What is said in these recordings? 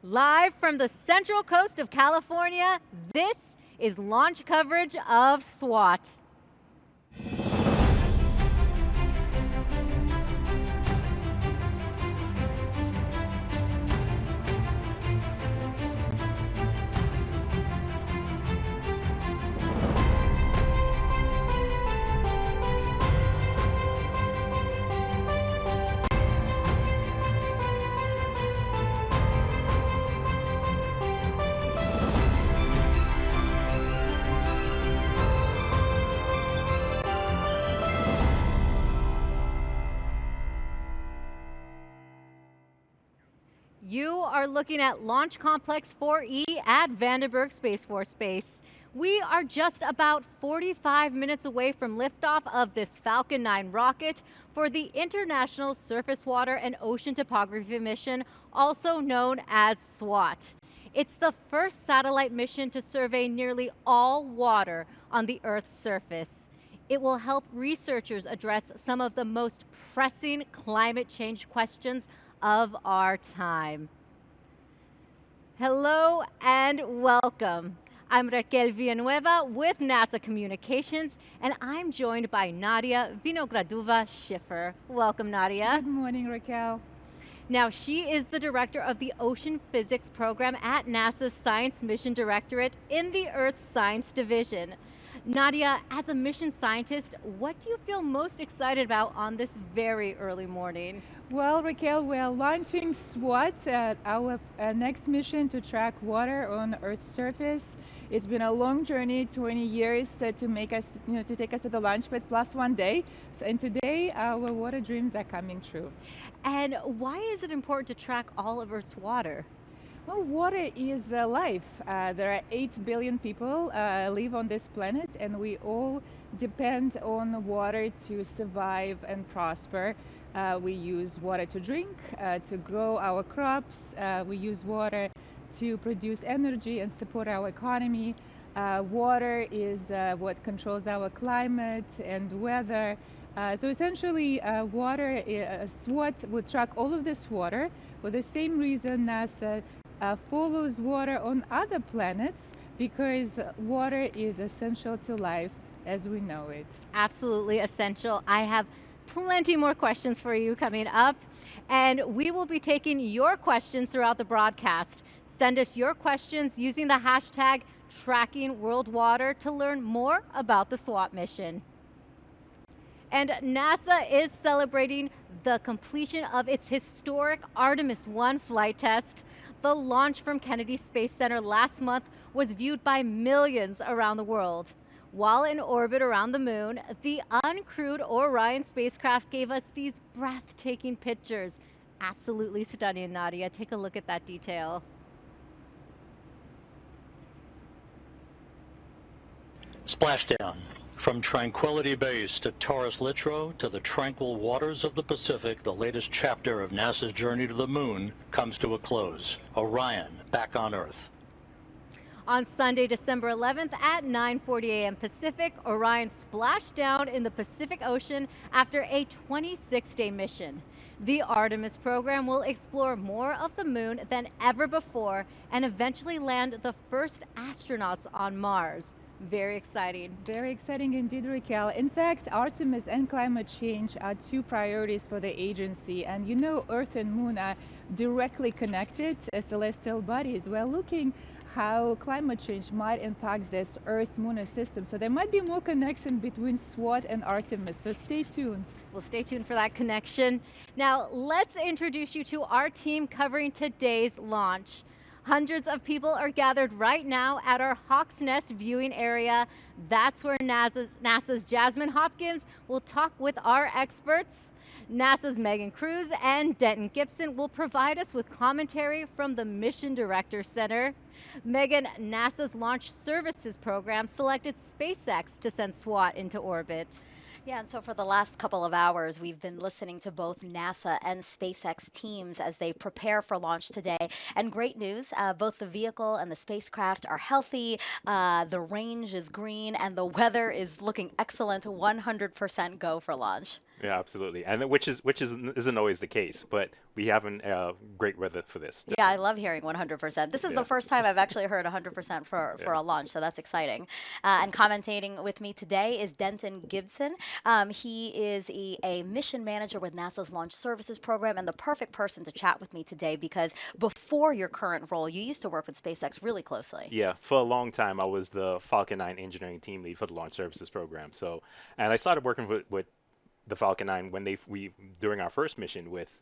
Live from the central coast of California, this is launch coverage of SWOT. You are looking at Launch Complex 4E at Vandenberg Space Force Base. We are just about 45 minutes away from liftoff of this Falcon 9 rocket for the International Surface Water and Ocean Topography mission, also known as SWOT. It's the first satellite mission to survey nearly all water on the Earth's surface. It will help researchers address some of the most pressing climate change questions of our time. Hello and welcome. I'm Raquel Villanueva with NASA Communications, and I'm joined by Nadia Vinogradova-Schiffer. Welcome, Nadia. Good morning, Raquel. Now, she is the director of the Ocean Physics Program at NASA's Science Mission Directorate in the Earth Science Division. Nadia, as a mission scientist, what do you feel most excited about on this very early morning? Well, Raquel, we're launching SWOT, our next mission to track water on Earth's surface. It's been a long journey, 20 years to make us, to take us to the launch pad plus 1 day. And today, our water dreams are coming true. And why is it important to track all of Earth's water? Well, water is life. There are 8 billion people live on this planet, and we all depend on water to survive and prosper. We use water to drink, to grow our crops. We use water to produce energy and support our economy. Water is what controls our climate and weather. So essentially, SWOT will track all of this water for the same reason NASA follows water on other planets, because water is essential to life as we know it. Absolutely essential. I have plenty more questions for you coming up, and we will be taking your questions throughout the broadcast. Send us your questions using the hashtag #TrackingWorldWater to learn more about the SWOT mission. And NASA is celebrating the completion of its historic Artemis 1 flight test. The launch from Kennedy Space Center last month was viewed by millions around the world. While in orbit around the moon, the uncrewed Orion spacecraft gave us these breathtaking pictures. Absolutely stunning, Nadia. Take a look at that detail. Splashdown. From Tranquility Base to Taurus Littrow to the tranquil waters of the Pacific, the latest chapter of NASA's journey to the moon comes to a close. Orion back on Earth. On Sunday, December 11th at 9:40 a.m. Pacific, Orion splashed down in the Pacific Ocean after a 26-day mission. The Artemis program will explore more of the moon than ever before and eventually land the first astronauts on Mars. Very exciting. Very exciting indeed, Raquel. In fact, Artemis and climate change are 2 priorities for the agency. And you know, Earth and Moon are directly connected as celestial bodies. We're looking how climate change might impact this Earth-Moon system. So there might be more connection between SWOT and Artemis. So stay tuned. Well, stay tuned for that connection. Now, let's introduce you to our team covering today's launch. Hundreds of people are gathered right now at our Hawk's Nest viewing area. That's where NASA's Jasmine Hopkins will talk with our experts. NASA's Megan Cruz and Denton Gibson will provide us with commentary from the Mission Director Center. Megan, NASA's Launch Services Program selected SpaceX to send SWOT into orbit. Yeah, and so for the last couple of hours, we've been listening to both NASA and SpaceX teams as they prepare for launch today. And great news, both the vehicle and the spacecraft are healthy, the range is green, and the weather is looking excellent, 100% go for launch. Yeah, absolutely, and isn't always the case, but we have great weather for this. Yeah, I love hearing 100%. This is Yeah. the first time I've actually heard 100% for a launch, so that's exciting. And commentating with me today is Denton Gibson. He is a mission manager with NASA's Launch Services Program, and the perfect person to chat with me today because before your current role, you used to work with SpaceX really closely. Yeah, for a long time, I was the Falcon 9 engineering team lead for the Launch Services Program. So, and I started working with the Falcon 9 when we during our first mission with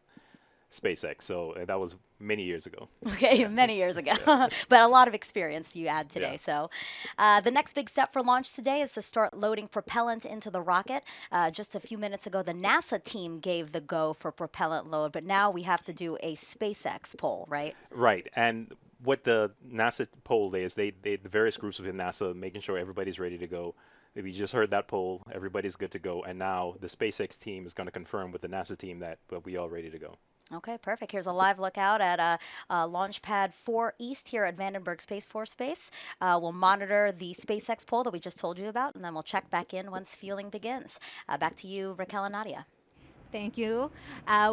SpaceX. So that was many years ago. Okay, many years ago, but a lot of experience you add today. Yeah. So the next big step for launch today is to start loading propellant into the rocket. Just a few minutes ago, the NASA team gave the go for propellant load, but now we have to do a SpaceX poll, right? Right, and what the NASA poll is, the various groups within NASA making sure everybody's ready to go. We just heard that poll, everybody's good to go, and now the SpaceX team is going to confirm with the NASA team that we all ready to go. Okay, perfect. Here's a live lookout at Launch Pad 4 East here at Vandenberg Space Force Base. We'll monitor the SpaceX poll that we just told you about, and then we'll check back in once fueling begins. Back to you, Raquel and Nadia. Thank you.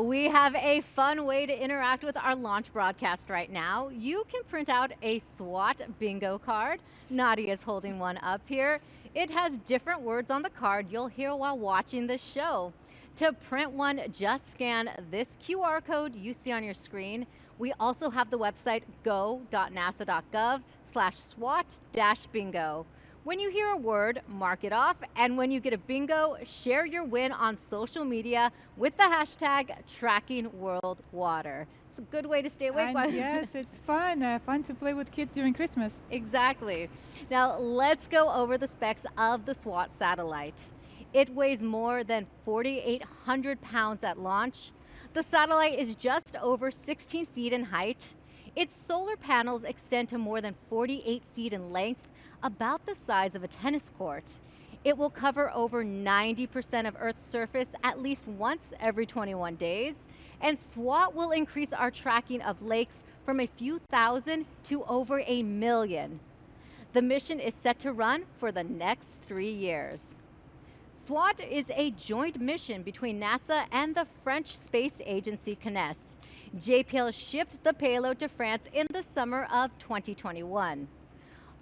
We have a fun way to interact with our launch broadcast right now. You can print out a SWOT bingo card. Nadia is holding one up here. It has different words on the card you'll hear while watching this show. To print one, just scan this QR code you see on your screen. We also have the website go.nasa.gov/SWOT-bingo. When you hear a word, mark it off, and when you get a bingo, share your win on social media with the hashtag #TrackingWorldWater. It's a good way to stay awake. Yes, it's fun to play with kids during Christmas. Exactly. Now let's go over the specs of the SWOT satellite. It weighs more than 4,800 pounds at launch. The satellite is just over 16 feet in height. Its solar panels extend to more than 48 feet in length, about the size of a tennis court. It will cover over 90% of Earth's surface at least once every 21 days. And SWOT will increase our tracking of lakes from a few thousand to over 1 million. The mission is set to run for the next 3 years. SWOT is a joint mission between NASA and the French space agency CNES. JPL shipped the payload to France in the summer of 2021.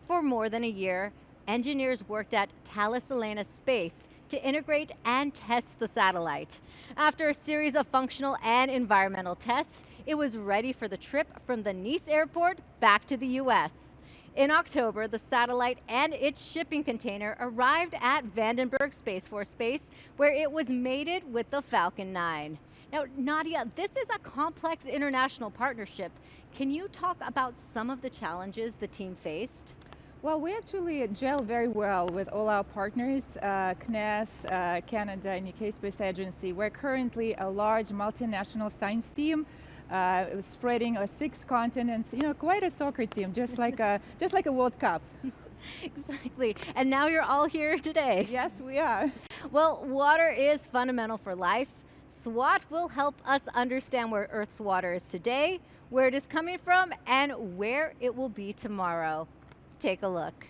For more than a year, engineers worked at Thales Alenia Space to integrate and test the satellite. After a series of functional and environmental tests, it was ready for the trip from the Nice airport back to the US. In October, the satellite and its shipping container arrived at Vandenberg Space Force Base, where it was mated with the Falcon 9. Now, Nadia, this is a complex international partnership. Can you talk about some of the challenges the team faced? Well, we actually gel very well with all our partners, CNES, Canada and UK Space Agency. We're currently a large multinational science team spreading 6 continents, quite a soccer team, just like a World Cup. Exactly. And now you're all here today. Yes, we are. Well, water is fundamental for life. SWOT will help us understand where Earth's water is today, where it is coming from, and where it will be tomorrow. Take a look.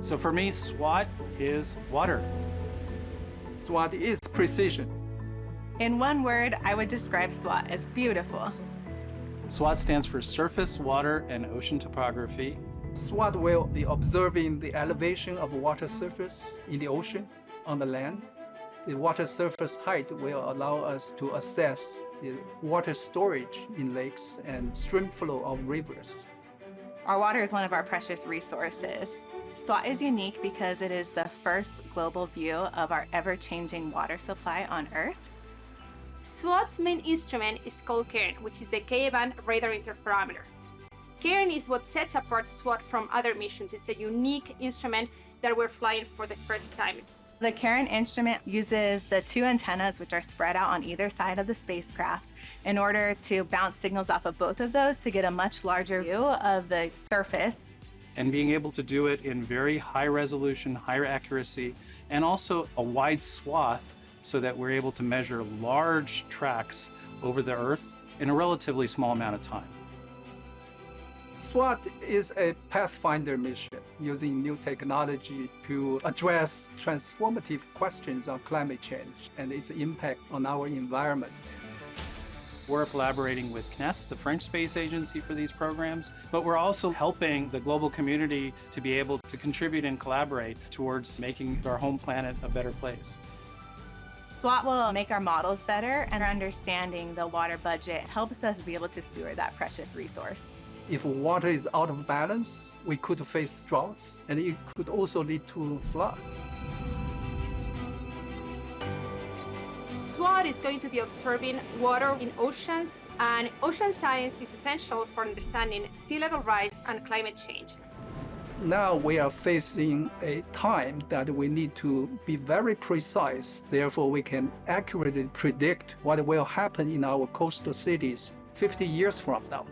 So for me, SWOT is water. SWOT is precision. In one word, I would describe SWOT as beautiful. SWOT stands for Surface, Water, and Ocean Topography. SWOT will be observing the elevation of water surface in the ocean, on the land. The water surface height will allow us to assess the water storage in lakes and stream flow of rivers. Our water is one of our precious resources. SWOT is unique because it is the first global view of our ever-changing water supply on Earth. SWOT's main instrument is called CARIN, which is the K-band radar interferometer. CARIN is what sets apart SWOT from other missions. It's a unique instrument that we're flying for the first time. The CARIN instrument uses the 2 antennas, which are spread out on either side of the spacecraft, in order to bounce signals off of both of those to get a much larger view of the surface. And being able to do it in very high resolution, higher accuracy, and also a wide swath so that we're able to measure large tracts over the Earth in a relatively small amount of time. SWOT is a pathfinder mission. using new technology to address transformative questions on climate change and its impact on our environment. We're collaborating with CNES, the French space agency, for these programs, but we're also helping the global community to be able to contribute and collaborate towards making our home planet a better place. SWOT will make our models better, and our understanding the water budget helps us be able to steward that precious resource. If water is out of balance, we could face droughts, and it could also lead to floods. SWOT is going to be observing water in oceans, and ocean science is essential for understanding sea level rise and climate change. Now we are facing a time that we need to be very precise. Therefore, we can accurately predict what will happen in our coastal cities 50 years from now.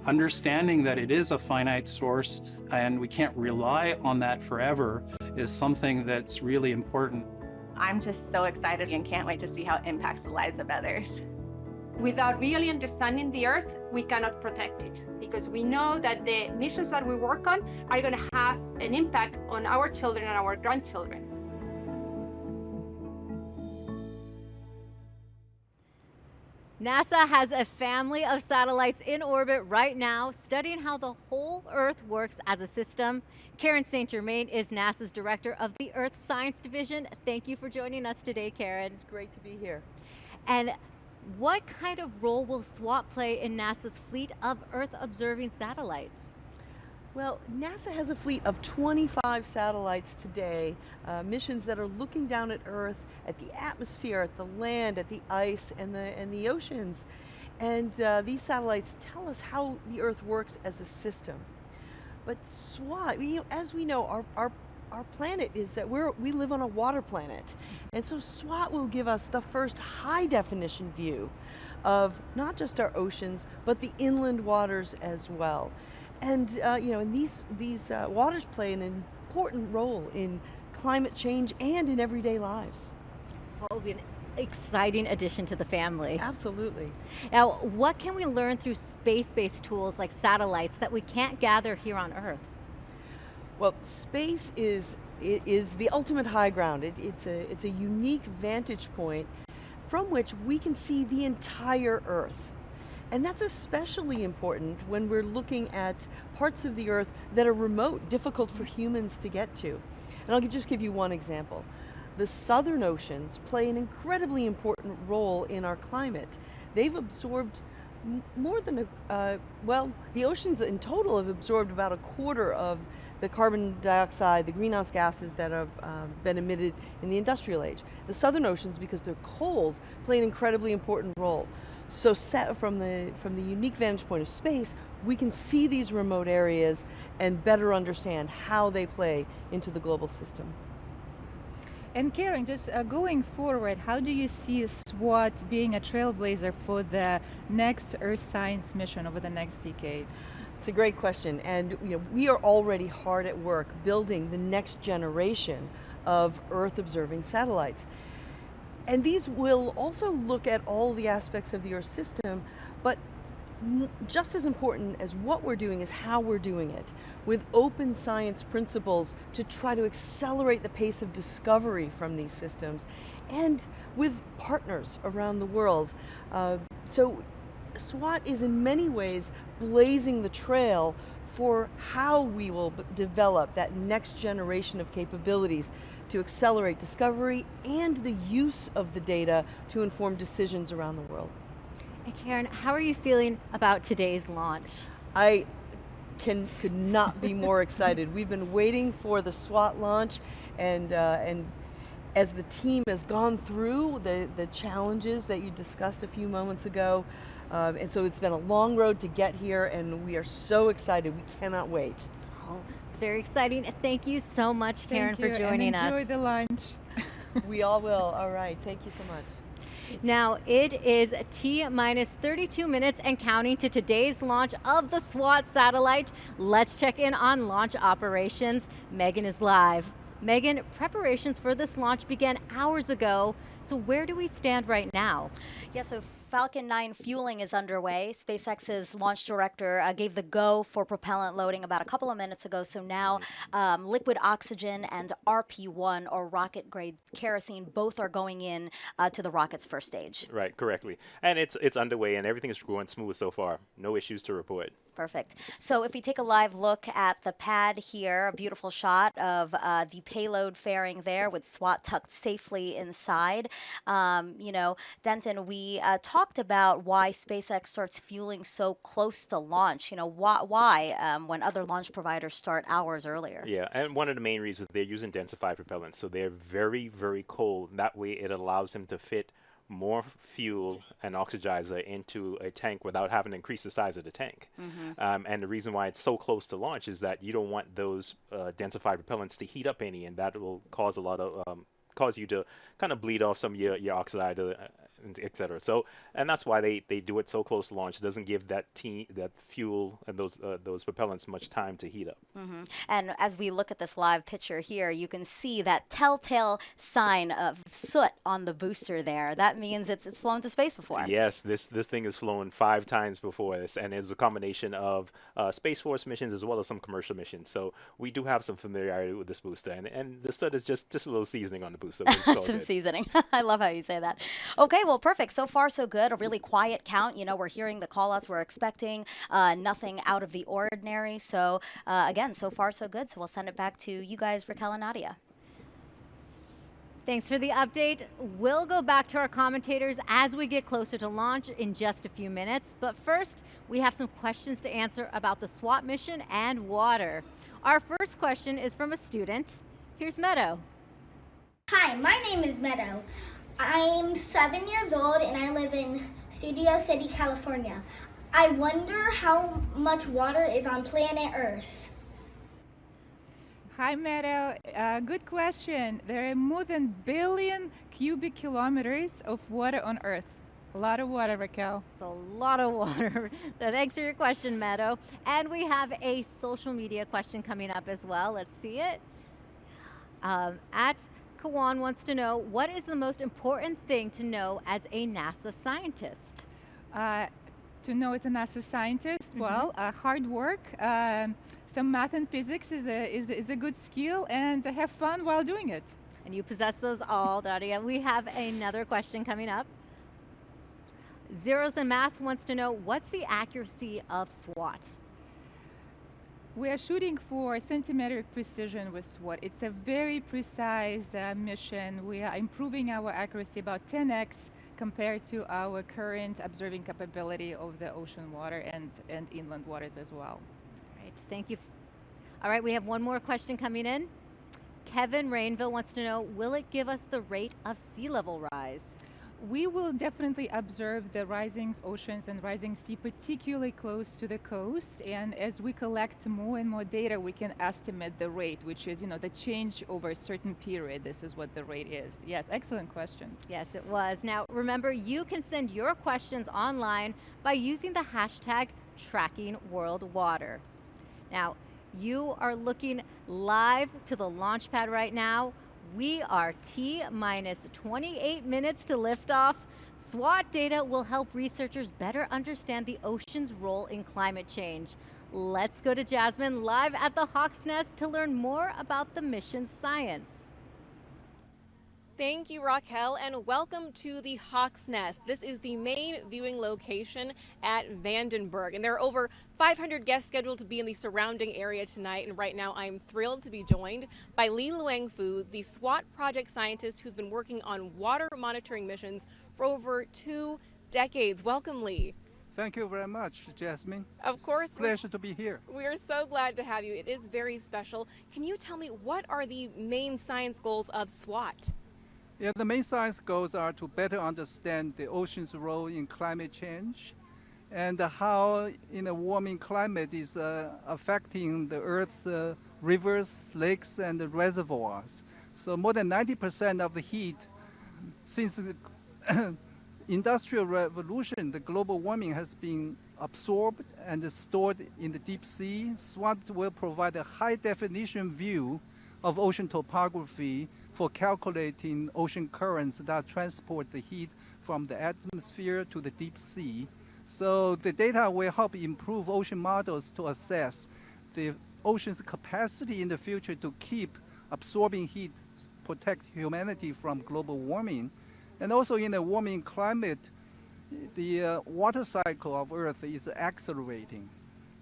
Understanding that it is a finite source and we can't rely on that forever is something that's really important. I'm just so excited and can't wait to see how it impacts the lives of others. Without really understanding the Earth, we cannot protect it, because we know that the missions that we work on are going to have an impact on our children and our grandchildren. NASA has a family of satellites in orbit right now, studying how the whole Earth works as a system. Karen St. Germain is NASA's director of the Earth Science Division. Thank you for joining us today, Karen. It's great to be here. And what kind of role will SWOT play in NASA's fleet of Earth-observing satellites? Well, NASA has a fleet of 25 satellites today, missions that are looking down at Earth, at the atmosphere, at the land, at the ice, and the oceans. And these satellites tell us how the Earth works as a system. But SWOT, as we know, our planet is that we live on a water planet. And so SWOT will give us the first high definition view of not just our oceans, but the inland waters as well. And and these waters play an important role in climate change and in everyday lives. SWOT will be an exciting addition to the family. Absolutely. Now, what can we learn through space-based tools like satellites that we can't gather here on Earth? Well, space is the ultimate high ground. It's a unique vantage point from which we can see the entire Earth. And that's especially important when we're looking at parts of the Earth that are remote, difficult for humans to get to. And I'll just give you one example. The southern oceans play an incredibly important role in our climate. They've absorbed more than the oceans in total have absorbed about a quarter of the carbon dioxide, the greenhouse gases that have been emitted in the industrial age. The southern oceans, because they're cold, play an incredibly important role. So set from the unique vantage point of space, we can see these remote areas and better understand how they play into the global system. And Karen, just going forward, how do you see SWOT being a trailblazer for the next Earth science mission over the next decade? It's a great question, and we are already hard at work building the next generation of Earth observing satellites. And these will also look at all the aspects of the Earth system, but just as important as what we're doing is how we're doing it, with open science principles to try to accelerate the pace of discovery from these systems, and with partners around the world. So SWOT is in many ways blazing the trail for how we will develop that next generation of capabilities to accelerate discovery and the use of the data to inform decisions around the world. And Karen, how are you feeling about today's launch? I could not be more excited. We've been waiting for the SWOT launch, and as the team has gone through the challenges that you discussed a few moments ago, and so it's been a long road to get here, and we are so excited. We cannot wait. Oh, it's very exciting. Thank you so much, Karen, for joining us. Enjoy the lunch. We all will. All right. Thank you so much. Now it is T-minus 32 minutes and counting to today's launch of the SWOT satellite. Let's check in on launch operations. Megan is live. Megan, preparations for this launch began hours ago. So where do we stand right now? Yeah, so Falcon 9 fueling is underway. SpaceX's launch director gave the go for propellant loading about a couple of minutes ago. So now liquid oxygen and RP1, or rocket grade kerosene, both are going in to the rocket's first stage. Right, correctly. And it's underway, and everything is going smooth so far. No issues to report. Perfect. So if we take a live look at the pad here, a beautiful shot of the payload fairing there with SWOT tucked safely inside. You know, Denton, we talked about why SpaceX starts fueling so close to launch. You know, why when other launch providers start hours earlier? Yeah, and one of the main reasons they're using densified propellants. So they're very, very cold. That way it allows them to fit more fuel and oxidizer into a tank without having to increase the size of the tank. And the reason why it's so close to launch is that you don't want those densified propellants to heat up any, and that will cause a lot of cause you to kind of bleed off some of your oxidizer, etc. So, and that's why they do it so close to launch. It doesn't give that fuel and those propellants much time to heat up. And as we look at this live picture here, you can see that telltale sign of soot on the booster there. That means it's flown to space before. Yes, this thing has flown 5 times before this, and it's a combination of Space Force missions as well as some commercial missions. So we do have some familiarity with this booster, and the soot is just a little seasoning on the booster. Some seasoning. I love how you say that. Okay, well, perfect. So far, so good. A really quiet count. You know, we're hearing the call-outs we're expecting. Nothing out of the ordinary. So, again, so far, so good. So we'll send it back to you guys, Raquel and Nadia. Thanks for the update. We'll go back to our commentators as we get closer to launch in just a few minutes. But first, we have some questions to answer about the SWOT mission and water. Our first question is from a student. Here's Meadow. Hi, my name is Meadow. I'm 7 years old and I live in Studio City, California. I wonder how much water is on planet Earth. Hi, Meadow. Good question. There are more than 1 billion cubic kilometers of water on Earth. A lot of water, Raquel. It's a lot of water. So thanks for your question, Meadow. And we have a social media question coming up as well. Let's see it. At Kawan wants to know, what is the most important thing to know as a NASA scientist? To know as a NASA scientist, well, hard work, some math and physics is a good skill, and have fun while doing it. And you possess those all, Nadia. We have another question coming up. Zeros and Math wants to know, what's the accuracy of SWOT? We are shooting for centimeter precision with SWOT. It's a very precise mission. We are improving our accuracy about 10x compared to our current observing capability of the ocean water and inland waters as well. All right, thank you. All right, we have one more question coming in. Kevin Rainville wants to know, will it give us the rate of sea level rise? We will definitely observe the rising oceans and rising sea, particularly close to the coast. And as we collect more and more data, we can estimate the rate, which is, the change over a certain period. This is what the rate is. Yes, excellent question. Yes, it was. Now, remember, you can send your questions online by using the hashtag #TrackingWorldWater. Now, you are looking live to the launch pad right now. We are T-minus 28 minutes to liftoff. SWOT data will help researchers better understand the ocean's role in climate change. Let's go to Jasmine live at the Hawk's Nest to learn more about the mission's science. Thank you, Raquel, and welcome to the Hawk's Nest. This is the main viewing location at Vandenberg, and there are over 500 guests scheduled to be in the surrounding area tonight. And right now, I'm thrilled to be joined by Li Luang-Fu, the SWOT project scientist who's been working on water monitoring missions for over 2 decades. Welcome, Li. Thank you very much, Jasmine. Of course. Pleasure to be here. We're so glad to have you. It is very special. Can you tell me, what are the main science goals of SWOT? Yeah, the main science goals are to better understand the ocean's role in climate change and how in a warming climate is affecting the Earth's rivers, lakes, and the reservoirs. So more than 90% of the heat since the Industrial Revolution, the global warming has been absorbed and stored in the deep sea. SWOT will provide a high-definition view of ocean topography for calculating ocean currents that transport the heat from the atmosphere to the deep sea. So the data will help improve ocean models to assess the ocean's capacity in the future to keep absorbing heat, protect humanity from global warming. And also in a warming climate, the water cycle of Earth is accelerating,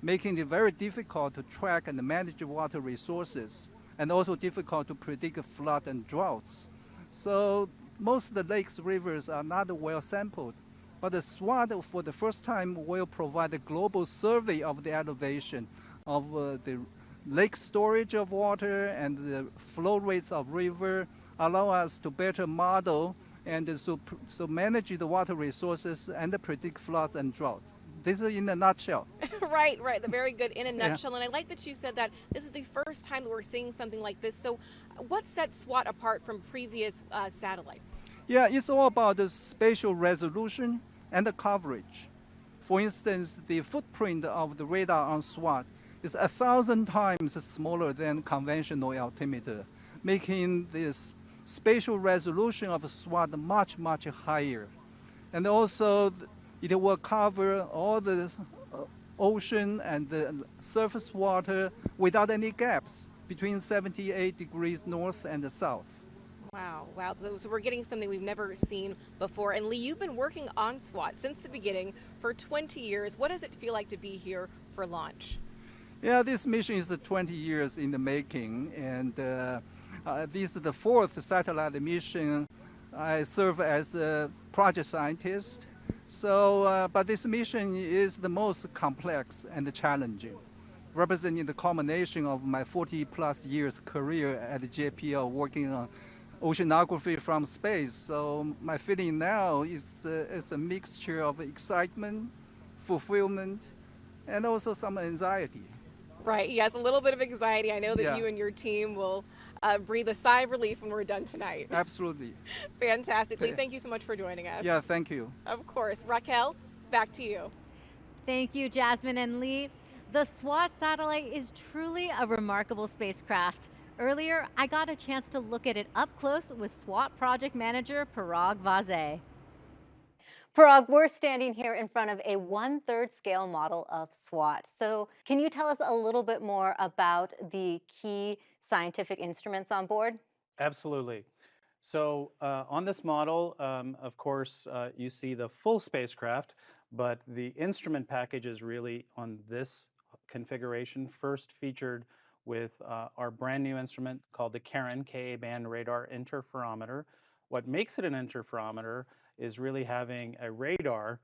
making it very difficult to track and manage water resources, and also difficult to predict flood and droughts. So most of the lakes, rivers are not well sampled, but the SWOT for the first time will provide a global survey of the elevation of the lake storage of water and the flow rates of river, allow us to better model and so manage the water resources and predict floods and droughts. This is in a nutshell. Right. Very good in a nutshell. And I like that you said that this is the first time that we're seeing something like this. So what sets SWOT apart from previous satellites? Yeah, it's all about the spatial resolution and the coverage. For instance, the footprint of the radar on SWOT is 1,000 times smaller than conventional altimeter, making this spatial resolution of SWOT much, much higher. And also, it will cover all the ocean and the surface water without any gaps between 78 degrees north and south. Wow. So we're getting something we've never seen before. And Lee, you've been working on SWOT since the beginning for 20 years. What does it feel like to be here for launch? Yeah, this mission is 20 years in the making, and this is the fourth satellite mission. I serve as a project scientist. So, but this mission is the most complex and challenging, representing the culmination of my 40-plus years career at JPL working on oceanography from space. So my feeling now is a mixture of excitement, fulfillment, and also some anxiety. Right, yes, a little bit of anxiety. I know that you and your team will breathe a sigh of relief when we're done tonight. Absolutely. Fantastic. Lee, thank you so much for joining us. Yeah, thank you. Of course. Raquel, back to you. Thank you, Jasmine and Lee. The SWOT satellite is truly a remarkable spacecraft. Earlier, I got a chance to look at it up close with SWOT project manager Parag Vaze. Parag, we're standing here in front of a 1/3 scale model of SWOT. So can you tell us a little bit more about the key scientific instruments on board? Absolutely. So on this model, of course, you see the full spacecraft, but the instrument package is really on this configuration, first featured with our brand new instrument called the Karen Ka-band radar interferometer. What makes it an interferometer is really having a radar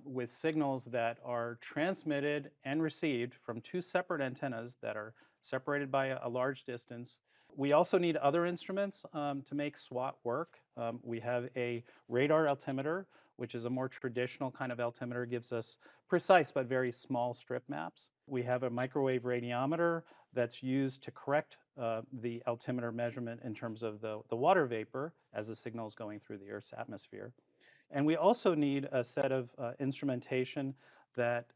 with signals that are transmitted and received from two separate antennas that are separated by a large distance. We also need other instruments to make SWOT work. We have a radar altimeter, which is a more traditional kind of altimeter, gives us precise but very small strip maps. We have a microwave radiometer that's used to correct the altimeter measurement in terms of the water vapor as the signal is going through the Earth's atmosphere. And we also need a set of instrumentation that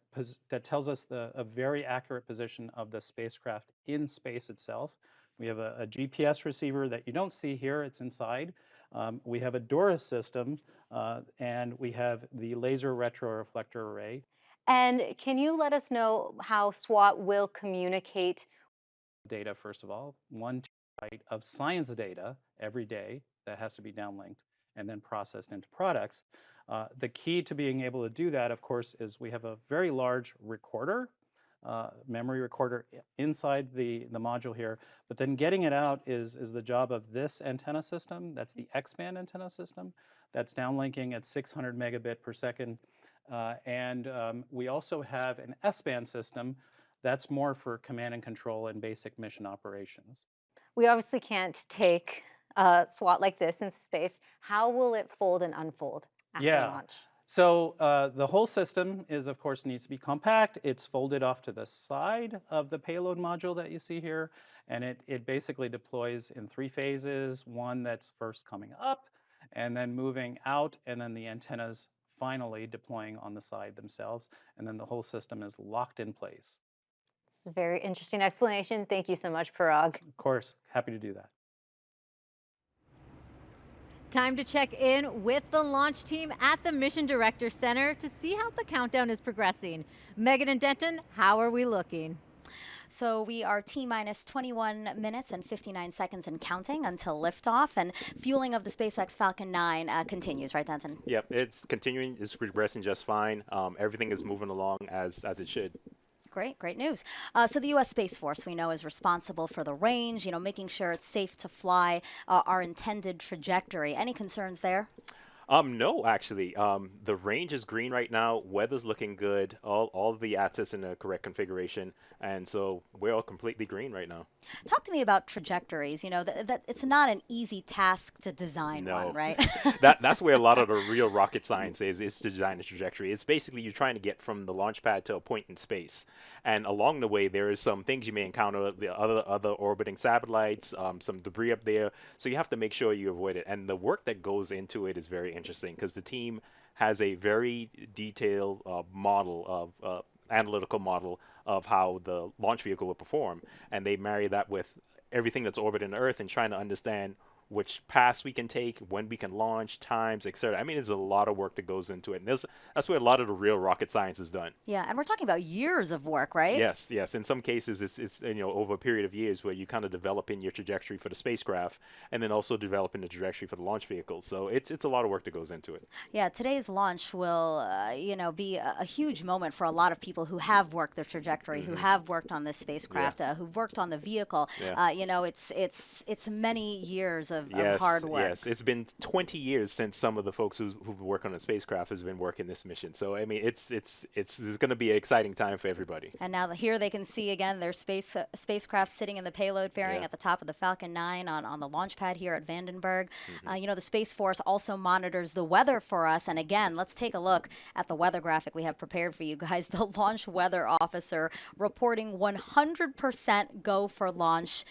tells us a very accurate position of the spacecraft in space itself. We have a GPS receiver that you don't see here, it's inside. We have a DORIS system, and we have the laser retroreflector array. And can you let us know how SWOT will communicate? Data, first of all, 1 terabyte of science data every day that has to be downlinked and then processed into products. The key to being able to do that, of course, is we have a very large recorder, memory recorder inside the module here, but then getting it out is the job of this antenna system. That's the X-band antenna system. That's downlinking at 600 megabit per second. And we also have an S-band system that's more for command and control and basic mission operations. We obviously can't take a SWOT like this into space. How will it fold and unfold after launch? So the whole system is, of course, needs to be compact. It's folded off to the side of the payload module that you see here, and it basically deploys in 3 phases. One that's first coming up, and then moving out, and then the antennas finally deploying on the side themselves, and then the whole system is locked in place. It's a very interesting explanation. Thank you so much, Parag. Of course, happy to do that. Time to check in with the launch team at the Mission Director Center to see how the countdown is progressing. Megan and Denton, how are we looking? So we are T-minus 21 minutes and 59 seconds and counting until liftoff, and fueling of the SpaceX Falcon 9 continues, right, Denton? Yep, it's continuing, it's progressing just fine. Everything is moving along as it should. Great news. So the U.S. Space Force, we know, is responsible for the range, making sure it's safe to fly our intended trajectory. Any concerns there? No, actually. The range is green right now. Weather's looking good. All of the assets in the correct configuration. And so we're all completely green right now. Talk to me about trajectories. That it's not an easy task to design one, right? That's where a lot of the real rocket science is to design a trajectory. It's basically you're trying to get from the launch pad to a point in space. And along the way, there is some things you may encounter, the other orbiting satellites, some debris up there. So you have to make sure you avoid it. And the work that goes into it is very interesting because the team has a very detailed analytical model of how the launch vehicle will perform, and they marry that with everything that's orbiting the Earth and trying to understand which paths we can take, when we can launch, times, etc. I mean, there's a lot of work that goes into it, and that's where a lot of the real rocket science is done. Yeah, and we're talking about years of work, right? Yes. In some cases, it's over a period of years where you kind of develop in your trajectory for the spacecraft, and then also developing the trajectory for the launch vehicle. So it's a lot of work that goes into it. Yeah, today's launch will be a huge moment for a lot of people who have worked their trajectory, who have worked on this spacecraft, who've worked on the vehicle. It's many years of hard work. Yes, it's been 20 years since some of the folks who've worked on the spacecraft has been working this mission. So I mean, it's going to be an exciting time for everybody. And now here they can see again their spacecraft sitting in the payload fairing at the top of the Falcon 9 on the launch pad here at Vandenberg. The Space Force also monitors the weather for us. And again, let's take a look at the weather graphic we have prepared for you guys. The launch weather officer reporting 100% go for launch.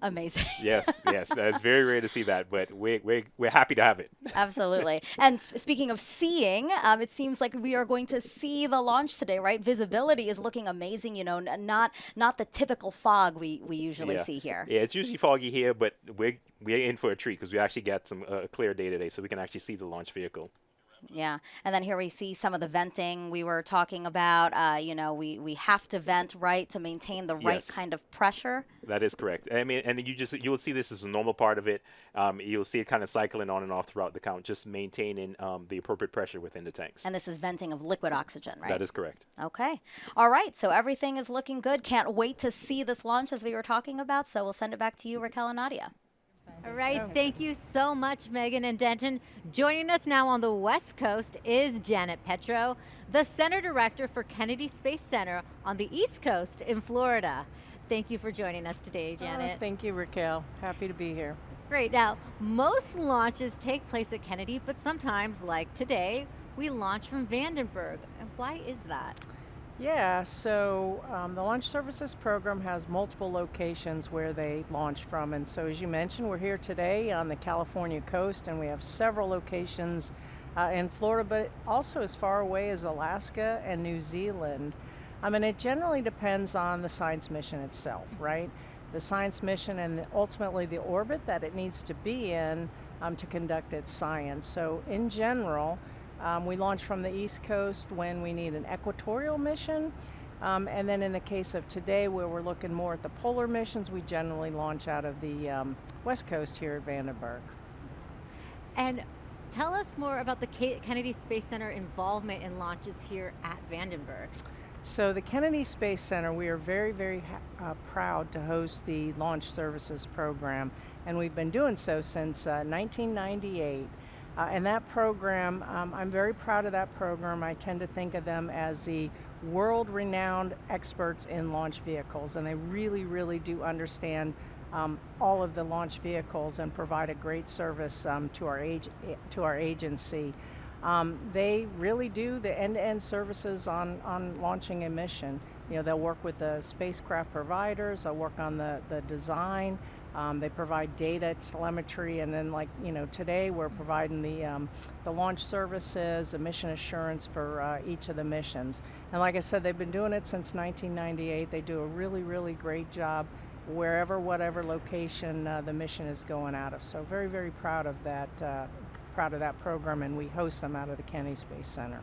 Amazing. Yes, it's very rare to see that, but we're happy to have it. Absolutely. And speaking of seeing, it seems like we are going to see the launch today, right? Visibility is looking amazing. Not the typical fog we usually see here. Yeah, it's usually foggy here, but we're in for a treat because we actually got some clear day today, so we can actually see the launch vehicle. Yeah, and then here we see some of the venting we were talking about. We have to vent, right, to maintain the right kind of pressure. That is correct. I mean, and you'll see this as a normal part of it. You'll see it kind of cycling on and off throughout the count, just maintaining the appropriate pressure within the tanks. And this is venting of liquid oxygen, right? That is correct. Okay. All right, so everything is looking good. Can't wait to see this launch as we were talking about, so we'll send it back to you, Raquel and Nadia. All right, thank you so much, Megan and Denton. Joining us now on the West Coast is Janet Petro, the Center Director for Kennedy Space Center on the East Coast in Florida. Thank you for joining us today, Janet. Thank you, Raquel. Happy to be here. Great. Now, most launches take place at Kennedy, but sometimes, like today, we launch from Vandenberg. And why is that? Yeah, so the Launch Services Program has multiple locations where they launch from. And so as you mentioned, we're here today on the California coast, and we have several locations in Florida, but also as far away as Alaska and New Zealand. And it generally depends on the science mission itself, right? The science mission and ultimately the orbit that it needs to be in to conduct its science. So in general, we launch from the East Coast when we need an equatorial mission. And then in the case of today, where we're looking more at the polar missions, we generally launch out of the West Coast here at Vandenberg. And tell us more about the Kennedy Space Center involvement in launches here at Vandenberg. So the Kennedy Space Center, we are very, very proud to host the Launch Services Program. And we've been doing so since 1998. And that program, I'm very proud of that program. I tend to think of them as the world-renowned experts in launch vehicles, and they really, really do understand all of the launch vehicles and provide a great service to our agency. They really do the end-to-end services on launching a mission. They'll work with the spacecraft providers, they'll work on the design. They provide data, telemetry, and then today we're providing the launch services, the mission assurance for each of the missions. And like I said, they've been doing it since 1998. They do a really, really great job whatever location the mission is going out of. So very, very proud of that proud of that program, and we host them out of the Kennedy Space Center.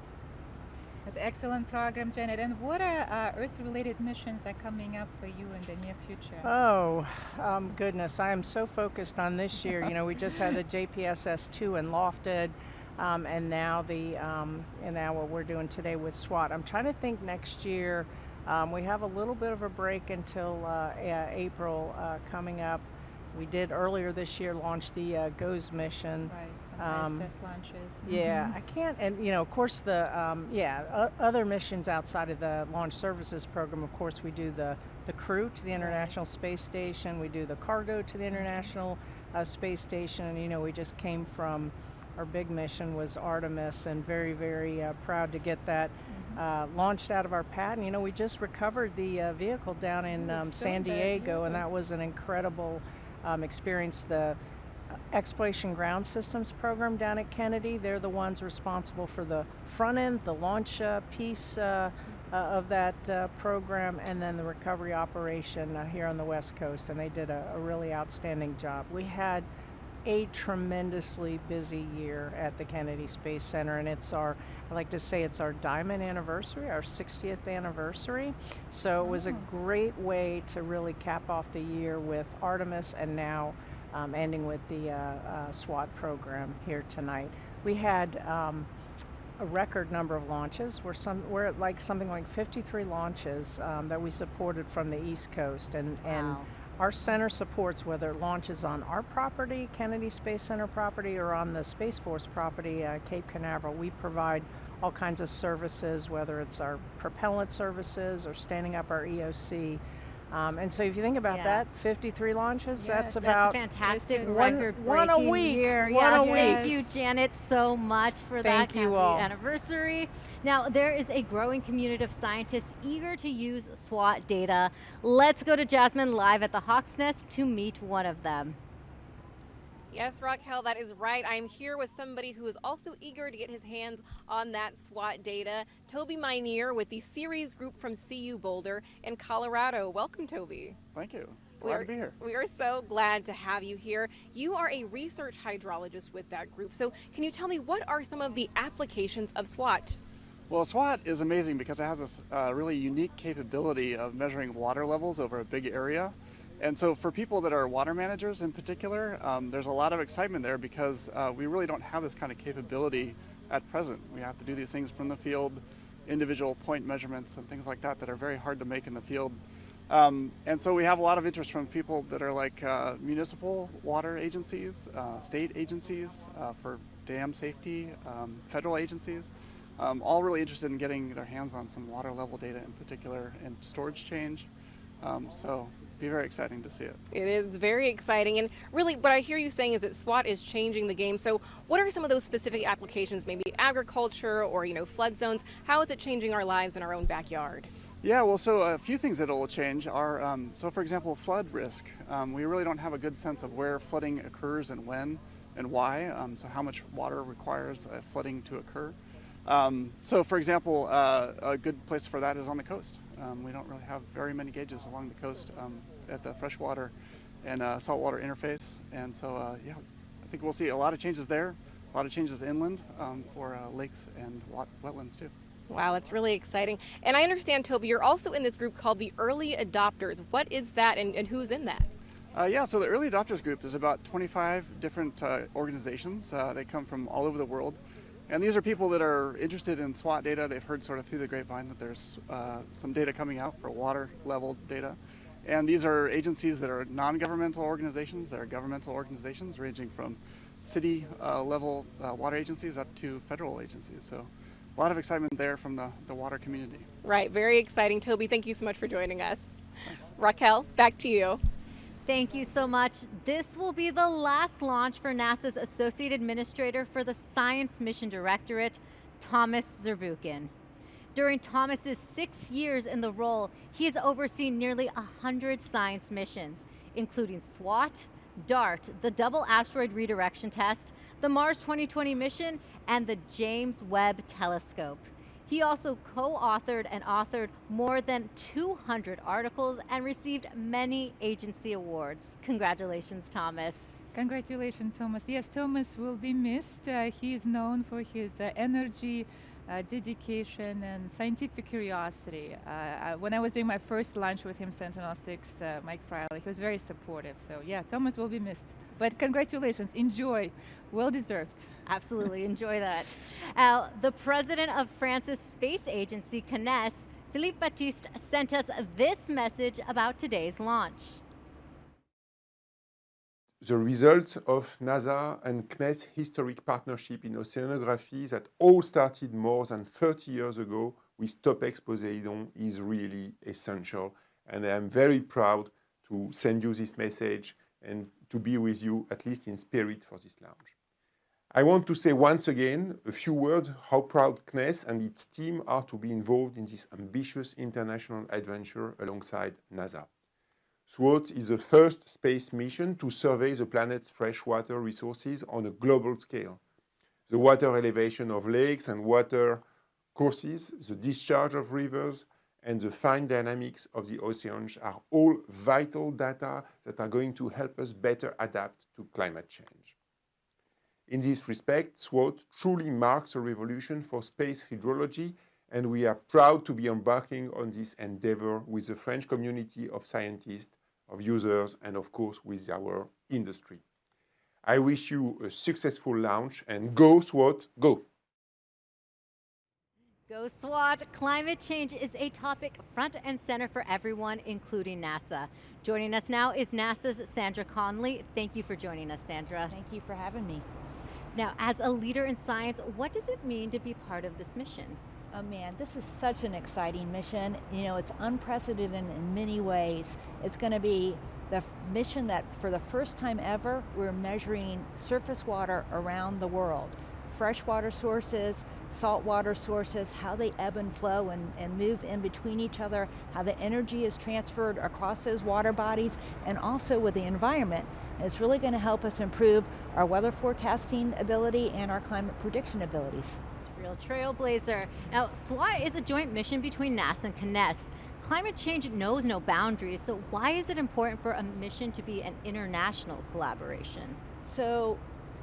That's an excellent program, Janet. And what Earth-related missions are coming up for you in the near future? Oh, goodness, I am so focused on this year. You know, we just had the JPSS-2 in Lofted, and now what we're doing today with SWOT. I'm trying to think next year. We have a little bit of a break until April coming up. We did earlier this year launch the GOES mission. Right, some ISS launches. Yeah, I can't, and you know, of course, the other missions outside of the Launch Services Program. Of course, we do the crew to the International Space Station. We do the cargo to the International Space Station, and you know, we just came from our big mission was Artemis, and very, very proud to get that launched out of our pad. And you know, we just recovered the vehicle down in San Diego, and that was an incredible experience. The Exploration Ground Systems program down at Kennedy, they're the ones responsible for the front end, the launch piece of that program, and then the recovery operation here on the West Coast, and they did a really outstanding job. We had a tremendously busy year at the Kennedy Space Center, and I like to say it's our diamond anniversary, our 60th anniversary. So it was a great way to really cap off the year with Artemis, and now ending with the SWOT program here tonight. We had a record number of launches. We're at like something like 53 launches that we supported from the East Coast, and our center supports whether it launches on our property, Kennedy Space Center property, or on the Space Force property, Cape Canaveral. We provide all kinds of services, whether it's our propellant services or standing up our EOC. And so if you think about that, 53 launches, that's about a fantastic one a week. Year. One a week. Thank you, Janet, so much for Thank that you all. anniversary. Now, there is a growing community of scientists eager to use SWOT data. Let's go to Jasmine live at the Hawk's Nest to meet one of them. Yes, Raquel, that is right. I'm here with somebody who is also eager to get his hands on that SWOT data. Toby Minear with the series group from CU Boulder in Colorado. Welcome, Toby. Thank you. Glad to be here. We are so glad to have you here. You are a research hydrologist with that group. So can you tell me what are some of the applications of SWOT? Well, SWOT is amazing because it has this really unique capability of measuring water levels over a big area. And so for people that are water managers in particular, there's a lot of excitement there because we really don't have this kind of capability at present. We have to do these things from the field, individual point measurements and things like that that are very hard to make in the field. And so we have a lot of interest from people that are like municipal water agencies, state agencies for dam safety, federal agencies, all really interested in getting their hands on some water level data in particular and storage change. So be very exciting to see it. It is very exciting, and really what I hear you saying is that SWOT is changing the game. So what are some of those specific applications, maybe agriculture or flood zones? How is it changing our lives in our own backyard? Yeah, well, so a few things that will change are, so for example, flood risk. We really don't have a good sense of where flooding occurs and when and why, so how much water requires flooding to occur. So for example, a good place for that is on the coast. We don't really have very many gauges along the coast at the freshwater and saltwater interface. And so, yeah, I think we'll see a lot of changes there, a lot of changes inland for lakes and wetlands too. Wow, that's really exciting. And I understand, Toby, you're also in this group called the Early Adopters. What is that and who's in that? Yeah, so the Early Adopters group is about 25 different organizations. They come from all over the world. And these are people that are interested in SWOT data. They've heard sort of through the grapevine that there's some data coming out for water level data. And these are agencies that are non-governmental organizations. They're governmental organizations ranging from city level water agencies up to federal agencies. So a lot of excitement there from the water community. Right, very exciting. Toby, thank you so much for joining us. Thanks. Raquel, back to you. Thank you so much. This will be the last launch for NASA's Associate Administrator for the Science Mission Directorate, Thomas Zurbuchen. During Thomas's 6 years in the role, he has overseen nearly 100 science missions, including SWOT, DART, the Double Asteroid Redirection Test, the Mars 2020 mission, and the James Webb Telescope. He also co-authored and authored more than 200 articles and received many agency awards. Congratulations, Thomas. Congratulations, Thomas. Yes, Thomas will be missed. He is known for his energy, dedication, and scientific curiosity. When I was doing my first lunch with him, Sentinel-6, Mike Friley, he was very supportive. So yeah, Thomas will be missed. But congratulations, enjoy, well deserved. Absolutely, enjoy that. The president of France's space agency, CNES, Philippe Baptiste, sent us this message about today's launch. The result of NASA and CNES historic partnership in oceanography that all started more than 30 years ago with TOPEX Poseidon is really essential. And I am very proud to send you this message and to be with you, at least in spirit, for this launch. I want to say once again a few words how proud CNES and its team are to be involved in this ambitious international adventure alongside NASA. SWOT is the first space mission to survey the planet's freshwater resources on a global scale. The water elevation of lakes and water courses, the discharge of rivers, and the fine dynamics of the oceans are all vital data that are going to help us better adapt to climate change. In this respect, SWOT truly marks a revolution for space hydrology, and we are proud to be embarking on this endeavor with the French community of scientists, of users, and of course with our industry. I wish you a successful launch, and go SWOT, go! Go SWOT! Climate change is a topic front and center for everyone, including NASA. Joining us now is NASA's Sandra Conley. Thank you for joining us, Sandra. Thank you for having me. Now, as a leader in science, what does it mean to be part of this mission? Oh man, this is such an exciting mission. You know, it's unprecedented in many ways. It's going to be the mission that for the first time ever, we're measuring surface water around the world. Freshwater sources, saltwater sources, how they ebb and flow and move in between each other, how the energy is transferred across those water bodies, and also with the environment. And it's really going to help us improve our weather forecasting ability and our climate prediction abilities. Real trailblazer. Now, SWOT is a joint mission between NASA and CNES. Climate change knows no boundaries, so why is it important for a mission to be an international collaboration? So,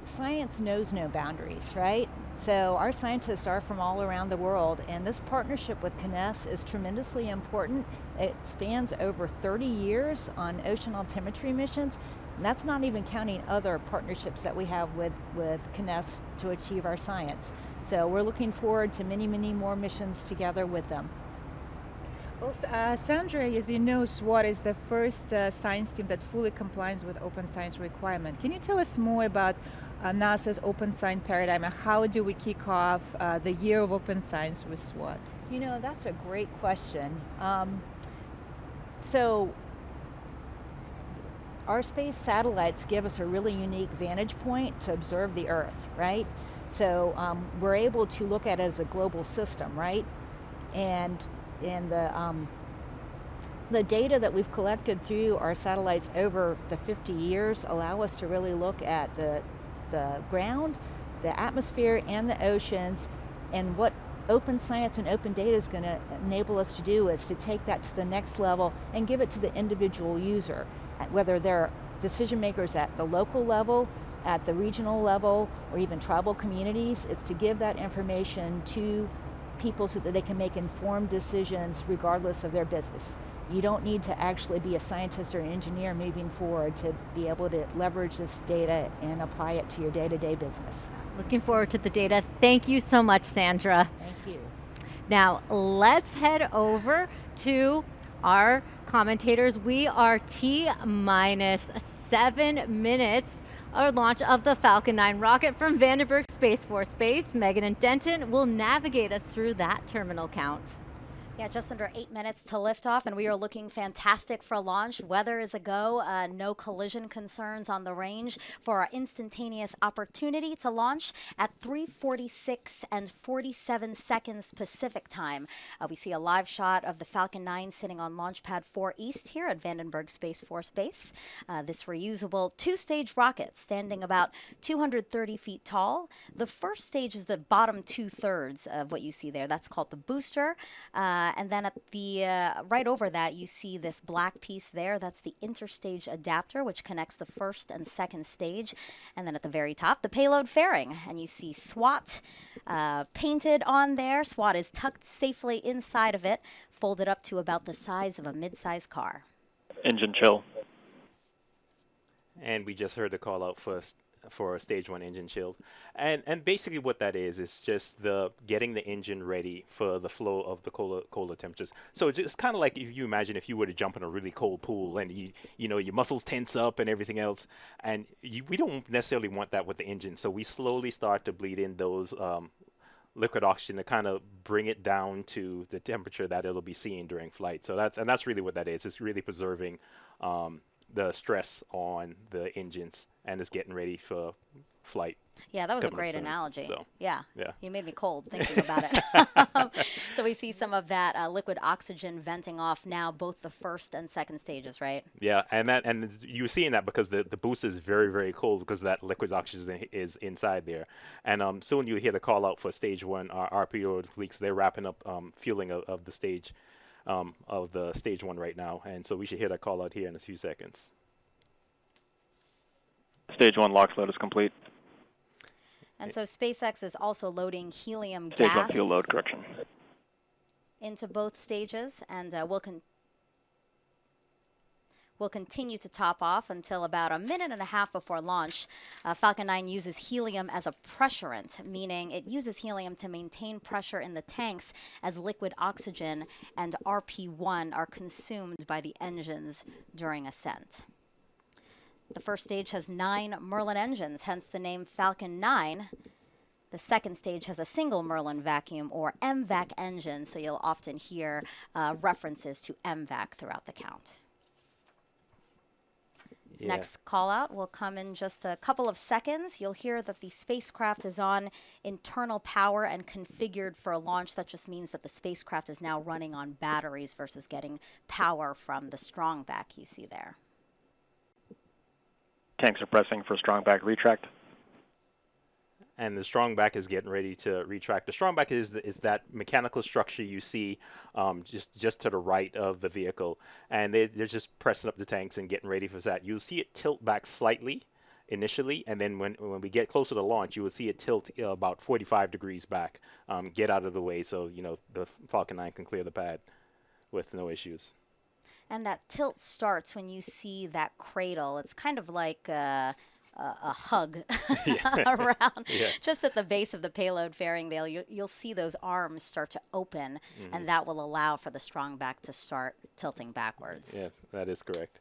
science knows no boundaries, right? So our scientists are from all around the world, and this partnership with CNES is tremendously important. It spans over 30 years on ocean altimetry missions, and that's not even counting other partnerships that we have with CNES to achieve our science. So we're looking forward to many, many more missions together with them. Well, Sandra, as you know, SWOT is the first science team that fully complies with open science requirement. Can you tell us more about NASA's open science paradigm and how do we kick off the year of open science with SWOT? You know, that's a great question. So our space satellites give us a really unique vantage point to observe the Earth, right? So we're able to look at it as a global system, right? And the data that we've collected through our satellites over the 50 years allow us to really look at the ground, the atmosphere, and the oceans. And what open science and open data is going to enable us to do is to take that to the next level and give it to the individual user, whether they're decision makers at the local level, at the regional level, or even tribal communities. Is to give that information to people so that they can make informed decisions regardless of their business. You don't need to actually be a scientist or an engineer moving forward to be able to leverage this data and apply it to your day-to-day business. Looking forward to the data. Thank you so much, Sandra. Thank you. Now, let's head over to our commentators. We are T-minus 7 minutes our launch of the Falcon 9 rocket from Vandenberg Space Force Base. Megan and Denton will navigate us through that terminal count. Yeah, just under 8 minutes to liftoff, and we are looking fantastic for launch. Weather is a go. No collision concerns on the range for our instantaneous opportunity to launch at 3:46 and 47 seconds Pacific time. We see a live shot of the Falcon 9 sitting on Launch Pad 4 East here at Vandenberg Space Force Base. This reusable two-stage rocket standing about 230 feet tall. The first stage is the bottom 2/3 of what you see there. That's called the booster. And then at the right over that, you see this black piece there. That's the interstage adapter, which connects the first and second stage. And then at the very top, the payload fairing. And you see SWOT painted on there. SWOT is tucked safely inside of it, folded up to about the size of a mid-size car. Engine chill. And we just heard the call out for stage 1 engine chilled. And basically what that is just the getting the engine ready for the flow of the colder temperatures. So it's kind of like if you imagine if you were to jump in a really cold pool and you know your muscles tense up and everything else, and we don't necessarily want that with the engine. So we slowly start to bleed in those liquid oxygen to kind of bring it down to the temperature that it'll be seeing during flight. So that's really what that is. It's really preserving the stress on the engines and is getting ready for flight. Yeah, that was a great analogy. So, yeah, yeah, you made me cold thinking about it. So we see some of that liquid oxygen venting off now, both the first and second stages, right? Yeah, and you're seeing that because the booster is very, very cold because that liquid oxygen is inside there. And soon you'll hear the call out for stage 1 RPO leaks. They're wrapping up fueling of the stage of the stage 1 right now, and so we should hear that call out here in a few seconds. Stage 1 LOX load is complete. And so SpaceX is also loading helium Stage gas 1 fuel load, correction. into both stages, and we'll continue to top off until about a minute and a half before launch. Falcon 9 uses helium as a pressurant, meaning it uses helium to maintain pressure in the tanks as liquid oxygen and RP1 are consumed by the engines during ascent. The first stage has 9 Merlin engines, hence the name Falcon 9. The second stage has a single Merlin vacuum or MVAC engine, so you'll often hear references to MVAC throughout the count. Yeah. Next call out will come in just a couple of seconds. You'll hear that the spacecraft is on internal power and configured for a launch. That just means that the spacecraft is now running on batteries versus getting power from the strong back you see there. Tanks are pressing for strong back retract. And the strong back is getting ready to retract. The strong back is that mechanical structure you see just to the right of the vehicle. And they're just pressing up the tanks and getting ready for that. You'll see it tilt back slightly initially, and then when we get closer to launch, you will see it tilt about 45 degrees back, get out of the way so the Falcon 9 can clear the pad with no issues. And that tilt starts when you see that cradle. It's kind of like a hug around, just at the base of the payload fairing there. You'll see those arms start to open, and that will allow for the strong back to start tilting backwards. Yeah, that is correct.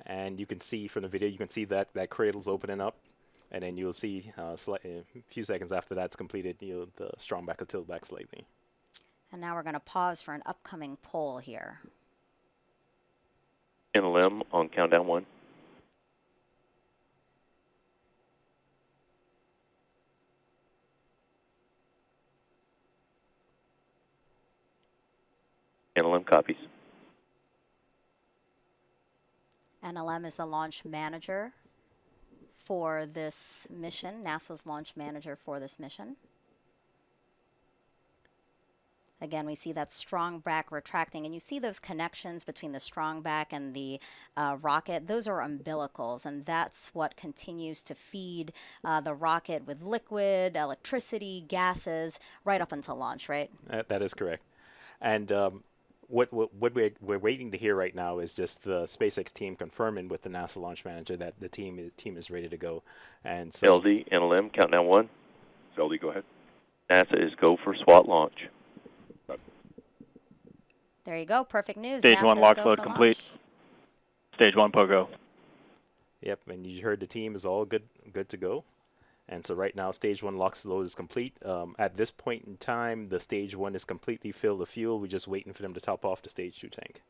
And you can see from the video, you can see that cradle's opening up, and then you'll see a few seconds after that's completed, the strong back will tilt back slightly. And now we're going to pause for an upcoming poll here. NLM on countdown 1. NLM copies. NLM is the launch manager for this mission, NASA's launch manager for this mission. Again, we see that strong back retracting, and you see those connections between the strong back and the rocket. Those are umbilicals, and that's what continues to feed the rocket with liquid, electricity, gases, right up until launch, right? That is correct. And what we're waiting to hear right now is just the SpaceX team confirming with the NASA launch manager that the team is ready to go. And so LD, NLM, countdown 1. LD, go ahead. NASA is go for SWOT launch. There you go. Perfect news. Stage NASA's 1 LOX go load for complete. launch. Stage 1 POGO. Yep, and you heard the team is all good to go. And so right now, stage 1 LOX load is complete. At this point in time, the stage 1 is completely filled with fuel. We're just waiting for them to top off the stage 2 tank.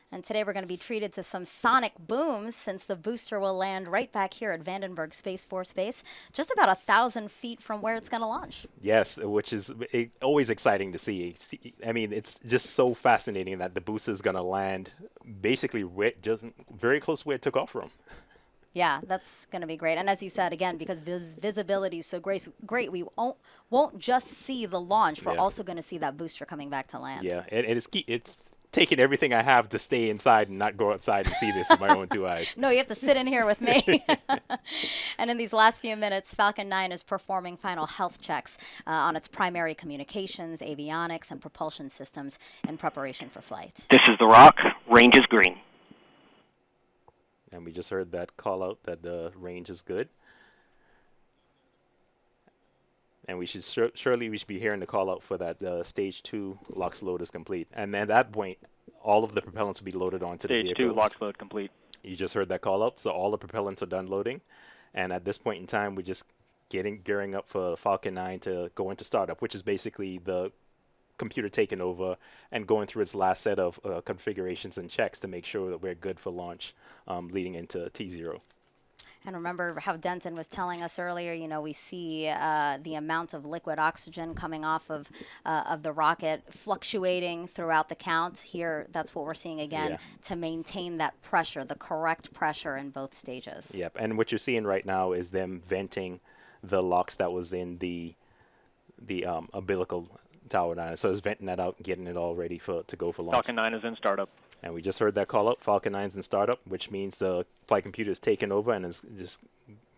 And today we're going to be treated to some sonic booms since the booster will land right back here at Vandenberg Space Force Base, just about 1,000 feet from where it's going to launch. Yes, which is always exciting to see. I mean, it's just so fascinating that the booster is going to land basically just very close to where it took off from. Yeah, that's going to be great. And as you said, again, because visibility is so great, we won't just see the launch. We're also going to see that booster coming back to land. Yeah, and it's taking everything I have to stay inside and not go outside and see this with my own 2 eyes. No, you have to sit in here with me. And in these last few minutes, Falcon 9 is performing final health checks on its primary communications, avionics, and propulsion systems in preparation for flight. This is The Rock. Range is green. And we just heard that call out that the range is good. And we should surely we should be hearing the call out for that stage 2 LOX load is complete. And then at that point, all of the propellants will be loaded onto the vehicle. Stage 2 LOX load complete. You just heard that call out. So all the propellants are done loading. And at this point in time, we're just gearing up for Falcon 9 to go into startup, which is basically the computer taking over and going through its last set of configurations and checks to make sure that we're good for launch leading into T0. And remember how Denton was telling us earlier, you know, we see the amount of liquid oxygen coming off of the rocket fluctuating throughout the count. Here, that's what we're seeing again to maintain that pressure, the correct pressure in both stages. Yep, and what you're seeing right now is them venting the LOX that was in the umbilical tower 9. So it's venting that out and getting it all ready to go for launch. Falcon 9 is in startup. And we just heard that call out. Falcon 9 is in startup, which means the flight computer is taking over and is just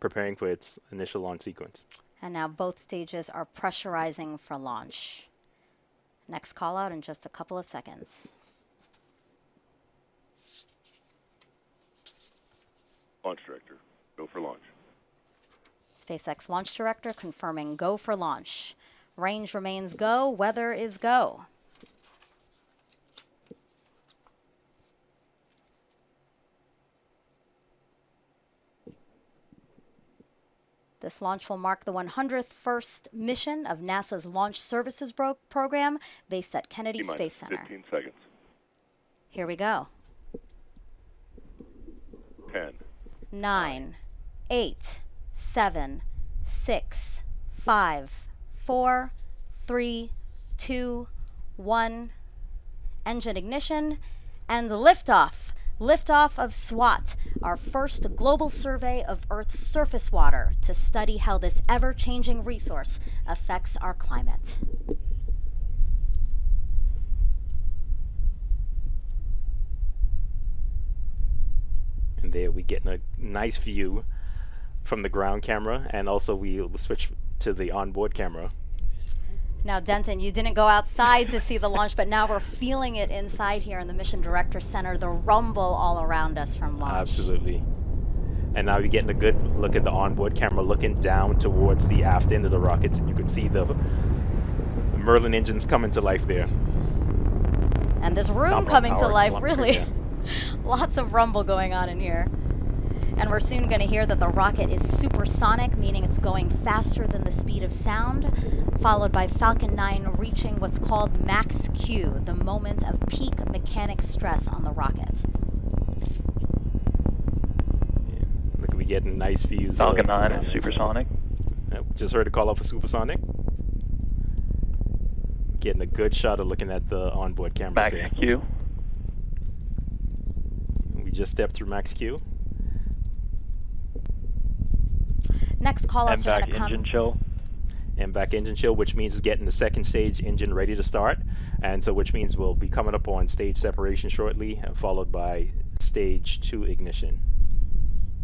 preparing for its initial launch sequence. And now both stages are pressurizing for launch. Next call out in just a couple of seconds. Launch director, go for launch. SpaceX launch director confirming go for launch. Range remains go, weather is go. This launch will mark the 100th first mission of NASA's Launch Services program based at Kennedy Space Center. 15 seconds. Here we go. 10. 9, 8, 7, 6, 5, 4, 3, 2, 1. Engine ignition and liftoff. Liftoff of SWOT, our first global survey of Earth's surface water to study how this ever-changing resource affects our climate. And there we get a nice view from the ground camera, and also we will switch to the onboard camera. Now, Denton, you didn't go outside to see the launch, but now we're feeling it inside here in the Mission Director Center, the rumble all around us from launch. Absolutely. And now you're getting a good look at the onboard camera looking down towards the aft end of the rockets, and you can see the Merlin engines coming to life there. And this room coming to life, really. Lots of rumble going on in here. And we're soon going to hear that the rocket is supersonic, meaning it's going faster than the speed of sound, followed by Falcon 9 reaching what's called max Q, the moment of peak mechanic stress on the rocket. Yeah. Look, we getting nice views. Falcon 9 is supersonic. Just heard a call out for supersonic. Getting a good shot of looking at the onboard cameras Max there. Q. We just stepped through max Q. Next call-outs are going to come. Engine chill. And back engine chill, which means it's getting the second stage engine ready to start. And so which means we'll be coming up on stage separation shortly, followed by stage 2 ignition.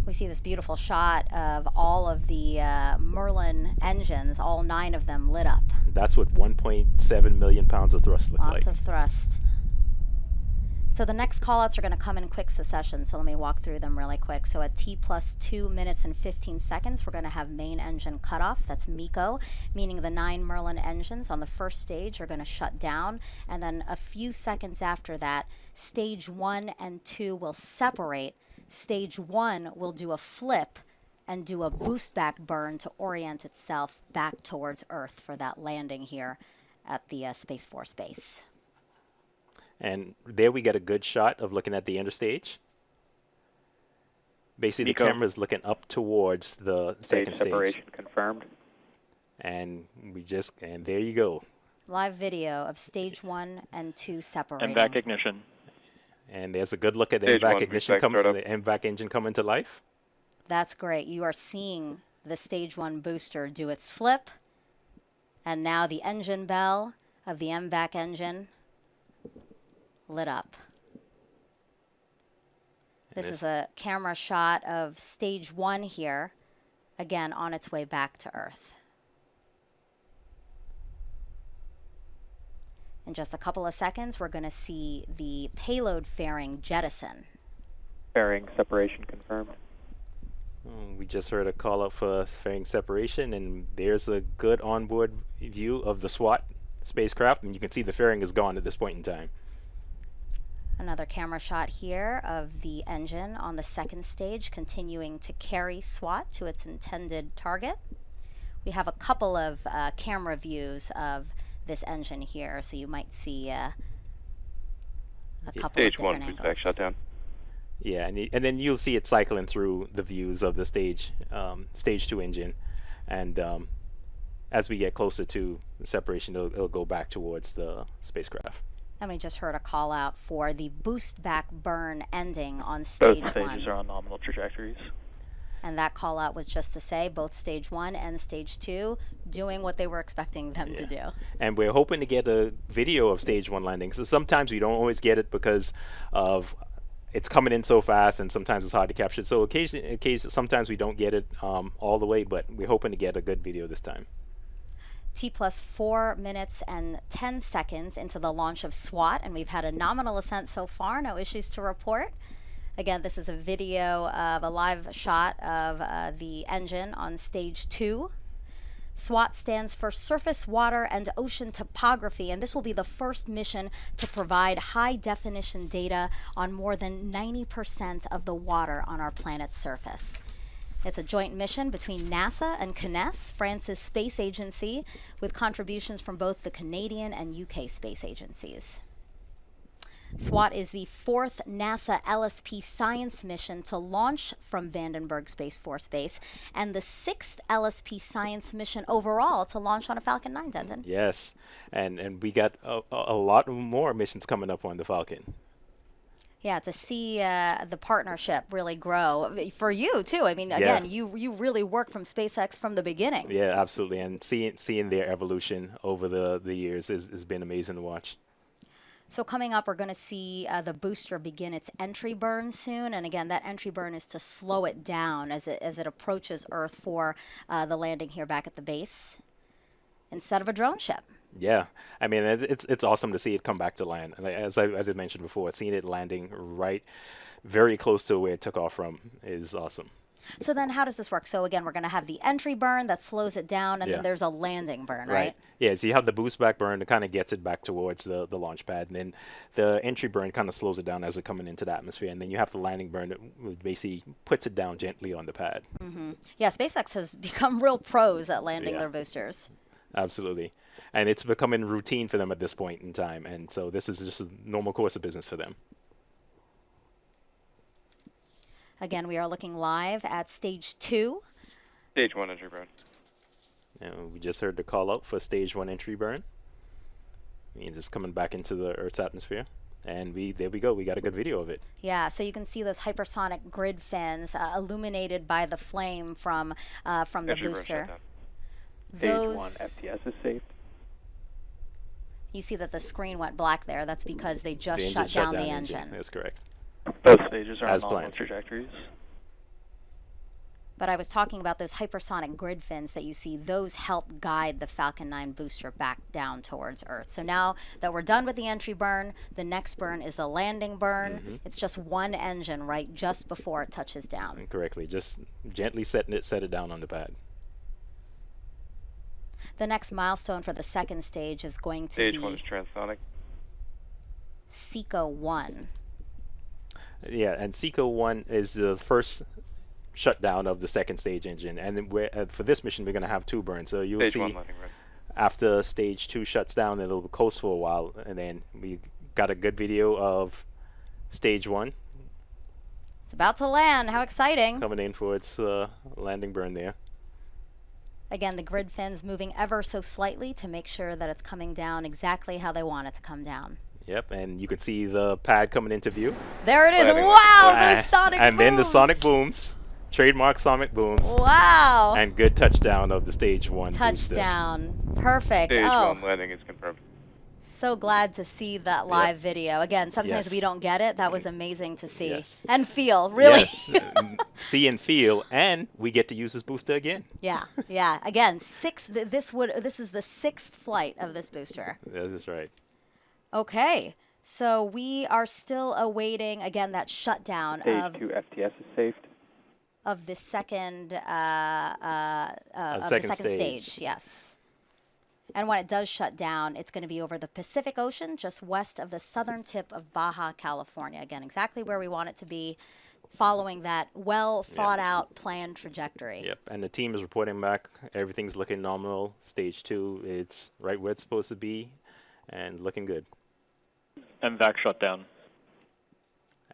We see this beautiful shot of all of the Merlin engines, all 9 of them lit up. That's what 1.7 million pounds of thrust look like. Lots of thrust. So the next callouts are going to come in quick succession, so let me walk through them really quick. So at T plus 2 minutes and 15 seconds, we're going to have main engine cutoff. That's MECO, meaning the 9 Merlin engines on the first stage are going to shut down. And then a few seconds after that, stage 1 and 2 will separate. Stage 1 will do a flip and do a boost back burn to orient itself back towards Earth for that landing here at the Space Force Base. And there we get a good shot of looking at the interstage. Basically, the camera is looking up towards the second stage. Separation confirmed. And there you go. Live video of stage 1 and 2 separating. MVAC ignition. And there's a good look at the MVAC ignition coming, the MVAC engine coming to life. That's great. You are seeing the stage 1 booster do its flip. And now the engine bell of the MVAC engine lit up. This is a camera shot of stage 1 here, again on its way back to Earth. In just a couple of seconds, we're going to see the payload fairing jettison. Fairing separation confirmed. We just heard a call out for fairing separation, and there's a good onboard view of the SWOT spacecraft, and you can see the fairing is gone at this point in time. Another camera shot here of the engine on the second stage continuing to carry SWOT to its intended target. We have a couple of camera views of this engine here, so you might see a couple Stage of different 1 angles. boost shutdown. Yeah, and then you'll see it cycling through the views of the stage 2 engine, and as we get closer to the separation, it'll go back towards the spacecraft. And we just heard a call out for the boost back burn ending on stage Both 1. stages are on nominal trajectories. And that call out was just to say both stage 1 and stage 2 doing what they were expecting them to do. And we're hoping to get a video of stage 1 landing. So sometimes we don't always get it because of it's coming in so fast, and sometimes it's hard to capture it. So occasionally sometimes we don't get it all the way, but we're hoping to get a good video this time. T+, 4 minutes and 10 seconds into the launch of SWOT, and we've had a nominal ascent so far, no issues to report. Again, this is a video of a live shot of the engine on stage 2. SWOT stands for Surface, Water, and Ocean Topography, and this will be the first mission to provide high-definition data on more than 90% of the water on our planet's surface. It's a joint mission between NASA and CNES, France's space agency, with contributions from both the Canadian and UK space agencies. SWOT is the 4th NASA LSP science mission to launch from Vandenberg Space Force Base, and the 6th LSP science mission overall to launch on a Falcon 9, Denton. Yes, and we got a lot more missions coming up on the Falcon. Yeah, to see the partnership really grow for you too. I mean, again, you really worked from SpaceX from the beginning. Yeah, absolutely, and seeing their evolution over the years has been amazing to watch. So coming up, we're going to see the booster begin its entry burn soon, and again, that entry burn is to slow it down as it approaches Earth for the landing here back at the base, instead of a drone ship. Yeah, I mean, it's awesome to see it come back to land. And as I mentioned before, seeing it landing right very close to where it took off from is awesome. So then how does this work? So again, we're going to have the entry burn that slows it down, and then there's a landing burn, right? Yeah, so you have the boost back burn that kind of gets it back towards the launch pad, and then the entry burn kind of slows it down as it's coming into the atmosphere, and then you have the landing burn that basically puts it down gently on the pad. Mm-hmm. Yeah, SpaceX has become real pros at landing their boosters. Absolutely. And it's becoming routine for them at this point in time, and so this is just a normal course of business for them. Again, we are looking live at stage 2. Stage 1 entry burn. And we just heard the call out for stage 1 entry burn. Means it's coming back into the Earth's atmosphere. And there we go. We got a good video of it. Yeah, so you can see those hypersonic grid fins illuminated by the flame from the booster. Stage 1 FPS is safe. You see that the screen went black there. That's because they just shut down the engine. That's correct. Both stages are on As nominal planned. trajectories. But I was talking about those hypersonic grid fins that you see. Those help guide the Falcon 9 booster back down towards Earth. So now that we're done with the entry burn, the next burn is the landing burn. Mm-hmm. It's just one engine, right, just before it touches down. Correctly. Just gently set it down on the pad. The next milestone for the second stage is going to Stage be 1 is transonic. SECO 1. Yeah, and SECO 1 is the first shutdown of the second stage engine, and then for this mission we're going to have 2 burns. So you'll Stage see 1 landing, right. after stage 2 shuts down, it'll coast for a while, and then we got a good video of stage 1 It's about to land. How exciting. coming in for its landing burn there. Again, the grid fins moving ever so slightly to make sure that it's coming down exactly how they want it to come down. Yep, and you can see the pad coming into view. There it is. Wow, those sonic booms. And then the sonic booms trademark sonic booms. Wow. And good touchdown of the stage 1 touchdown. Perfect. Stage oh. 1 landing is confirmed. So glad to see that live video. Again, sometimes Yes. we don't get it. That was amazing to see. Yes. And feel, really. Yes, see and feel, and we get to use this booster again. Yeah, yeah. Again, this is the 6th flight of this booster. That is right. Okay, so we are still awaiting, again, that shutdown Stage 2 FTS is saved. of the second, second stage. Yes. And when it does shut down, it's going to be over the Pacific Ocean, just west of the southern tip of Baja California. Again, exactly where we want it to be, following that well thought out planned trajectory. Yep, and the team is reporting back. Everything's looking nominal. Stage 2, it's right where it's supposed to be, and looking good. MVAC shutdown.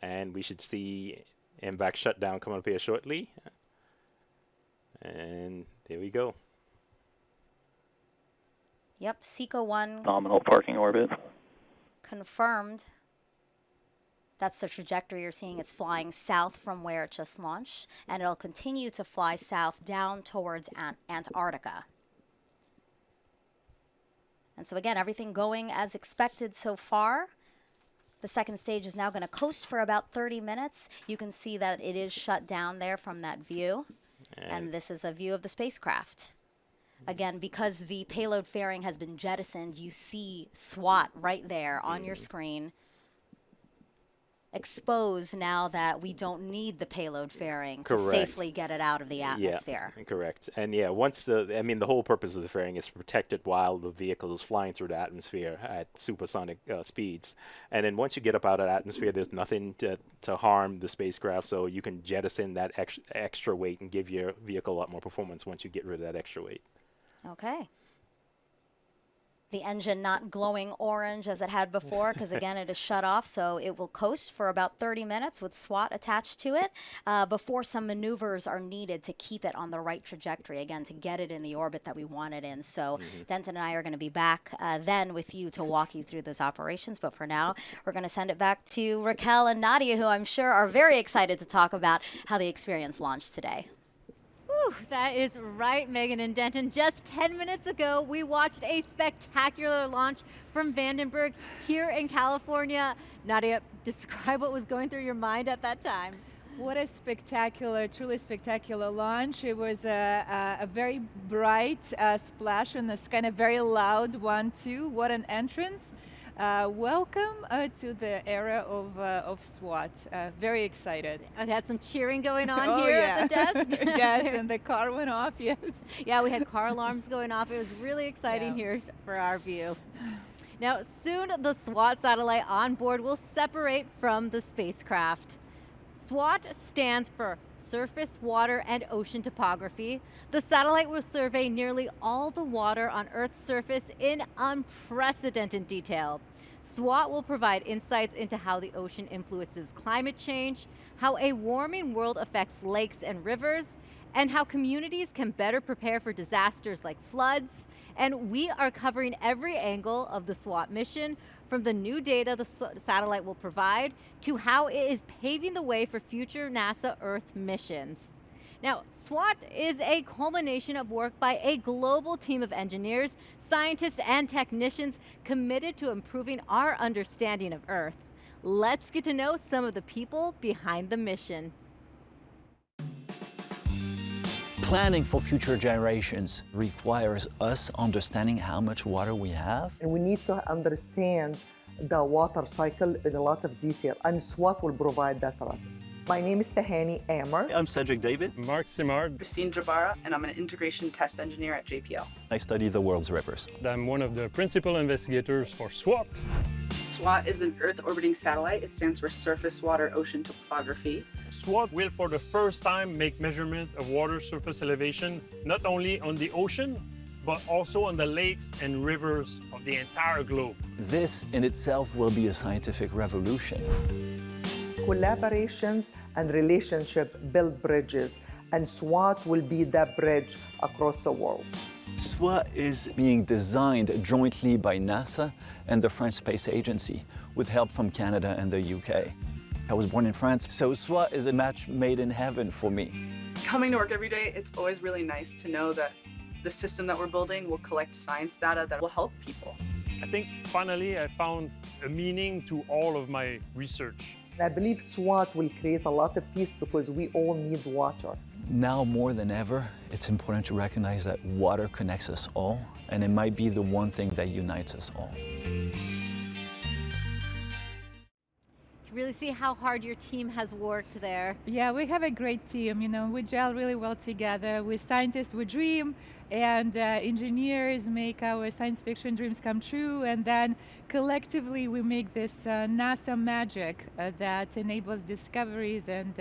And we should see MVAC shutdown come up here shortly. And there we go. Yep, SECO 1 Nominal parking orbit. confirmed. That's the trajectory you're seeing. It's flying south from where it just launched, and it'll continue to fly south down towards Antarctica. And so again, everything going as expected so far. The second stage is now going to coast for about 30 minutes. You can see that it is shut down there from that view. And this is a view of the spacecraft. Again, because the payload fairing has been jettisoned, you see SWOT right there on your screen. Exposed now that we don't need the payload fairing to safely get it out of the atmosphere. Yeah, correct. And yeah, once the whole purpose of the fairing is to protect it while the vehicle is flying through the atmosphere at supersonic speeds. And then once you get up out of the atmosphere, there's nothing to harm the spacecraft, so you can jettison that extra weight and give your vehicle a lot more performance once you get rid of that extra weight. Okay. The engine not glowing orange as it had before, because again, it is shut off, so it will coast for about 30 minutes with SWOT attached to it before some maneuvers are needed to keep it on the right trajectory, again, to get it in the orbit that we want it in. So Denton and I are going to be back then with you to walk you through those operations, but for now, we're going to send it back to Raquel and Nadia, who I'm sure are very excited to talk about how the experience launched today. Whew, that is right, Megan and Denton. Just 10 minutes ago, we watched a spectacular launch from Vandenberg here in California. Nadia, describe what was going through your mind at that time. What a spectacular, truly spectacular launch. It was a very bright splash and this kind of very loud one too. What an entrance. Welcome to the era of SWOT. Very excited. I had some cheering going on here at the desk. Yes, and the car went off, yes. Yeah, we had car alarms going off. It was really exciting here for our view. Now, soon the SWOT satellite on board will separate from the spacecraft. SWOT stands for Surface, Water, and Ocean Topography. The satellite will survey nearly all the water on Earth's surface in unprecedented detail. SWOT will provide insights into how the ocean influences climate change, how a warming world affects lakes and rivers, and how communities can better prepare for disasters like floods. And we are covering every angle of the SWOT mission, from the new data the satellite will provide to how it is paving the way for future NASA Earth missions. Now, SWOT is a culmination of work by a global team of engineers, scientists, and technicians committed to improving our understanding of Earth. Let's get to know some of the people behind the mission. Planning for future generations requires us understanding how much water we have. And we need to understand the water cycle in a lot of detail, and SWOT will provide that for us. My name is Tahani Amar. I'm Cedric David. Mark Simard. Christine Jabara, and I'm an integration test engineer at JPL. I study the world's rivers. I'm one of the principal investigators for SWOT. SWOT is an Earth orbiting satellite. It stands for Surface, Water, Ocean Topography. SWOT will for the first time make measurement of water surface elevation, not only on the ocean, but also on the lakes and rivers of the entire globe. This in itself will be a scientific revolution. Collaborations and relationship build bridges, and SWOT will be that bridge across the world. SWOT is being designed jointly by NASA and the French Space Agency with help from Canada and the UK. I was born in France, so SWOT is a match made in heaven for me. Coming to work every day, it's always really nice to know that the system that we're building will collect science data that will help people. I think finally I found a meaning to all of my research. I believe SWOT will create a lot of peace because we all need water. Now more than ever, it's important to recognize that water connects us all, and it might be the one thing that unites us all. You really see how hard your team has worked there. Yeah, we have a great team. You know, we gel really well together. With scientists, we dream, and engineers make our science fiction dreams come true. And then collectively, we make this NASA magic that enables discoveries and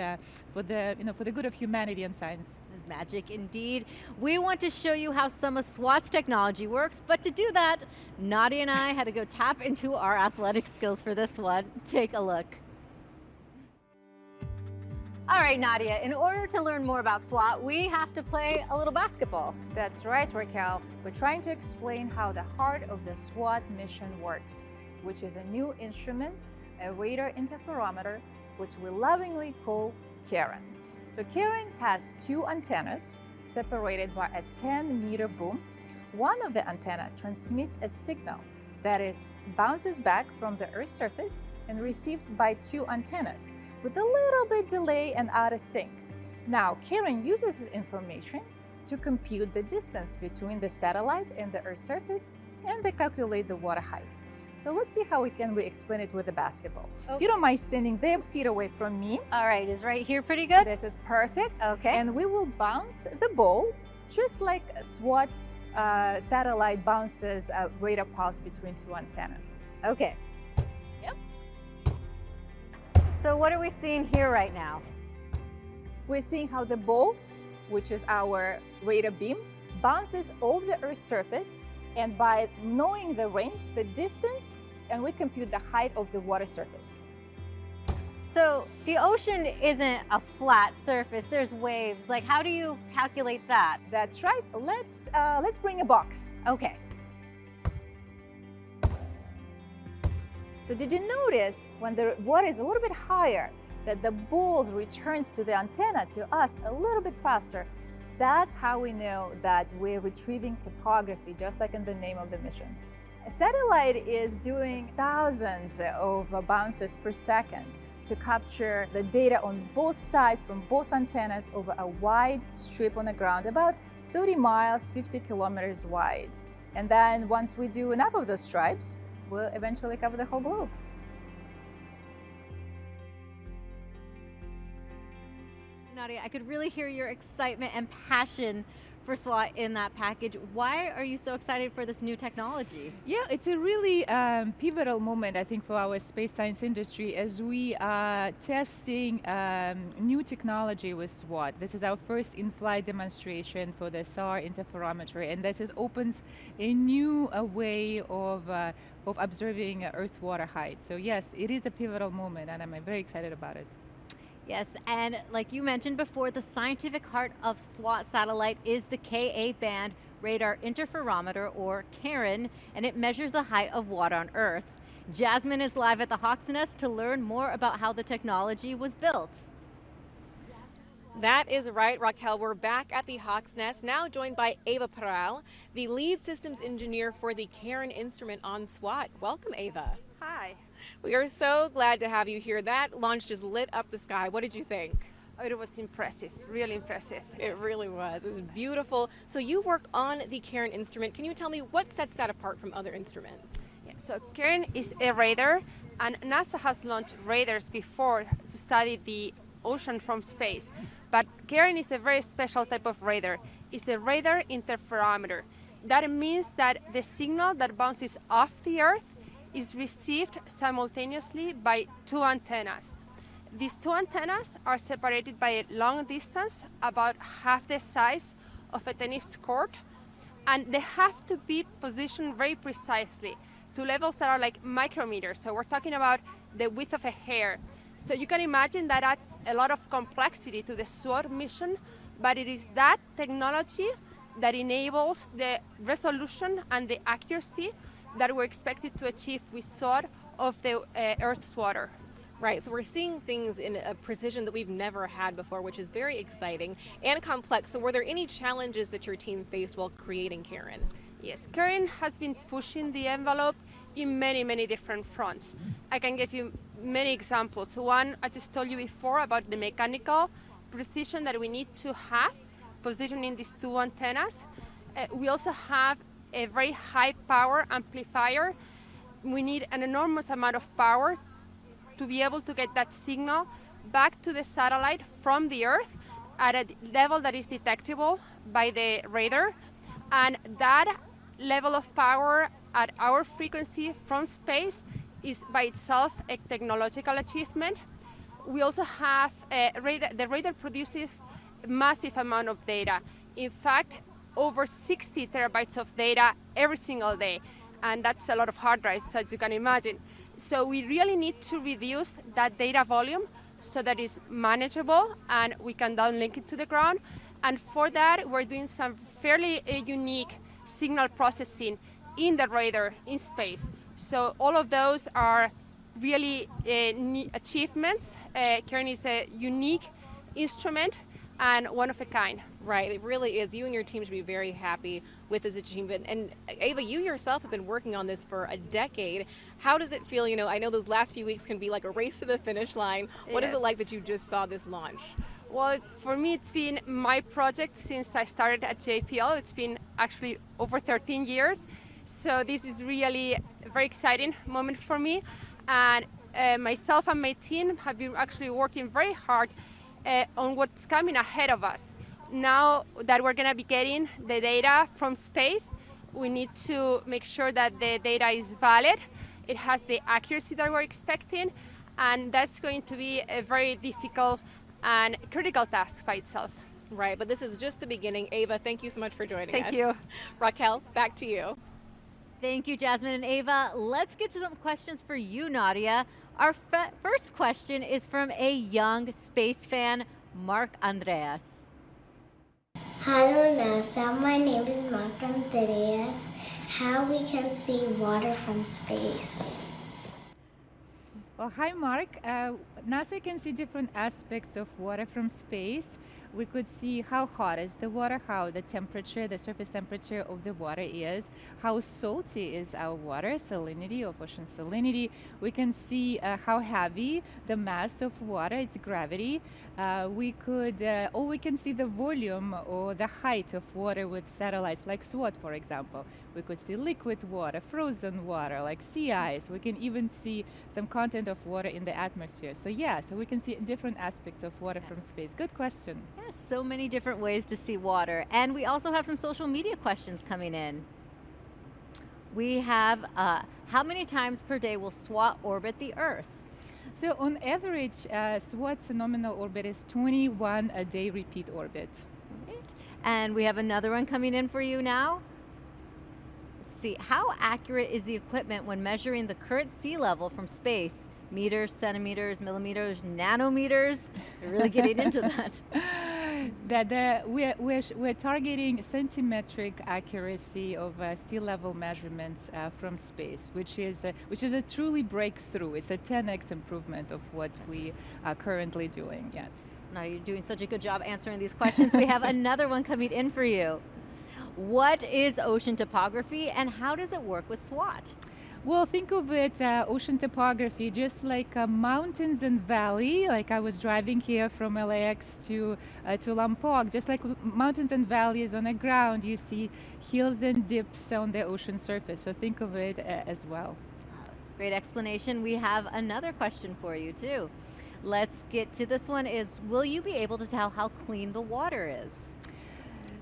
for the good of humanity and science. It's magic indeed. We want to show you how some of SWOT's technology works, but to do that, Nadia and I had to go tap into our athletic skills for this one. Take a look. All right, Nadia, in order to learn more about SWOT, we have to play a little basketball. That's right, Raquel. We're trying to explain how the heart of the SWOT mission works, which is a new instrument, a radar interferometer, which we lovingly call Karen. So Karen has two antennas separated by a 10-meter boom. One of the antenna transmits a signal that bounces back from the Earth's surface and received by two antennas with a little bit delay and out of sync. Now, Karen uses this information to compute the distance between the satellite and the Earth's surface, and they calculate the water height. So let's see how we explain it with the basketball. Okay. If you don't mind standing there, feet away from me. All right, is right here pretty good? This is perfect. Okay. And we will bounce the ball just like a SWOT satellite bounces a radar pulse between two antennas. Okay. Yep. So what are we seeing here right now? We're seeing how the ball, which is our radar beam, bounces over the Earth's surface, and by knowing the range, the distance, and we compute the height of the water surface. So the ocean isn't a flat surface, there's waves. Like, how do you calculate that? That's right. Let's bring a box. Okay. So did you notice when the water is a little bit higher that the ball returns to the antenna, to us, a little bit faster? That's how we know that we're retrieving topography, just like in the name of the mission. A satellite is doing thousands of bounces per second to capture the data on both sides from both antennas over a wide strip on the ground, about 30 miles, 50 kilometers wide. And then once we do enough of those stripes, we'll eventually cover the whole globe. Nadia, I could really hear your excitement and passion for SWOT in that package. Why are you so excited for this new technology? Yeah, it's a really pivotal moment, I think, for our space science industry as we are testing new technology with SWOT. This is our first in-flight demonstration for the SAR interferometer, and this opens a new way of observing Earth water height. So yes, it is a pivotal moment, and I'm very excited about it. Yes, and like you mentioned before, the scientific heart of SWOT satellite is the Ka-band radar interferometer, or Karen, and it measures the height of water on Earth. Jasmine is live at the Hawk's Nest to learn more about how the technology was built. That is right, Raquel. We're back at the Hawk's Nest, now joined by Ava Peral, the lead systems engineer for the Karen instrument on SWOT. Welcome, Ava. Hi. We are so glad to have you here. That launch just lit up the sky. What did you think? Oh, it was impressive, really impressive. It really was. It was beautiful. So you work on the Karen instrument. Can you tell me what sets that apart from other instruments? Yeah, so Karen is a radar, and NASA has launched radars before to study the ocean from space. But Karen is a very special type of radar. It's a radar interferometer. That means that the signal that bounces off the Earth is received simultaneously by two antennas. These two antennas are separated by a long distance, about half the size of a tennis court, and they have to be positioned very precisely to levels that are like micrometers. So we're talking about the width of a hair. So you can imagine that adds a lot of complexity to the SWOT mission, but it is that technology that enables the resolution and the accuracy that we're expected to achieve with SWOT of the Earth's water. Right, so we're seeing things in a precision that we've never had before, which is very exciting and complex. So were there any challenges that your team faced while creating Karen? Yes, Karen has been pushing the envelope in many, many different fronts. I can give you many examples. One, I just told you before about the mechanical precision that we need to have positioning these two antennas. We also have a very high power amplifier. We need an enormous amount of power to be able to get that signal back to the satellite from the Earth at a level that is detectable by the radar. And that level of power at our frequency from space is by itself a technological achievement. We also have the radar produces massive amount of data. In fact, over 60 terabytes of data every single day. And that's a lot of hard drives, as you can imagine. So we really need to reduce that data volume so that it's manageable and we can downlink it to the ground. And for that, we're doing some fairly unique signal processing in the radar in space. So all of those are really achievements. Karen is a unique instrument and one of a kind. Right, it really is. You and your team should be very happy with this achievement. And Ava, you yourself have been working on this for a decade. How does it feel? You know, I know those last few weeks can be like a race to the finish line. What is it like that you just saw this launch? Well, for me, it's been my project since I started at JPL. It's been actually over 13 years. So this is really a very exciting moment for me. And myself and my team have been actually working very hard on what's coming ahead of us. Now that we're going to be getting the data from space, we need to make sure that the data is valid. It has the accuracy that we're expecting. And that's going to be a very difficult and critical task by itself. Right, but this is just the beginning. Ava, thank you so much for joining us. Thank you. Raquel, back to you. Thank you, Jasmine and Ava. Let's get to some questions for you, Nadia. Our first question is from a young space fan, Mark Andreas. Hello NASA, my name is Mark Andreas. How we can see water from space? Well, hi Mark. NASA can see different aspects of water from space. We could see how hot is the water, how the temperature, the surface temperature of the water is, how salty is our water, salinity of ocean salinity. We can see how heavy the mass of water, its gravity. We can see the volume or the height of water with satellites like SWOT, for example. We could see liquid water, frozen water, like sea ice. We can even see some content of water in the atmosphere. So yeah, so we can see different aspects of water from space. Good question. Yes, so many different ways to see water. And we also have some social media questions coming in. We have, how many times per day will SWOT orbit the Earth? So on average, SWOT's nominal orbit is 21 a day repeat orbit. Right. And we have another one coming in for you now. Let's see, how accurate is the equipment when measuring the current sea level from space? Meters, centimeters, millimeters, nanometers? We're really getting into that. We're targeting centimetric accuracy of sea level measurements from space, which is a truly breakthrough. It's a 10x improvement of what we are currently doing. Yes. Now you're doing such a good job answering these questions. We have another one coming in for you. What is ocean topography and how does it work with SWOT? Well, think of it, ocean topography, just like mountains and valley. Like I was driving here from LAX to Lompoc, just like mountains and valleys on the ground, you see hills and dips on the ocean surface. So think of it as well. Great explanation. We have another question for you too. Let's get to this one is, will you be able to tell how clean the water is?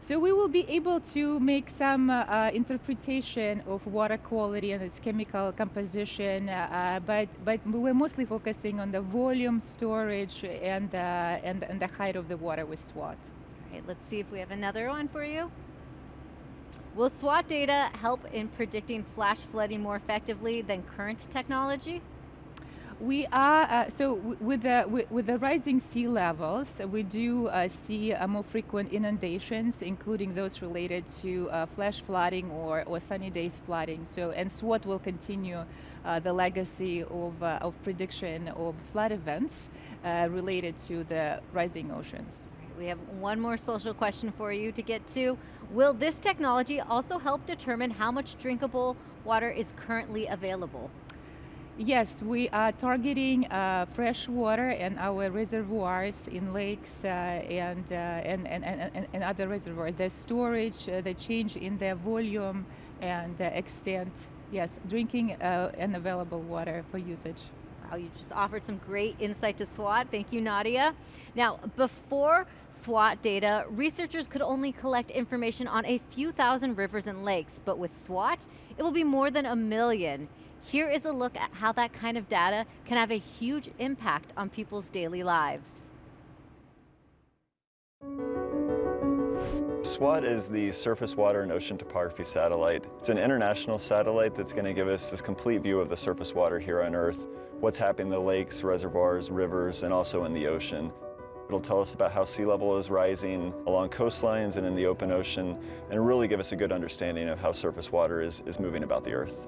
So we will be able to make some interpretation of water quality and its chemical composition, but we're mostly focusing on the volume, storage, and the height of the water with SWOT. All right, let's see if we have another one for you. Will SWOT data help in predicting flash flooding more effectively than current technology? We are with the rising sea levels, we do see more frequent inundations, including those related to flash flooding or sunny days flooding. And SWOT will continue the legacy of prediction of flood events related to the rising oceans. We have one more social question for you to get to. Will this technology also help determine how much drinkable water is currently available? Yes, we are targeting fresh water and our reservoirs in lakes and other reservoirs. The storage, the change in their volume and extent. Yes, drinking and available water for usage. Wow, you just offered some great insight to SWOT. Thank you, Nadia. Now, before SWOT data, researchers could only collect information on a few thousand rivers and lakes, but with SWOT, it will be more than 1 million. Here is a look at how that kind of data can have a huge impact on people's daily lives. SWOT is the Surface Water and Ocean Topography Satellite. It's an international satellite that's going to give us this complete view of the surface water here on Earth, what's happening in the lakes, reservoirs, rivers, and also in the ocean. It'll tell us about how sea level is rising along coastlines and in the open ocean, and really give us a good understanding of how surface water is moving about the Earth.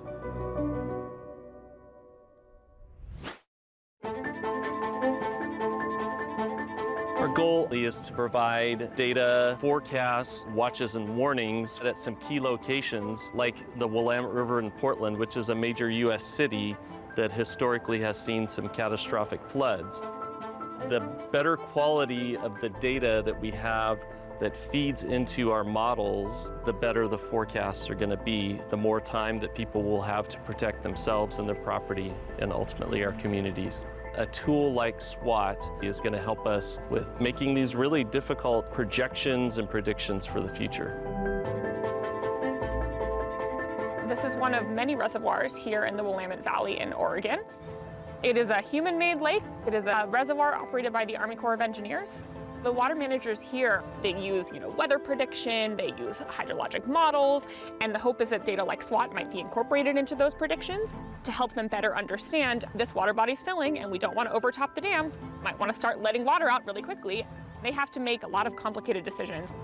Our goal is to provide data, forecasts, watches, and warnings at some key locations like the Willamette River in Portland, which is a major U.S. city that historically has seen some catastrophic floods. The better quality of the data that we have that feeds into our models, the better the forecasts are going to be, the more time that people will have to protect themselves and their property and ultimately our communities. A tool like SWOT is going to help us with making these really difficult projections and predictions for the future. This is one of many reservoirs here in the Willamette Valley in Oregon. It is a human-made lake. It is a reservoir operated by the Army Corps of Engineers. The water managers here, they use weather prediction, they use hydrologic models, and the hope is that data like SWOT might be incorporated into those predictions to help them better understand this water body's filling and we don't want to overtop the dams, might want to start letting water out really quickly. They have to make a lot of complicated decisions.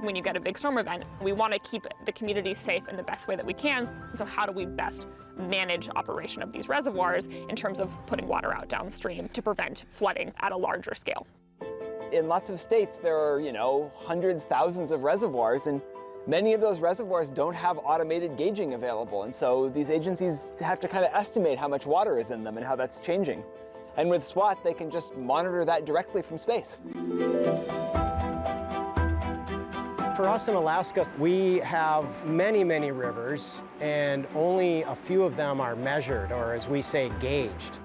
When you get a big storm event, we want to keep the community safe in the best way that we can. So how do we best manage operation of these reservoirs in terms of putting water out downstream to prevent flooding at a larger scale? In lots of states, there are, hundreds, thousands of reservoirs, and many of those reservoirs don't have automated gauging available. And so these agencies have to kind of estimate how much water is in them and how that's changing. And with SWOT, they can just monitor that directly from space. For us in Alaska, we have many, many rivers, and only a few of them are measured, or as we say, gauged.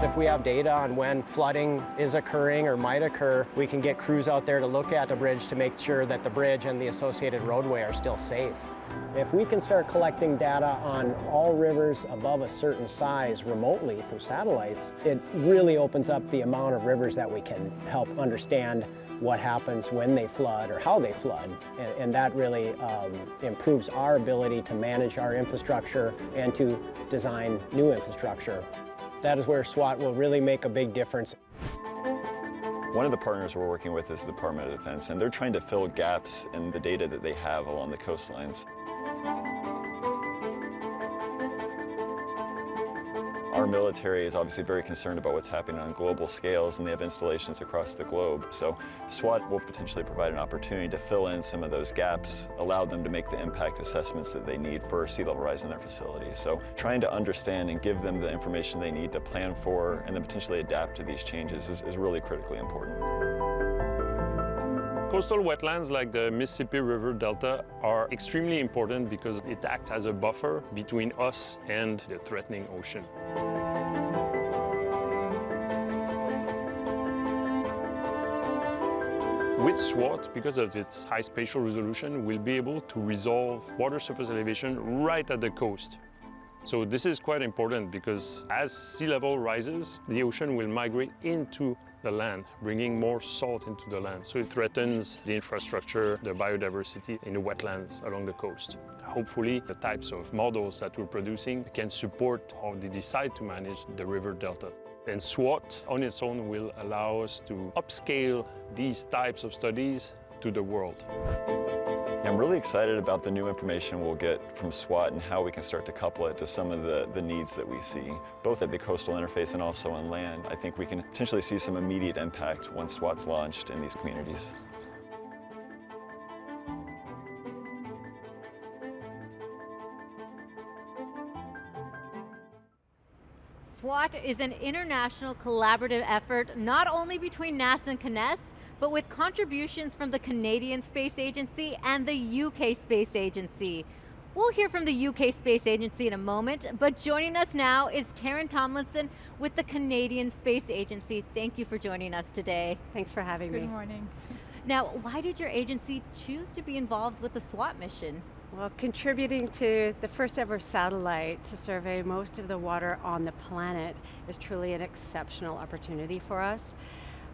If we have data on when flooding is occurring or might occur, we can get crews out there to look at the bridge to make sure that the bridge and the associated roadway are still safe. If we can start collecting data on all rivers above a certain size remotely from satellites, it really opens up the amount of rivers that we can help understand what happens when they flood or how they flood. And that really improves our ability to manage our infrastructure and to design new infrastructure. That is where SWOT will really make a big difference. One of the partners we're working with is the Department of Defense, and they're trying to fill gaps in the data that they have along the coastlines. Our military is obviously very concerned about what's happening on global scales, and they have installations across the globe. So SWOT will potentially provide an opportunity to fill in some of those gaps, allow them to make the impact assessments that they need for sea level rise in their facilities. So trying to understand and give them the information they need to plan for and then potentially adapt to these changes is really critically important. Coastal wetlands like the Mississippi River Delta are extremely important because it acts as a buffer between us and the threatening ocean. With SWOT, because of its high spatial resolution, we'll be able to resolve water surface elevation right at the coast. So this is quite important because as sea level rises, the ocean will migrate into the land, bringing more salt into the land. So it threatens the infrastructure, the biodiversity in the wetlands along the coast. Hopefully, the types of models that we're producing can support how they decide to manage the river delta. And SWOT on its own will allow us to upscale these types of studies to the world. I'm really excited about the new information we'll get from SWOT and how we can start to couple it to some of the needs that we see, both at the coastal interface and also on land. I think we can potentially see some immediate impact once SWOT's launched in these communities. SWOT is an international collaborative effort not only between NASA and CNES, but with contributions from the Canadian Space Agency and the UK Space Agency. We'll hear from the UK Space Agency in a moment, but joining us now is Taryn Tomlinson with the Canadian Space Agency. Thank you for joining us today. Thanks for having me. Good morning. Now, why did your agency choose to be involved with the SWOT mission? Well, contributing to the first ever satellite to survey most of the water on the planet is truly an exceptional opportunity for us.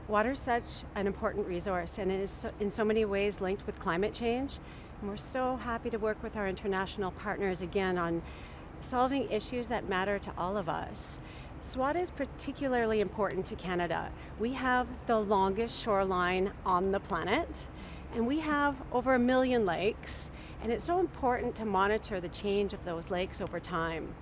Water is such an important resource, and it is in so many ways linked with climate change. And we're so happy to work with our international partners again on solving issues that matter to all of us. SWOT is particularly important to Canada. We have the longest shoreline on the planet, and we have over 1 million lakes, and it's so important to monitor the change of those lakes over time.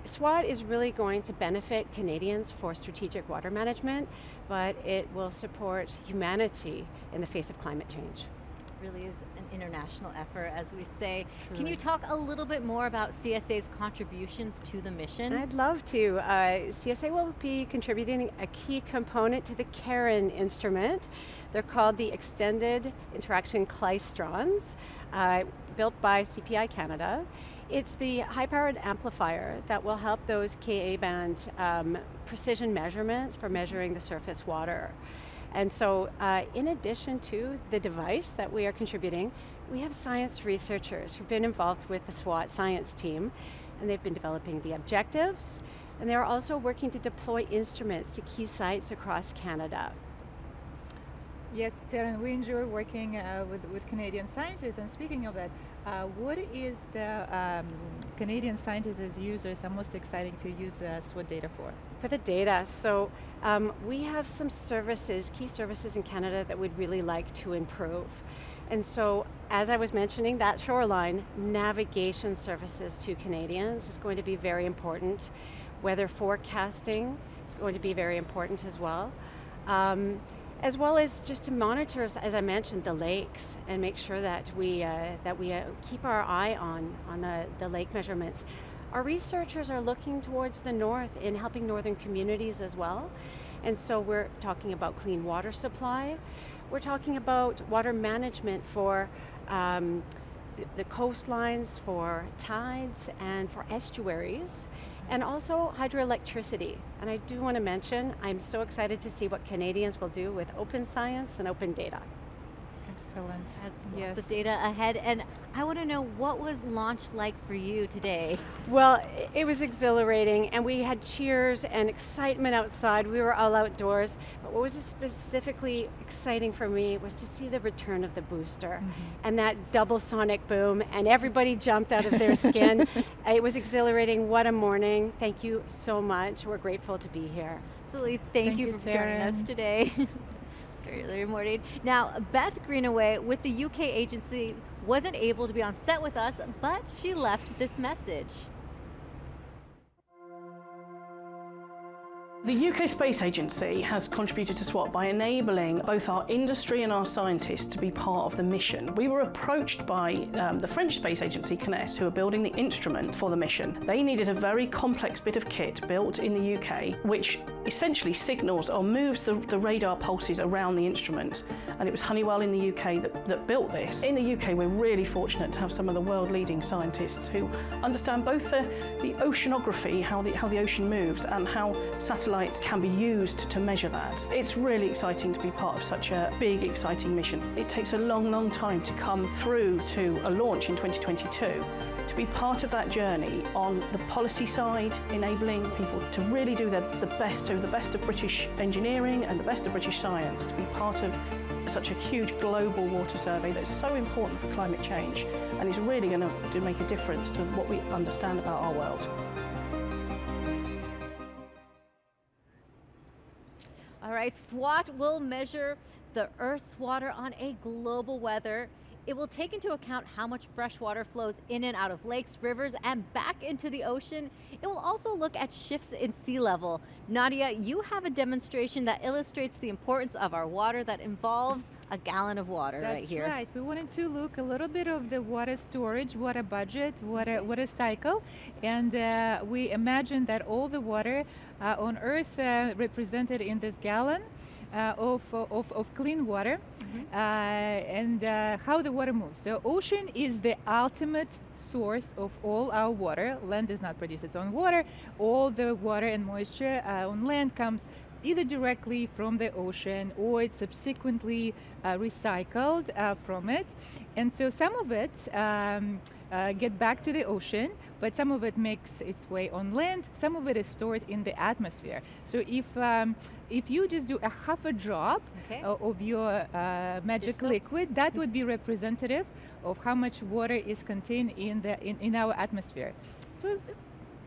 SWOT is really going to benefit Canadians for strategic water management, but it will support humanity in the face of climate change. It really is an international effort, as we say. Truly. Can you talk a little bit more about CSA's contributions to the mission? I'd love to. CSA will be contributing a key component to the CAREN instrument. They're called the Extended Interaction Klystrons, built by CPI Canada. It's the high-powered amplifier that will help those Ka-band precision measurements for measuring the surface water. And so in addition to the device that we are contributing, we have science researchers who've been involved with the SWOT science team, and they've been developing the objectives, and they're also working to deploy instruments to key sites across Canada. Yes, Taryn, we enjoy working with Canadian scientists, and speaking of that, what is the Canadian scientists as users are most exciting to use SWOT data for? For the data, so we have some services, key services in Canada that we'd really like to improve. And so, as I was mentioning, that shoreline, navigation services to Canadians is going to be very important. Weather forecasting is going to be very important as well. As well as just to monitor, as I mentioned, the lakes and make sure that we keep our eye on the lake measurements. Our researchers are looking towards the north in helping northern communities as well. And so we're talking about clean water supply. We're talking about water management for the coastlines, for tides, and for estuaries, and also hydroelectricity. And I do want to mention, I'm so excited to see what Canadians will do with open science and open data. Excellent. Yes. Lots of data ahead, and I want to know, what was launch like for you today? Well, it was exhilarating, and we had cheers and excitement outside. We were all outdoors, but what was specifically exciting for me was to see the return of the booster and that double sonic boom, and everybody jumped out of their skin. It was exhilarating. What a morning. Thank you so much. We're grateful to be here. Absolutely. Thank you for joining us today. Very early morning. Now, Beth Greenaway with the UK agency wasn't able to be on set with us, but she left this message. The UK Space Agency has contributed to SWOT by enabling both our industry and our scientists to be part of the mission. We were approached by the French Space Agency, CNES, who are building the instrument for the mission. They needed a very complex bit of kit built in the UK, which essentially signals or moves the radar pulses around the instrument. And it was Honeywell in the UK that built this. In the UK, we're really fortunate to have some of the world-leading scientists who understand both the oceanography, how the ocean moves, and how satellites can be used to measure that. It's really exciting to be part of such a big, exciting mission. It takes a long, long time to come through to a launch in 2022 to be part of that journey on the policy side, enabling people to really do the best of British engineering and the best of British science, to be part of such a huge global water survey that's so important for climate change and is really going to make a difference to what we understand about our world. All right, SWOT will measure the Earth's water on a global weather. It will take into account how much fresh water flows in and out of lakes, rivers, and back into the ocean. It will also look at shifts in sea level. Nadia, you have a demonstration that illustrates the importance of our water that involves a gallon of water right here. That's right. We wanted to look a little bit of the water storage, water budget, water cycle, and we imagine that all the water on Earth represented in this gallon of clean water, and how the water moves. So ocean is the ultimate source of all our water. Land does not produce its own water. All the water and moisture on land comes either directly from the ocean or it's subsequently recycled from it. And so some of it get back to the ocean, but some of it makes its way on land. Some of it is stored in the atmosphere. So if you just do a half a drop of your magic liquid, that would be representative of how much water is contained in our atmosphere. So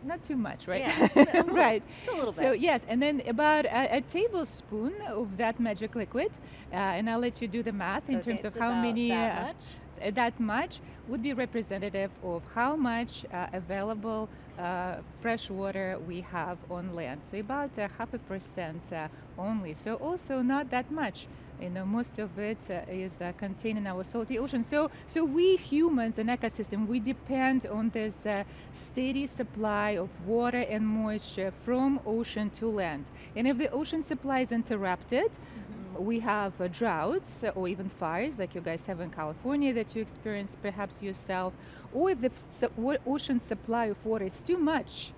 not too much, right? Yeah, right. Just a little bit. So yes, and then about a tablespoon of that magic liquid, and I'll let you do the math in terms of how many. That much would be representative of how much available fresh water we have on land. So about 0.5% only. So also not that much. You know, most of it is contained in our salty ocean. So we humans, an ecosystem, we depend on this steady supply of water and moisture from ocean to land. And if the ocean supply is interrupted, we have droughts or even fires like you guys have in California that you experience perhaps yourself. Or if the ocean supply of water is too much,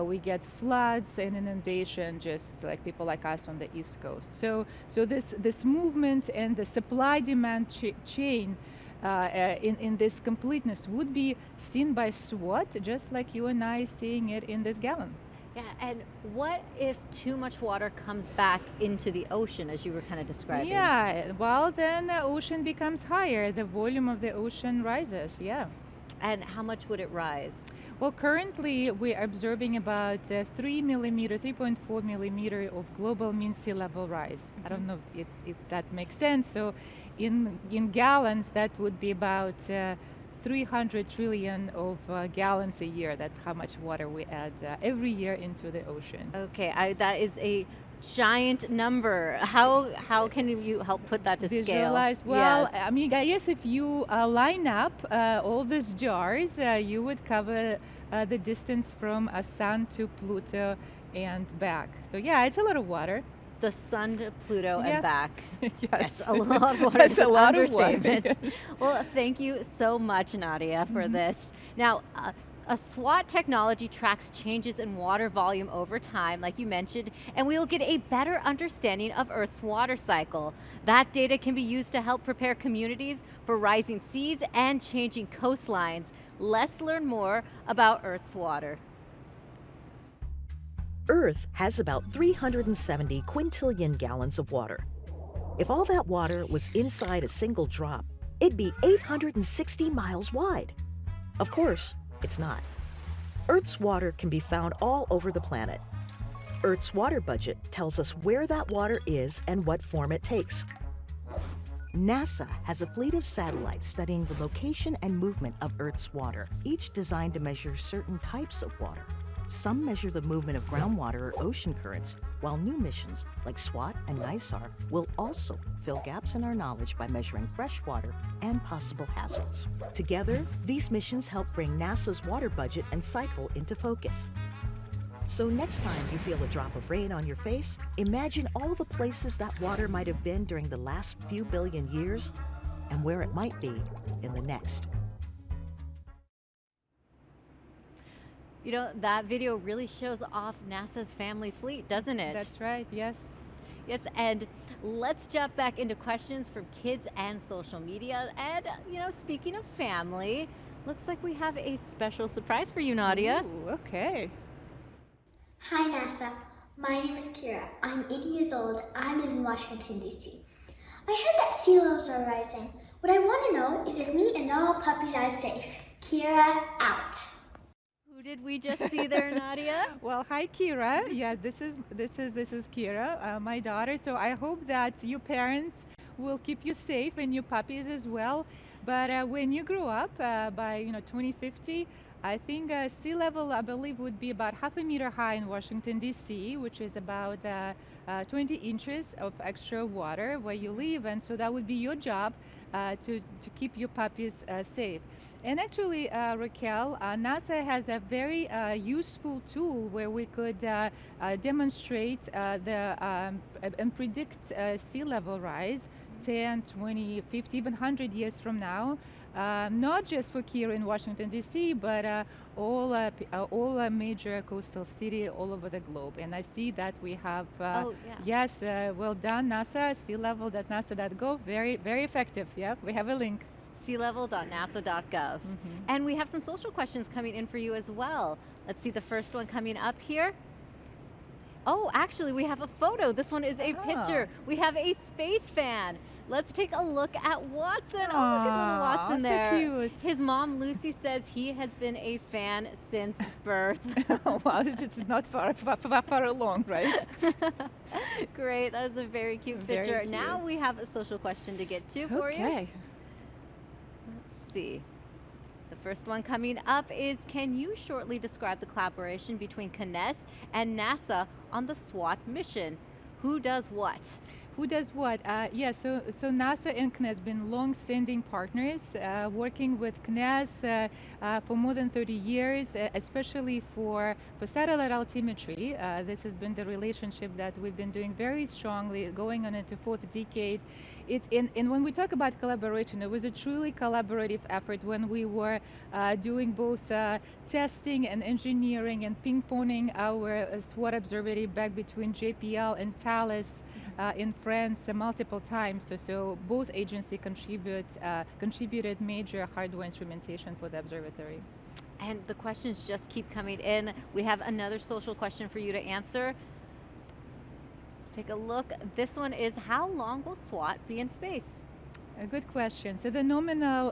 we get floods and inundation, just like people like us on the East Coast. So this movement and the supply-demand chain in this completeness would be seen by SWOT, just like you and I seeing it in this gallon. Yeah, and what if too much water comes back into the ocean, as you were kind of describing? Yeah, well, then the ocean becomes higher. The volume of the ocean rises, yeah. And how much would it rise? Well, currently we're observing about 3.4 millimeter of global mean sea level rise. I don't know if that makes sense. So in gallons, that would be about 300 trillion of gallons a year. That's how much water we add every year into the ocean. Okay, that is a giant number. How can you help put that to Visualize? scale? Well, yes. I mean, I guess if you line up all these jars, you would cover the distance from a sun to Pluto and back. So yeah, it's a lot of water. The sun to Pluto and back. Yes, a lot of water. That's a lot of water. Understatement. Well, thank you so much, Nadia, for this. Now, a SWOT technology tracks changes in water volume over time, like you mentioned, and we will get a better understanding of Earth's water cycle. That data can be used to help prepare communities for rising seas and changing coastlines. Let's learn more about Earth's water. Earth has about 370 quintillion gallons of water. If all that water was inside a single drop, it'd be 860 miles wide. Of course, it's not. Earth's water can be found all over the planet. Earth's water budget tells us where that water is and what form it takes. NASA has a fleet of satellites studying the location and movement of Earth's water, each designed to measure certain types of water. Some measure the movement of groundwater or ocean currents, while new missions like SWOT and NISAR will also fill gaps in our knowledge by measuring fresh water and possible hazards. Together, these missions help bring NASA's water budget and cycle into focus. So next time you feel a drop of rain on your face, imagine all the places that water might have been during the last few billion years and where it might be in the next. You know, that video really shows off NASA's family fleet, doesn't it? That's right, yes. Yes, and let's jump back into questions from kids and social media. And, you know, speaking of family, Looks like we have a special surprise for you, Nadia. Ooh, okay. Hi NASA, my name is Kira. I'm 80 years old. I live in Washington, D.C. I heard that sea levels are rising. What I want to know is if me and all puppies are safe. Kira out. Who did we just see there, Nadia? Well, hi Kira. Yeah, this is Kira, my daughter. So I hope that your parents will keep you safe and your puppies as well. But when you grow up by 2050, I think sea level, I believe, would be about half a meter high in Washington, D.C., which is about 20 inches of extra water where you live. And so that would be your job to keep your puppies safe. And actually, Raquel, NASA has a very useful tool where we could demonstrate and predict sea level rise 10, 20, 50, even 100 years from now. Not just for here in Washington, D.C., but all major coastal cities all over the globe. And I see that we have, yes, well done, NASA, sealevel.nasa.gov, very, very effective. Yeah, we have a link. sealevel.nasa.gov. And we have some social questions coming in for you as well. Let's see the first one coming up here. Oh, actually, we have a photo. This one is a picture. We have a space fan. Let's take a look at Watson. Oh, look at little Watson there. So cute. His mom, Lucy, says he has been a fan since birth. Oh, wow, it's not far along, right? Great, that is a very cute picture. Very cute. Now we have a social question to get to for you. Okay. Let's see. The first one coming up is, can you shortly describe the collaboration between CNES and NASA on the SWOT mission? Who does what? Who does what? So NASA and CNES have been long-standing partners, working with CNES for more than 30 years, especially for satellite altimetry. This has been the relationship that we've been doing very strongly, going on into fourth decade. And when we talk about collaboration, it was a truly collaborative effort when we were doing both testing and engineering and ping-ponging our SWOT observatory back between JPL and Thales in France multiple times. So both agencies contributed major hardware instrumentation for the observatory. And the questions just keep coming in. We have another social question for you to answer. Take a look. This one is, how long will SWOT be in space? A good question. So the nominal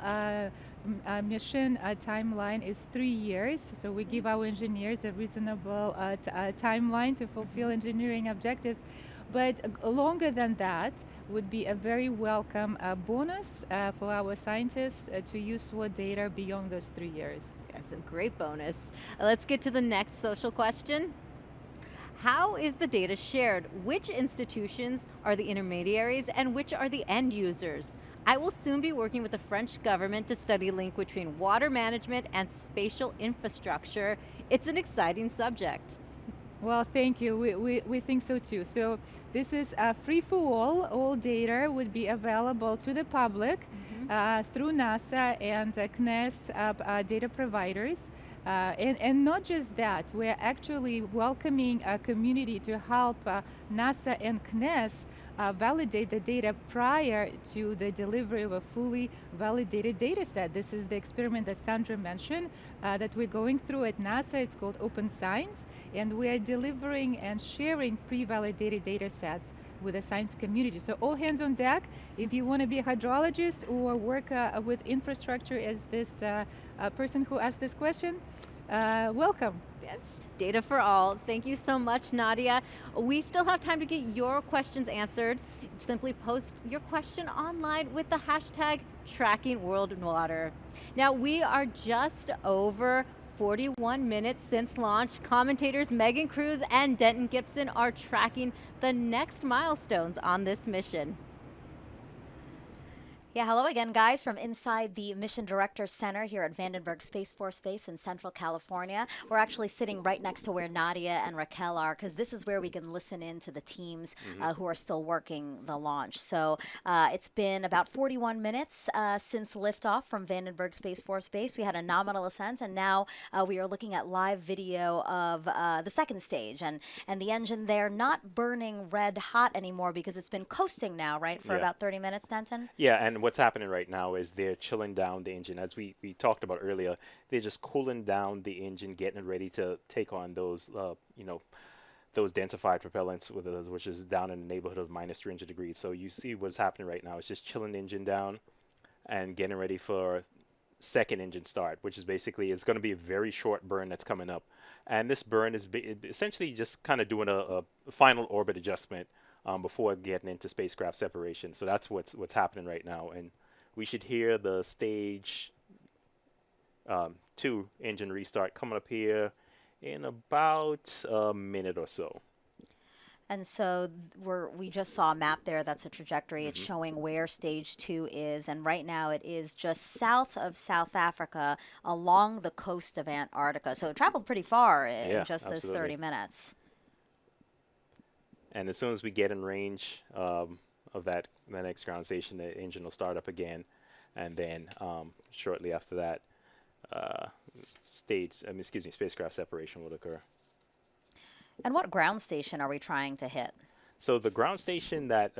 mission timeline is 3 years. So we give our engineers a reasonable timeline to fulfill engineering objectives. But longer than that would be a very welcome bonus for our scientists to use SWOT data beyond those 3 years. That's a great bonus. Let's get to the next social question. How is the data shared? Which institutions are the intermediaries and which are the end users? I will soon be working with the French government to study a link between water management and spatial infrastructure. It's an exciting subject. Well, thank you. We think so too. So this is free for all. All data would be available to the public through NASA and CNES data providers. And not just that, we're actually welcoming a community to help NASA and CNES validate the data prior to the delivery of a fully validated data set. This is the experiment that Sandra mentioned that we're going through at NASA. It's called Open Science, and we are delivering and sharing pre-validated data sets with the science community. So all hands on deck. If you want to be a hydrologist or work with infrastructure as this person who asked this question, welcome. Yes, data for all. Thank you so much, Nadia. We still have time to get your questions answered. Simply post your question online with the hashtag #TrackingWorldWater. Now, we are just over 41 minutes since launch. Commentators Megan Cruz and Denton Gibson are tracking the next milestones on this mission. Yeah, hello again, guys, from inside the Mission Director Center here at Vandenberg Space Force Base in Central California. We're actually sitting right next to where Nadia and Raquel are, because this is where we can listen in to the teams who are still working the launch. So it's been about 41 minutes since liftoff from Vandenberg Space Force Base. We had a nominal ascent, and now we are looking at live video of the second stage. And the engine there not burning red hot anymore because it's been coasting now, right, for about 30 minutes, Denton? Yeah, and And what's happening right now is they're chilling down the engine. As we talked about earlier, they're just cooling down the engine, getting it ready to take on those, those densified propellants, which is down in the neighborhood of minus 300 degrees. So you see what's happening right now. It's just chilling the engine down and getting ready for second engine start, which is basically, it's going to be a very short burn that's coming up. And this burn is essentially just kind of doing a final orbit adjustment before getting into spacecraft separation. So that's what's happening right now. And we should hear the stage 2 engine restart coming up here in about a minute or so. And so we just saw a map there. That's a trajectory. It's showing where stage 2 is. And right now it is just south of South Africa along the coast of Antarctica. So it traveled pretty far in just those 30 minutes. And as soon as we get in range of that next ground station, the engine will start up again. And then shortly after that, spacecraft separation will occur. And what ground station are we trying to hit? So the ground station that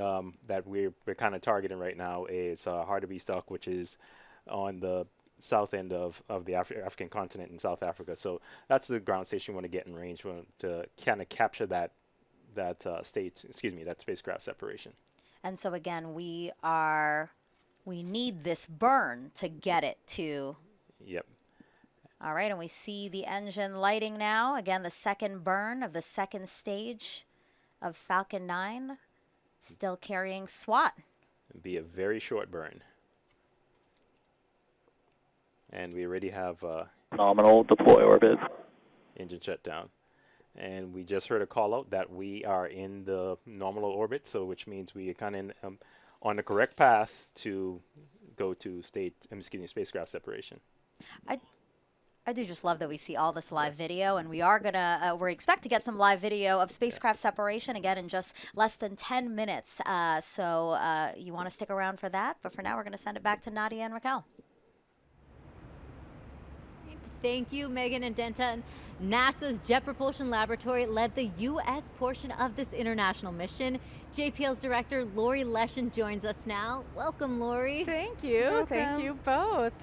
we're kind of targeting right now is Hartebeestok, which is on the south end of the African continent in South Africa. So that's the ground station we want to get in range to kind of capture that spacecraft separation. And so again, we need this burn to get it to. Yep. All right, and we see the engine lighting now. Again, the second burn of the second stage of Falcon 9, still carrying SWOT. It'll be a very short burn. And we already have nominal deploy orbit. Engine shutdown. And we just heard a call out that we are in the nominal orbit, so which means we are kind of on the correct path to go to spacecraft separation. I do just love that we see all this live video, and we expect to get some live video of spacecraft separation again in just less than 10 minutes. So you want to stick around for that, but for now we're going to send it back to Nadia and Raquel. Thank you, Megan and Denton. NASA's Jet Propulsion Laboratory led the U.S. portion of this international mission. JPL's director, Lori Leshin, joins us now. Welcome, Lori. Thank you. Welcome. Thank you both.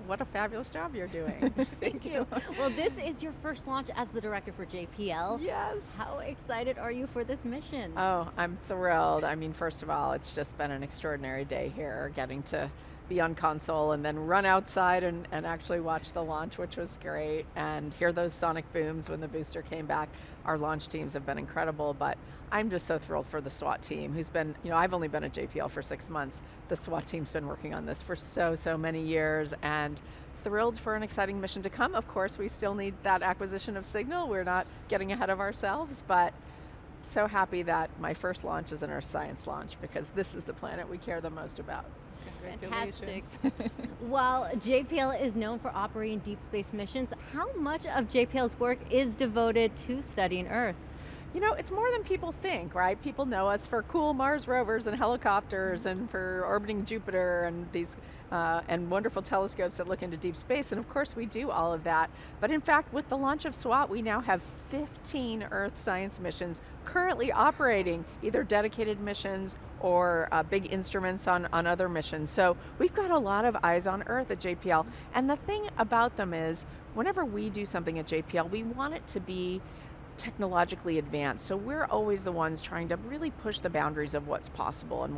What a fabulous job you're doing. Thank you. Well, this is your first launch as the director for JPL. Yes. How excited are you for this mission? Oh, I'm thrilled. I mean, first of all, it's just been an extraordinary day here, getting to be on console and then run outside and actually watch the launch, which was great, and hear those sonic booms when the booster came back. Our launch teams have been incredible, but I'm just so thrilled for the SWOT team, who's been, I've only been at JPL for 6 months. The SWOT team's been working on this for so many years, and thrilled for an exciting mission to come. Of course, we still need that acquisition of signal. We're not getting ahead of ourselves, but so happy that my first launch is an Earth science launch, because this is the planet we care the most about. Fantastic. While JPL is known for operating deep space missions, how much of JPL's work is devoted to studying Earth? It's more than people think, right? People know us for cool Mars rovers and helicopters and for orbiting Jupiter and these and wonderful telescopes that look into deep space. And of course we do all of that. But in fact, with the launch of SWOT, we now have 15 Earth science missions currently operating, either dedicated missions or big instruments on other missions. So we've got a lot of eyes on Earth at JPL. And the thing about them is, whenever we do something at JPL, we want it to be technologically advanced. So we're always the ones trying to really push the boundaries of what's possible, and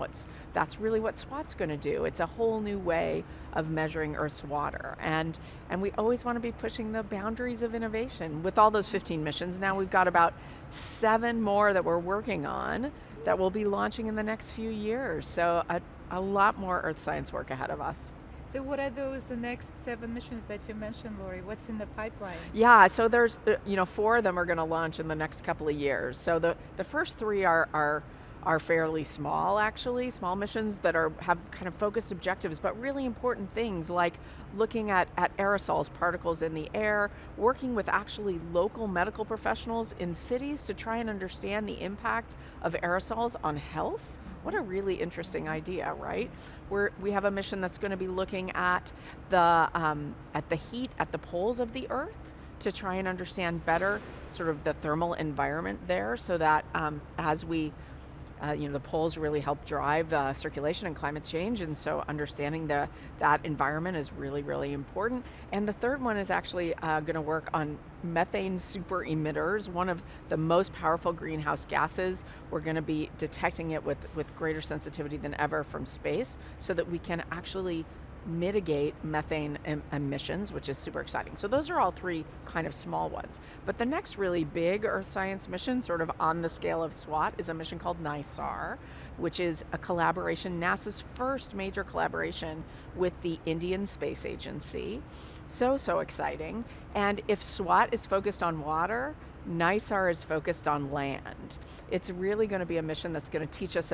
that's really what SWOT's going to do. It's a whole new way of measuring Earth's water, and we always want to be pushing the boundaries of innovation. With all those 15 missions, now we've got about 7 more that we're working on that we'll be launching in the next few years. So a lot more Earth science work ahead of us. So what are those next 7 missions that you mentioned, Lori? What's in the pipeline? Yeah, so there's 4 of them are going to launch in the next couple of years. So the first 3 are fairly small, actually, small missions that have kind of focused objectives, but really important things like looking at aerosols, particles in the air, working with actually local medical professionals in cities to try and understand the impact of aerosols on health. What a really interesting idea, right? We have a mission that's going to be looking at the heat at the poles of the Earth to try and understand better sort of the thermal environment there, so that as we the poles really help drive circulation and climate change, and so understanding that environment is really, really important. And the third one is actually going to work on methane super emitters, one of the most powerful greenhouse gases. We're going to be detecting it with greater sensitivity than ever from space, so that we can actually mitigate methane emissions, which is super exciting. So those are all three kind of small ones. But the next really big Earth science mission, sort of on the scale of SWOT, is a mission called NISAR, which is a collaboration, NASA's first major collaboration with the Indian Space Agency. So exciting. And if SWOT is focused on water, NISAR is focused on land. It's really going to be a mission that's going to teach us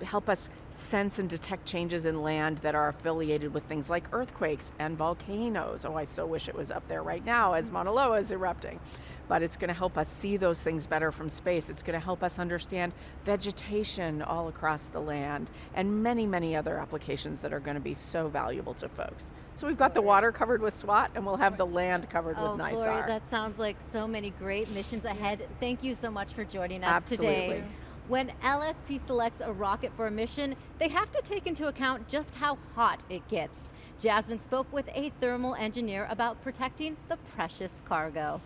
help us sense and detect changes in land that are affiliated with things like earthquakes and volcanoes. Oh, I so wish it was up there right now as Mauna Loa is erupting. But it's going to help us see those things better from space. It's going to help us understand vegetation all across the land and many, many other applications that are going to be so valuable to folks. So we've got the water covered with SWOT, and we'll have the land covered with NISAR. Gloria, that sounds like so many great missions ahead. Yes. Thank you so much for joining us Absolutely. today. When LSP selects a rocket for a mission, they have to take into account just how hot it gets. Jasmine spoke with a thermal engineer about protecting the precious cargo.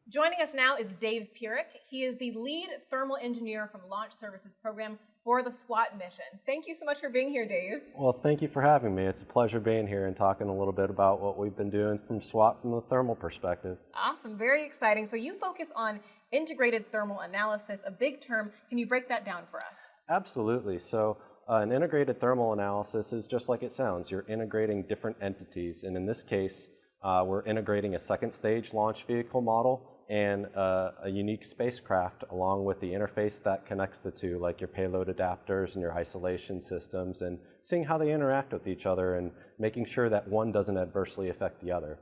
Joining us now is Dave Purick. He is the lead thermal engineer from Launch Services Program for the SWOT mission. Thank you so much for being here, Dave. Well, thank you for having me. It's a pleasure being here and talking a little bit about what we've been doing from SWOT from the thermal perspective. Awesome, very exciting. So you focus on integrated thermal analysis, a big term. Can you break that down for us? Absolutely. So an integrated thermal analysis is just like it sounds. You're integrating different entities, and in this case, we're integrating a second stage launch vehicle model and a unique spacecraft along with the interface that connects the two, like your payload adapters and your isolation systems, and seeing how they interact with each other and making sure that one doesn't adversely affect the other.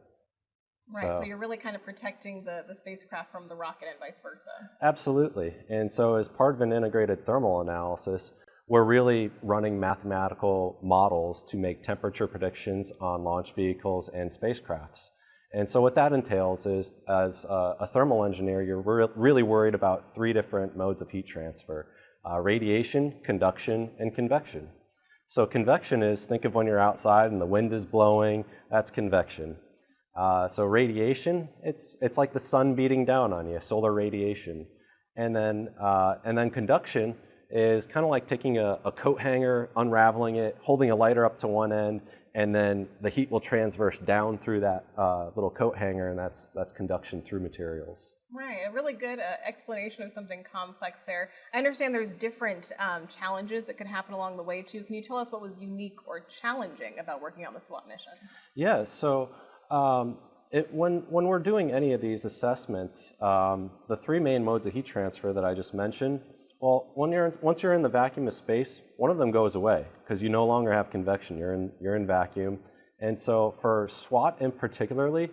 Right, so you're really kind of protecting the spacecraft from the rocket and vice versa. Absolutely. And so as part of an integrated thermal analysis, we're really running mathematical models to make temperature predictions on launch vehicles and spacecrafts. And so what that entails is, as a thermal engineer, you're really worried about three different modes of heat transfer: radiation, conduction, and convection. So convection is, think of when you're outside and the wind is blowing, that's convection. So radiation, it's like the sun beating down on you, solar radiation. And then conduction is kind of like taking a coat hanger, unraveling it, holding a lighter up to one end, and then the heat will transverse down through that little coat hanger, and that's conduction through materials. Right, a really good explanation of something complex there. I understand there's different challenges that could happen along the way too. Can you tell us what was unique or challenging about working on the SWOT mission? Yeah, so when we're doing any of these assessments, the three main modes of heat transfer that I just mentioned, well, once you're in the vacuum of space, one of them goes away because you no longer have convection. You're in vacuum, and so for SWOT in particularly,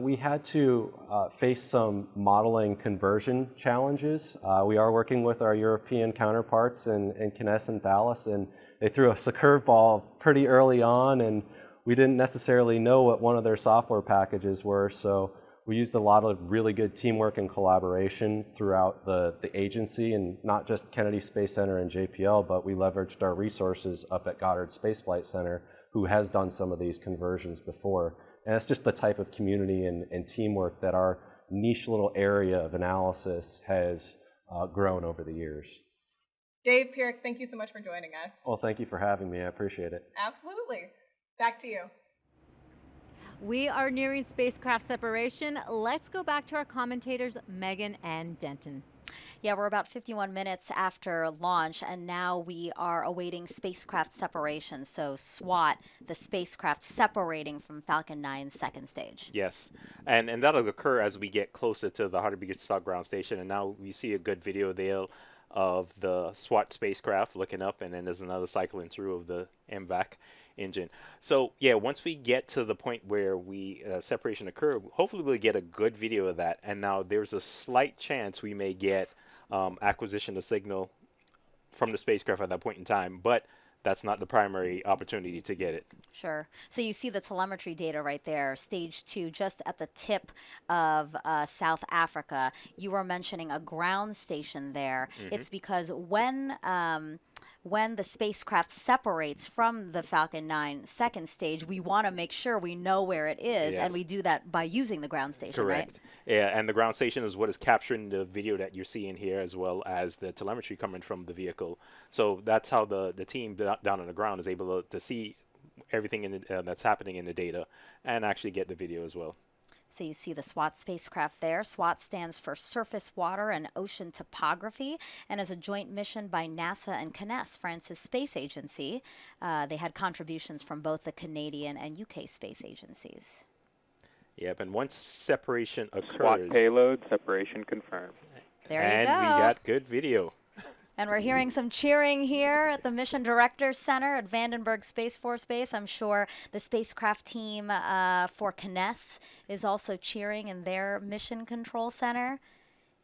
we had to face some modeling conversion challenges. We are working with our European counterparts in CNES and Thales, and they threw us a curveball pretty early on, and we didn't necessarily know what one of their software packages were, so we used a lot of really good teamwork and collaboration throughout the agency, and not just Kennedy Space Center and JPL, but we leveraged our resources up at Goddard Space Flight Center, who has done some of these conversions before. And that's just the type of community and teamwork that our niche little area of analysis has grown over the years. Dave Purick, thank you so much for joining us. Well, thank you for having me. I appreciate it. Absolutely. Back to you. We are nearing spacecraft separation. Let's go back to our commentators, Megan and Denton. Yeah, we're about 51 minutes after launch, and now we are awaiting spacecraft separation. So SWOT, the spacecraft separating from Falcon 9's second stage. Yes, and that'll occur as we get closer to the Hartebeek Stock Ground Station. And now we see a good video there of the SWOT spacecraft looking up, and then there's another cycling through of the MVAC engine. So yeah, once we get to the point where we separation occur, hopefully we'll get a good video of that. And now there's a slight chance we may get acquisition of signal from the spacecraft at that point in time, but that's not the primary opportunity to get it. Sure. So you see the telemetry data right there, stage 2, just at the tip of South Africa. You were mentioning a ground station there. It's because when the spacecraft separates from the Falcon 9 second stage, we want to make sure we know where it is, and we do that by using the ground station, Correct. right? Yeah, and the ground station is what is capturing the video that you're seeing here, as well as the telemetry coming from the vehicle. So that's how the team down on the ground is able to see everything in the, that's happening in the data and actually get the video as well. So you see the SWOT spacecraft there. SWOT stands for Surface Water and Ocean Topography, and is a joint mission by NASA and CNES, France's space agency. They had contributions from both the Canadian and UK space agencies. Yep, and once separation occurs... SWOT payload, separation confirmed. There you and go. we got good video. And we're hearing some cheering here at the Mission Directors Center at Vandenberg Space Force Base. I'm sure the spacecraft team for CNES is also cheering in their Mission Control Center.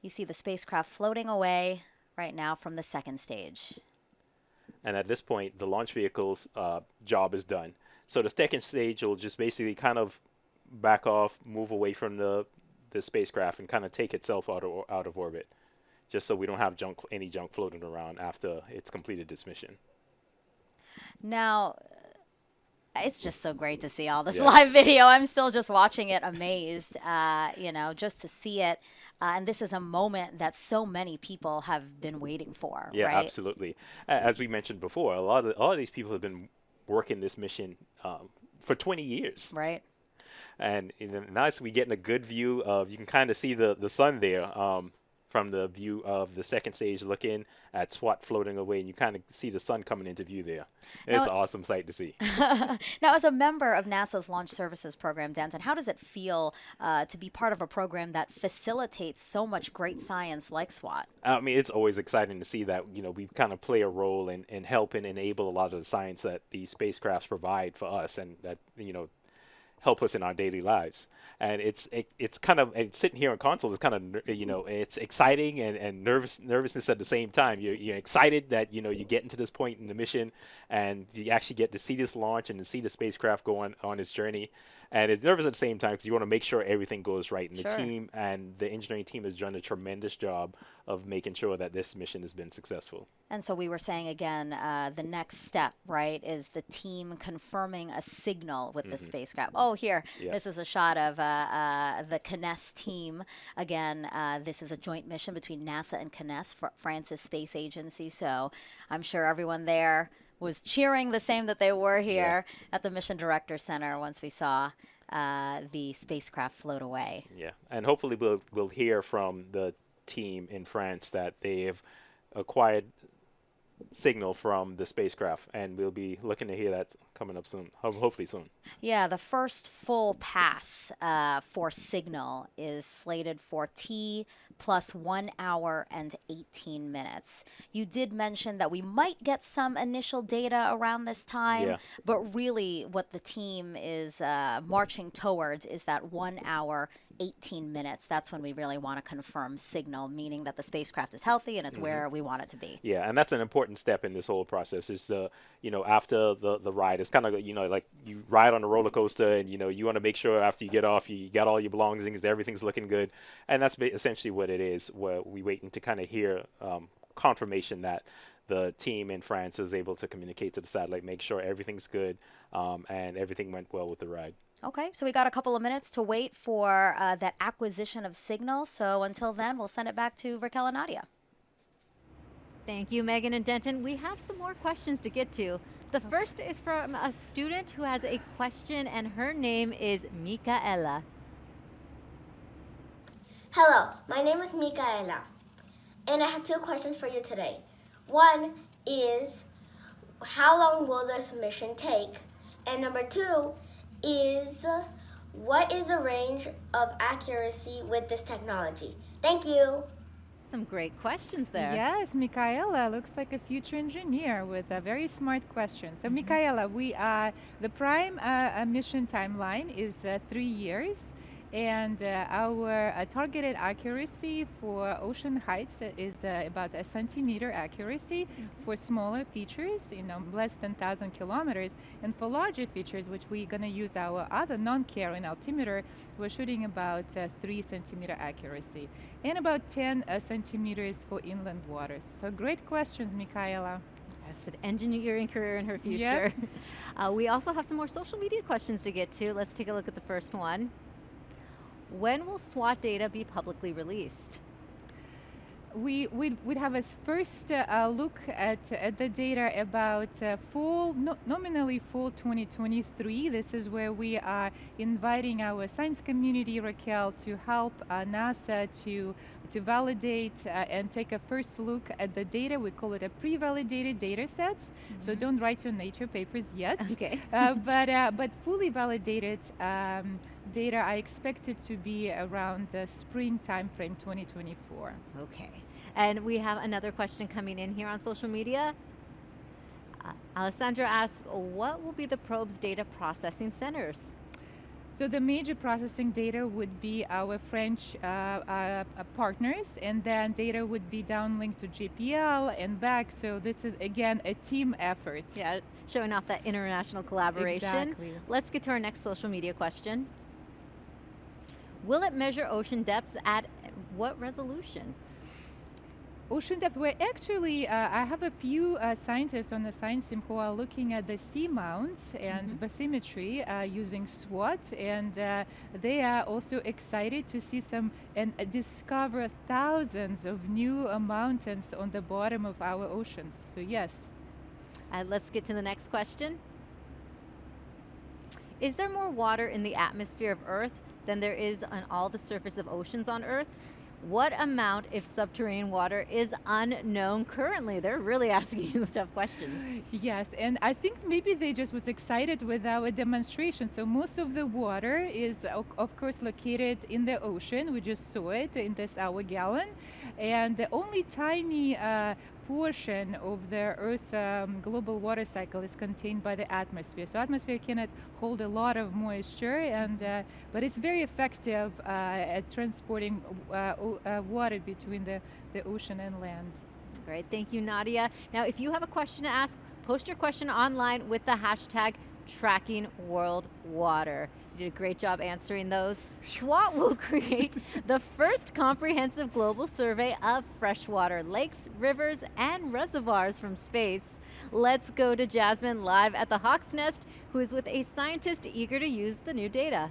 You see the spacecraft floating away right now from the second stage. And at this point, the launch vehicle's job is done. So the second stage will just basically kind of back off, move away from the spacecraft, and kind of take itself out of orbit, just so we don't have any junk floating around after it's completed this mission. Now, it's just so great to see all this live video. I'm still just watching it amazed, you know, just to see it. And this is a moment that so many people have been waiting for, Yeah, right? absolutely. As we mentioned before, a lot of these people have been working this mission for 20 years. Right. And now we getting a good view of, you can kind of see the sun there from the view of the second stage, looking at SWOT floating away, and you kind of see the sun coming into view there. It's an awesome sight to see. Now, as a member of NASA's Launch Services Program, Denton, how does it feel to be part of a program that facilitates so much great science like SWOT? I mean, it's always exciting to see that, you know, we kind of play a role in helping enable a lot of the science that these spacecrafts provide for us, and that, you know, help us in our daily lives. And it's kind of, and sitting here on console is kind of, you know, it's exciting and nervousness at the same time. You're excited that, you know, you get into this point in the mission and you actually get to see this launch and to see the spacecraft go on its journey. And it's nervous at the same time because you want to make sure everything goes right. And the team and the engineering team has done a tremendous job of making sure that this mission has been successful. And so we were saying again, the next step, right, is the team confirming a signal with the spacecraft. Oh, here, this is a shot of the CNES team. Again, this is a joint mission between NASA and CNES, France's space agency. So I'm sure everyone there was cheering the same that they were here at the Mission Directors Center once we saw the spacecraft float away. Yeah, and hopefully we'll hear from the team in France that they've acquired signal from the spacecraft, and we'll be looking to hear that coming up soon, hopefully soon. Yeah, the first full pass for signal is slated for T plus 1 hour and 18 minutes. You did mention that we might get some initial data around this time, but really what the team is marching towards is that 1 hour, 18 minutes. That's when we really want to confirm signal, meaning that the spacecraft is healthy and it's where we want it to be. Yeah, and that's an important step in this whole process. Is you know, after the ride, it's kind of, you know, like you ride on a roller coaster, and you know, you want to make sure after you get off, you got all your belongings, everything's looking good, and that's essentially what it is. Where we waiting to kind of hear confirmation that the team in France is able to communicate to the satellite, make sure everything's good, and everything went well with the ride. Okay, so we got a couple of minutes to wait for that acquisition of signal. So until then, we'll send it back to Raquel and Nadia. Thank you, Megan and Denton. We have some more questions to get to. The first is from a student who has a question, and her name is Micaela. Hello, my name is Micaela, and I have 2 questions for you today. One is, how long will this mission take? And number 2 is, what is the range of accuracy with this technology? Thank you. Some great questions there. Yes, Micaela looks like a future engineer with a very smart question. So Micaela, the prime mission timeline is 3 years, And our targeted accuracy for ocean heights is about a centimeter accuracy for smaller features, less than 1,000 kilometers. And for larger features, which we're going to use our other non-carrying altimeter, we're shooting about 3 centimeter accuracy and about 10 centimeters for inland waters. So great questions, Michaela. Yes, an engineering career in her future. Yep. We also have some more social media questions to get to. Let's take a look at the first one. When will SWOT data be publicly released? We'd have a first look at the data about nominally fall 2023. This is where we are inviting our science community, Raquel, to help NASA to validate and take a first look at the data. We call it a pre-validated data sets. So don't write your Nature papers yet. Okay. But fully validated data are expected to be around the spring timeframe 2024. Okay. And we have another question coming in here on social media. Alessandra asks, what will be the probe's data processing centers? So the major processing data would be our French partners, and then data would be downlinked to JPL and back. So this is, again, a team effort. Yeah, showing off that international collaboration. Exactly. Let's get to our next social media question. Will it measure ocean depths at what resolution? Ocean depth, we're actually, I have a few scientists on the science team who are looking at the seamounts and bathymetry using SWOT, and they are also excited to see and discover thousands of new mountains on the bottom of our oceans. So yes. Let's get to the next question. Is there more water in the atmosphere of Earth than there is on all the surface of oceans on Earth? What amount if subterranean water is unknown currently? They're really asking you tough questions. Yes, and I think maybe they just was excited with our demonstration. So most of the water is, of course, located in the ocean. We just saw it in this hour gallon. And the only tiny portion of the Earth global water cycle is contained by the atmosphere. So atmosphere cannot hold a lot of moisture, and but it's very effective at transporting water between the ocean and land. Great, thank you, Nadia. Now, if you have a question to ask, post your question online with the hashtag #TrackingWorldWater. You did a great job answering those. SWOT will create the first comprehensive global survey of freshwater lakes, rivers, and reservoirs from space. Let's go to Jasmine live at the Hawk's Nest, who is with a scientist eager to use the new data.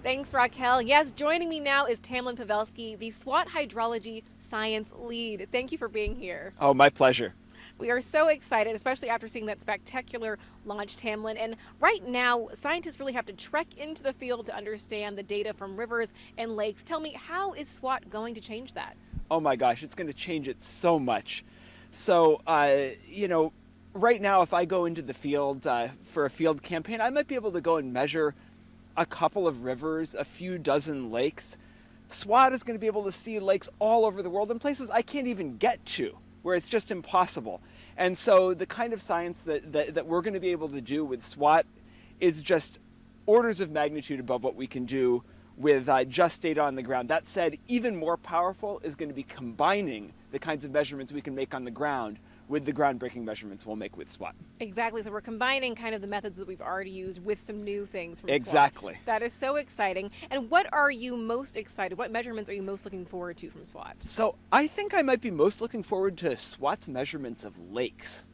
Thanks, Raquel. Yes, joining me now is Tamlin Pavelski, the SWOT Hydrology Science Lead. Thank you for being here. Oh, my pleasure. We are so excited, especially after seeing that spectacular launch, Tamlin. And right now, scientists really have to trek into the field to understand the data from rivers and lakes. Tell me, how is SWOT going to change that? Oh my gosh, it's going to change it so much. So, right now, if I go into the field for a field campaign, I might be able to go and measure a couple of rivers, a few dozen lakes. SWOT is going to be able to see lakes all over the world in places I can't even get to, where it's just impossible. And so the kind of science that we're going to be able to do with SWOT is just orders of magnitude above what we can do with just data on the ground. That said, even more powerful is going to be combining the kinds of measurements we can make on the ground with the groundbreaking measurements we'll make with SWOT. Exactly, so we're combining kind of the methods that we've already used with some new things from Exactly. SWOT. That is so exciting. And what are you most excited, what measurements are you most looking forward to from SWOT? So I think I might be most looking forward to SWOT's measurements of lakes.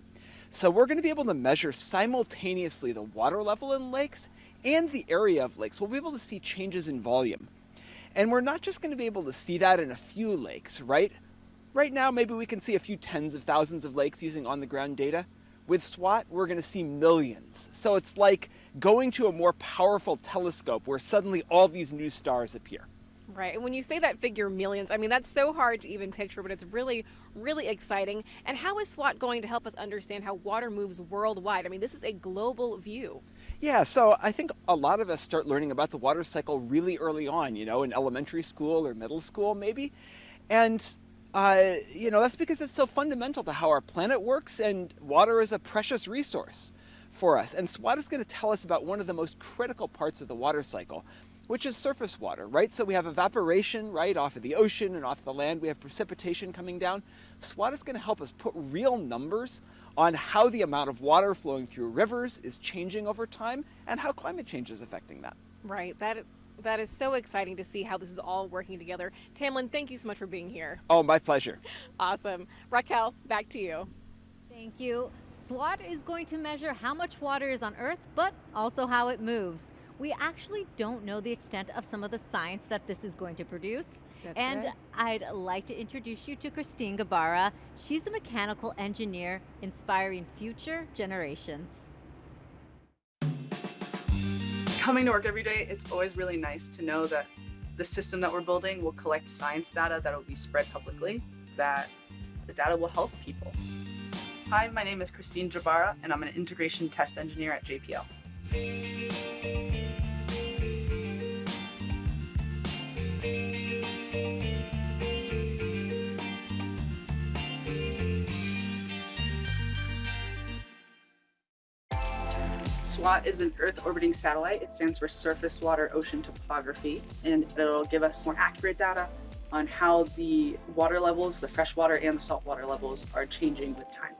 So we're going to be able to measure simultaneously the water level in lakes and the area of lakes. We'll be able to see changes in volume. And we're not just going to be able to see that in a few lakes, right? Right now, maybe we can see a few tens of thousands of lakes using on-the-ground data. With SWOT, we're going to see millions. So it's like going to a more powerful telescope where suddenly all these new stars appear. Right, and when you say that figure millions, I mean, that's so hard to even picture, but it's really, really exciting. And how is SWOT going to help us understand how water moves worldwide? I mean, this is a global view. Yeah, so I think a lot of us start learning about the water cycle really early on, in elementary school or middle school maybe. And that's because it's so fundamental to how our planet works, and water is a precious resource for us. And SWOT is going to tell us about one of the most critical parts of the water cycle, which is surface water, right? So we have evaporation, right, off of the ocean and off the land. We have precipitation coming down. SWOT is going to help us put real numbers on how the amount of water flowing through rivers is changing over time and how climate change is affecting that. Right. That is so exciting to see how this is all working together. Tamlin, thank you so much for being here. Oh, my pleasure. Awesome. Raquel, back to you. Thank you. SWOT is going to measure how much water is on Earth, but also how it moves. We actually don't know the extent of some of the science that this is going to produce. That's and right. I'd like to introduce you to Christine Gabarra. She's a mechanical engineer inspiring future generations. Coming to work every day, it's always really nice to know that the system that we're building will collect science data that will be spread publicly, that the data will help people. Hi, my name is Christine Jabara, and I'm an integration test engineer at JPL. SWOT is an Earth orbiting satellite. It stands for Surface Water Ocean Topography, and it'll give us more accurate data on how the water levels, the freshwater and the saltwater levels, are changing with time.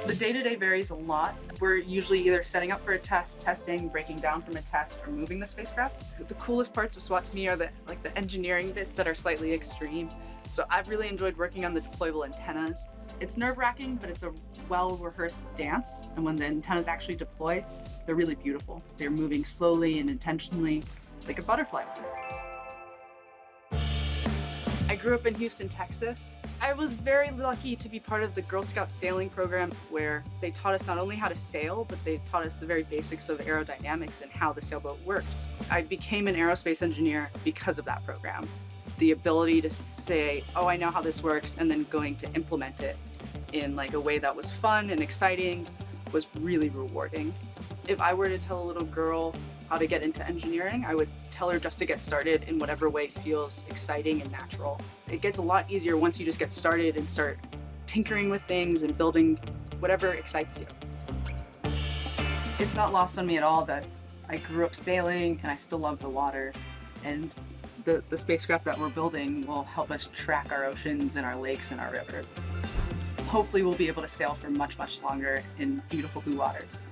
The day-to-day varies a lot. We're usually either setting up for a test, testing, breaking down from a test, or moving the spacecraft. The coolest parts of SWOT to me are the engineering bits that are slightly extreme. So I've really enjoyed working on the deployable antennas. It's nerve-wracking, but it's a well-rehearsed dance. And when the antennas actually deploy, they're really beautiful. They're moving slowly and intentionally, like a butterfly. I grew up in Houston, Texas. I was very lucky to be part of the Girl Scout sailing program, where they taught us not only how to sail, but they taught us the very basics of aerodynamics and how the sailboat worked. I became an aerospace engineer because of that program. The ability to say, oh, I know how this works, and then going to implement it in like a way that was fun and exciting was really rewarding. If I were to tell a little girl how to get into engineering, I would tell her just to get started in whatever way feels exciting and natural. It gets a lot easier once you just get started and start tinkering with things and building whatever excites you. It's not lost on me at all that I grew up sailing and I still love the water, and the spacecraft that we're building will help us track our oceans and our lakes and our rivers. Hopefully we'll be able to sail for much, much longer in beautiful blue waters.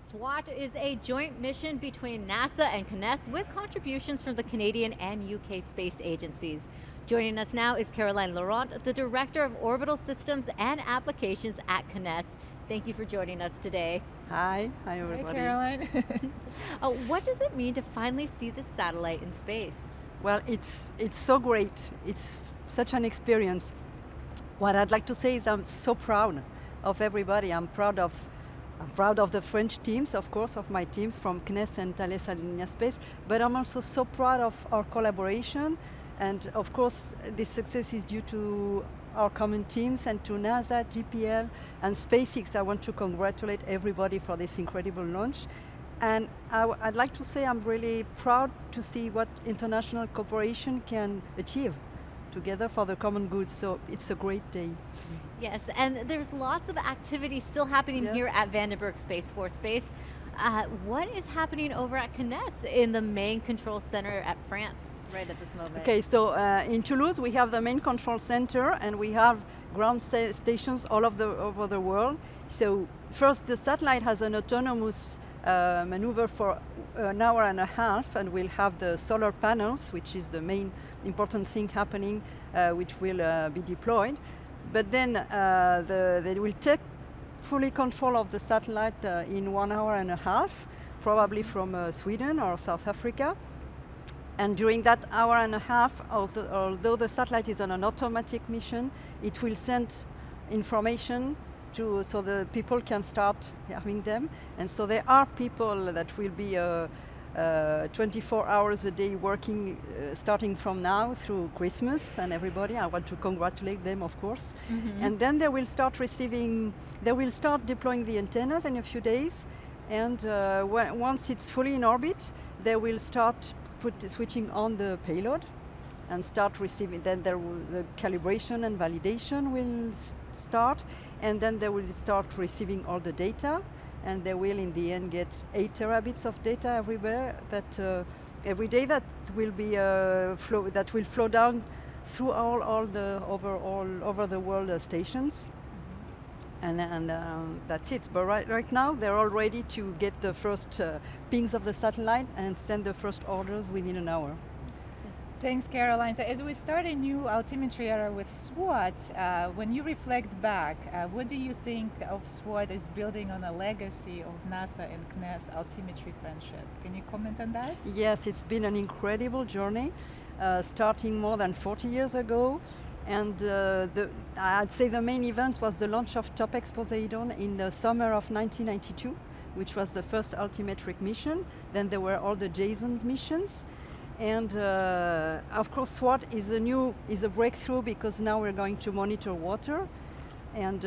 SWOT is a joint mission between NASA and CNES with contributions from the Canadian and UK space agencies. Joining us now is Caroline Laurent, the Director of Orbital Systems and Applications at CNES. Thank you for joining us today. Hi everybody. Hi, Caroline. What does it mean to finally see this satellite in space? Well, it's so great. It's such an experience. What I'd like to say is I'm so proud of everybody. I'm proud of the French teams, of course, of my teams from CNES and Thales Alenia Space, but I'm also so proud of our collaboration. And of course, this success is due to our common teams and to NASA, JPL, and SpaceX. I want to congratulate everybody for this incredible launch. And I'd like to say I'm really proud to see what international cooperation can achieve together for the common good. So it's a great day. Yes, and there's lots of activity still happening here at Vandenberg Space Force Base. What is happening over at CNES in the main control center at France right at this moment? Okay, so in Toulouse we have the main control center and we have ground stations all over the world. So first the satellite has an autonomous maneuver for an hour and a half, and we'll have the solar panels, which is the main important thing happening, which will be deployed. But then they will take fully control of the satellite in 1 hour and a half, probably from Sweden or South Africa. And during that hour and a half, although the satellite is on an automatic mission, it will send information so the people can start having them. And so there are people that will be 24 hours a day working, starting from now through Christmas, and everybody, I want to congratulate them, of course. Mm-hmm. And then they will start deploying the antennas in a few days, and once it's fully in orbit, they will start switching on the payload and start receiving. Then the calibration and validation will start, and then they will start receiving all the data, and they will in the end get 8 terabits of data everywhere that every day that will be that will flow down through all the over the world stations. And that's it. But right now, they're all ready to get the first pings of the satellite and send the first orders within an hour. Thanks, Caroline. So as we start a new altimetry era with SWOT, when you reflect back, what do you think of SWOT as building on a legacy of NASA and CNES altimetry friendship? Can you comment on that? Yes, it's been an incredible journey, starting more than 40 years ago. And I'd say the main event was the launch of TOPEX Poseidon in the summer of 1992, which was the first altimetric mission. Then there were all the JSON's missions. And of course, SWOT is a breakthrough because now we're going to monitor water. And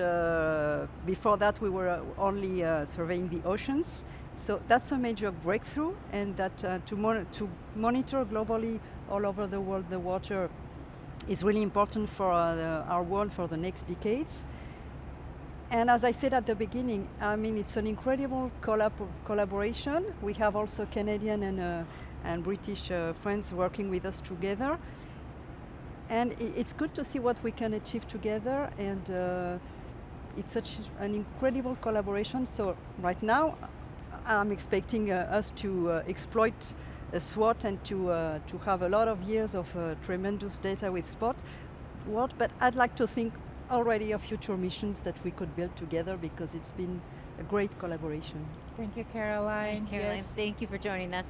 before that, we were only surveying the oceans. So that's a major breakthrough, and that to monitor globally all over the world the water is really important for our world for the next decades. And as I said at the beginning, I mean, it's an incredible collaboration. We have also Canadian and British friends working with us together. And it's good to see what we can achieve together, and it's such an incredible collaboration. So right now, I'm expecting us to exploit SWOT and to have a lot of years of tremendous data with SWOT, but I'd like to think already of future missions that we could build together because it's been a great collaboration. Thank you, Caroline. Caroline, Yes. thank you for joining us.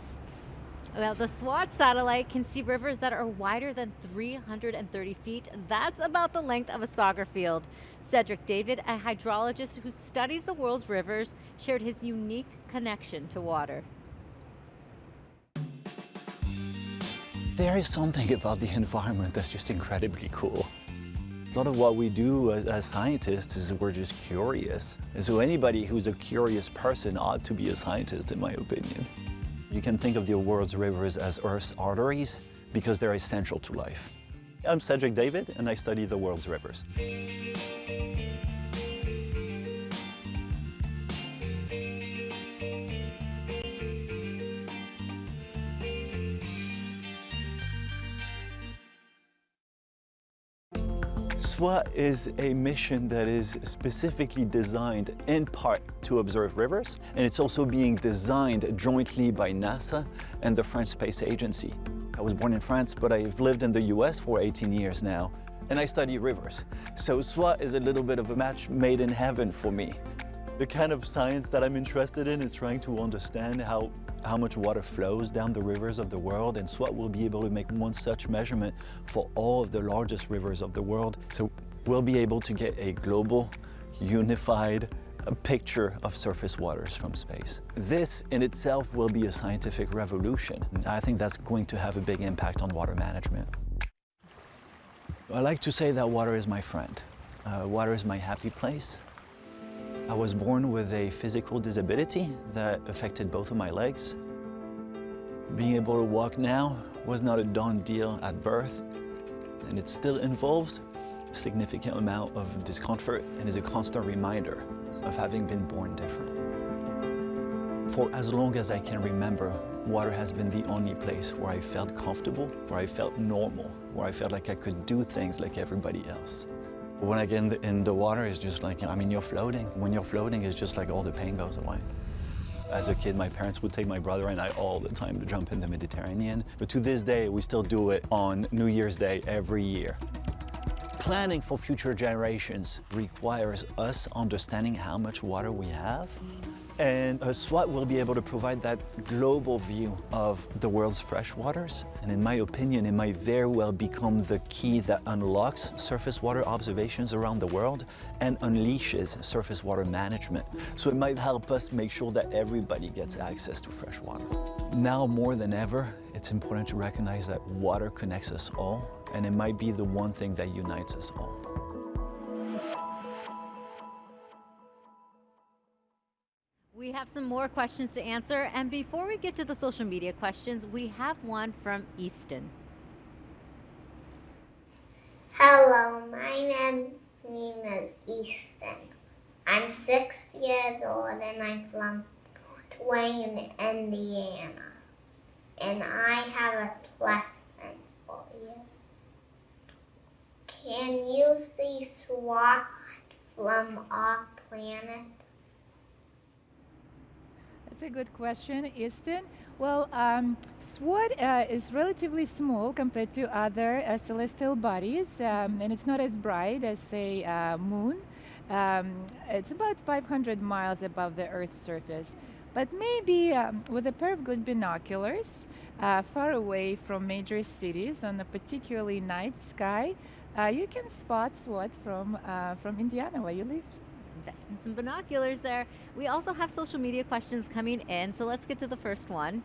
Well, the SWOT satellite can see rivers that are wider than 330 feet. That's about the length of a soccer field. Cedric David, a hydrologist who studies the world's rivers, shared his unique connection to water. There is something about the environment that's just incredibly cool. A lot of what we do as scientists is we're just curious. And so anybody who's a curious person ought to be a scientist, in my opinion. You can think of the world's rivers as Earth's arteries because they're essential to life. I'm Cedric David, and I study the world's rivers. SWOT is a mission that is specifically designed in part to observe rivers, and it's also being designed jointly by NASA and the French Space Agency. I was born in France, but I've lived in the US for 18 years now, and I study rivers. So SWOT is a little bit of a match made in heaven for me. The kind of science that I'm interested in is trying to understand how much water flows down the rivers of the world, and SWOT will be able to make one such measurement for all of the largest rivers of the world. So we'll be able to get a global, unified picture of surface waters from space. This in itself will be a scientific revolution. I think that's going to have a big impact on water management. I like to say that water is my friend. Water is my happy place. I was born with a physical disability that affected both of my legs. Being able to walk now was not a done deal at birth, and it still involves a significant amount of discomfort and is a constant reminder of having been born different. For as long as I can remember, water has been the only place where I felt comfortable, where I felt normal, where I felt like I could do things like everybody else. When I get in the water, it's just like, I mean, you're floating. When you're floating, it's just like all the pain goes away. As a kid, my parents would take my brother and I all the time to jump in the Mediterranean. But to this day, we still do it on New Year's Day every year. Planning for future generations requires us understanding how much water we have. And SWOT will be able to provide that global view of the world's fresh waters. And in my opinion, it might very well become the key that unlocks surface water observations around the world and unleashes surface water management. So it might help us make sure that everybody gets access to fresh water. Now more than ever, it's important to recognize that water connects us all, and it might be the one thing that unites us all. We have some more questions to answer, and before we get to the social media questions, we have one from Easton. Hello, my name name is Easton. I'm 6 years old and I'm from Wayne, Indiana. And I have a question for you. Can you see SWOT from our planet? That's a good question, Easton. Well, SWOT is relatively small compared to other celestial bodies, and it's not as bright as, say, Moon. It's about 500 miles above the Earth's surface. But maybe with a pair of good binoculars, far away from major cities on a particularly night sky, you can spot SWOT from Indiana, where you live. Invest in some binoculars there. We also have social media questions coming in, so let's get to the first one.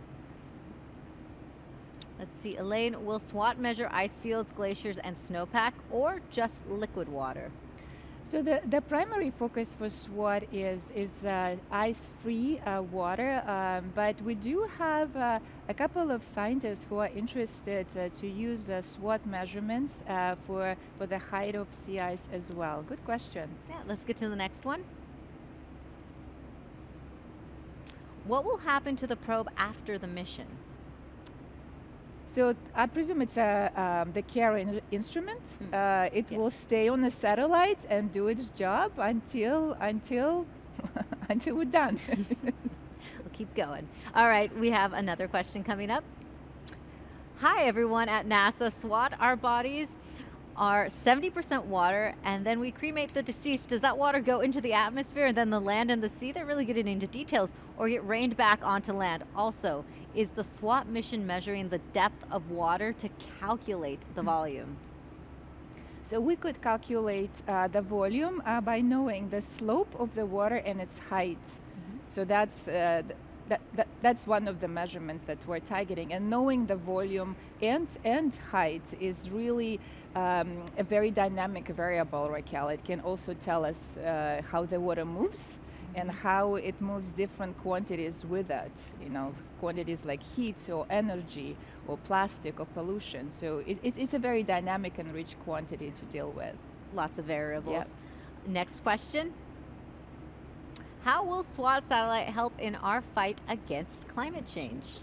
Let's see, Elaine, will SWOT measure ice fields, glaciers, and snowpack, or just liquid water? So the primary focus for SWOT is ice-free water, but we do have a couple of scientists who are interested to use SWOT measurements for the height of sea ice as well. Good question. Yeah, let's get to the next one. What will happen to the probe after the mission? So I presume it's the carrier instrument. It will stay on the satellite and do its job until we're done. We'll keep going. All right, we have another question coming up. Hi everyone at NASA. SWOT, our bodies are 70% water, and then we cremate the deceased. Does that water go into the atmosphere and then the land and the sea? They're really getting into details, or get rained back onto land. Also, is the SWOT mission measuring the depth of water to calculate the volume? So we could calculate the volume by knowing the slope of the water and its height. So that's one of the measurements that we're targeting. And knowing the volume and height is really a very dynamic variable, Raquel. It can also tell us how the water moves and how it moves different quantities with it, quantities like heat or energy or plastic or pollution. So it's a very dynamic and rich quantity to deal with. Lots of variables. Yep. Next question. How will SWOT satellite help in our fight against climate change?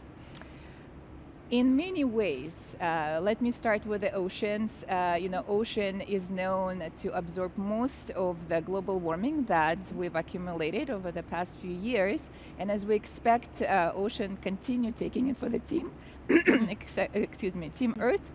In many ways. Let me start with the oceans. Ocean is known to absorb most of the global warming that we've accumulated over the past few years. And as we expect ocean continue taking it for the team, Team Earth,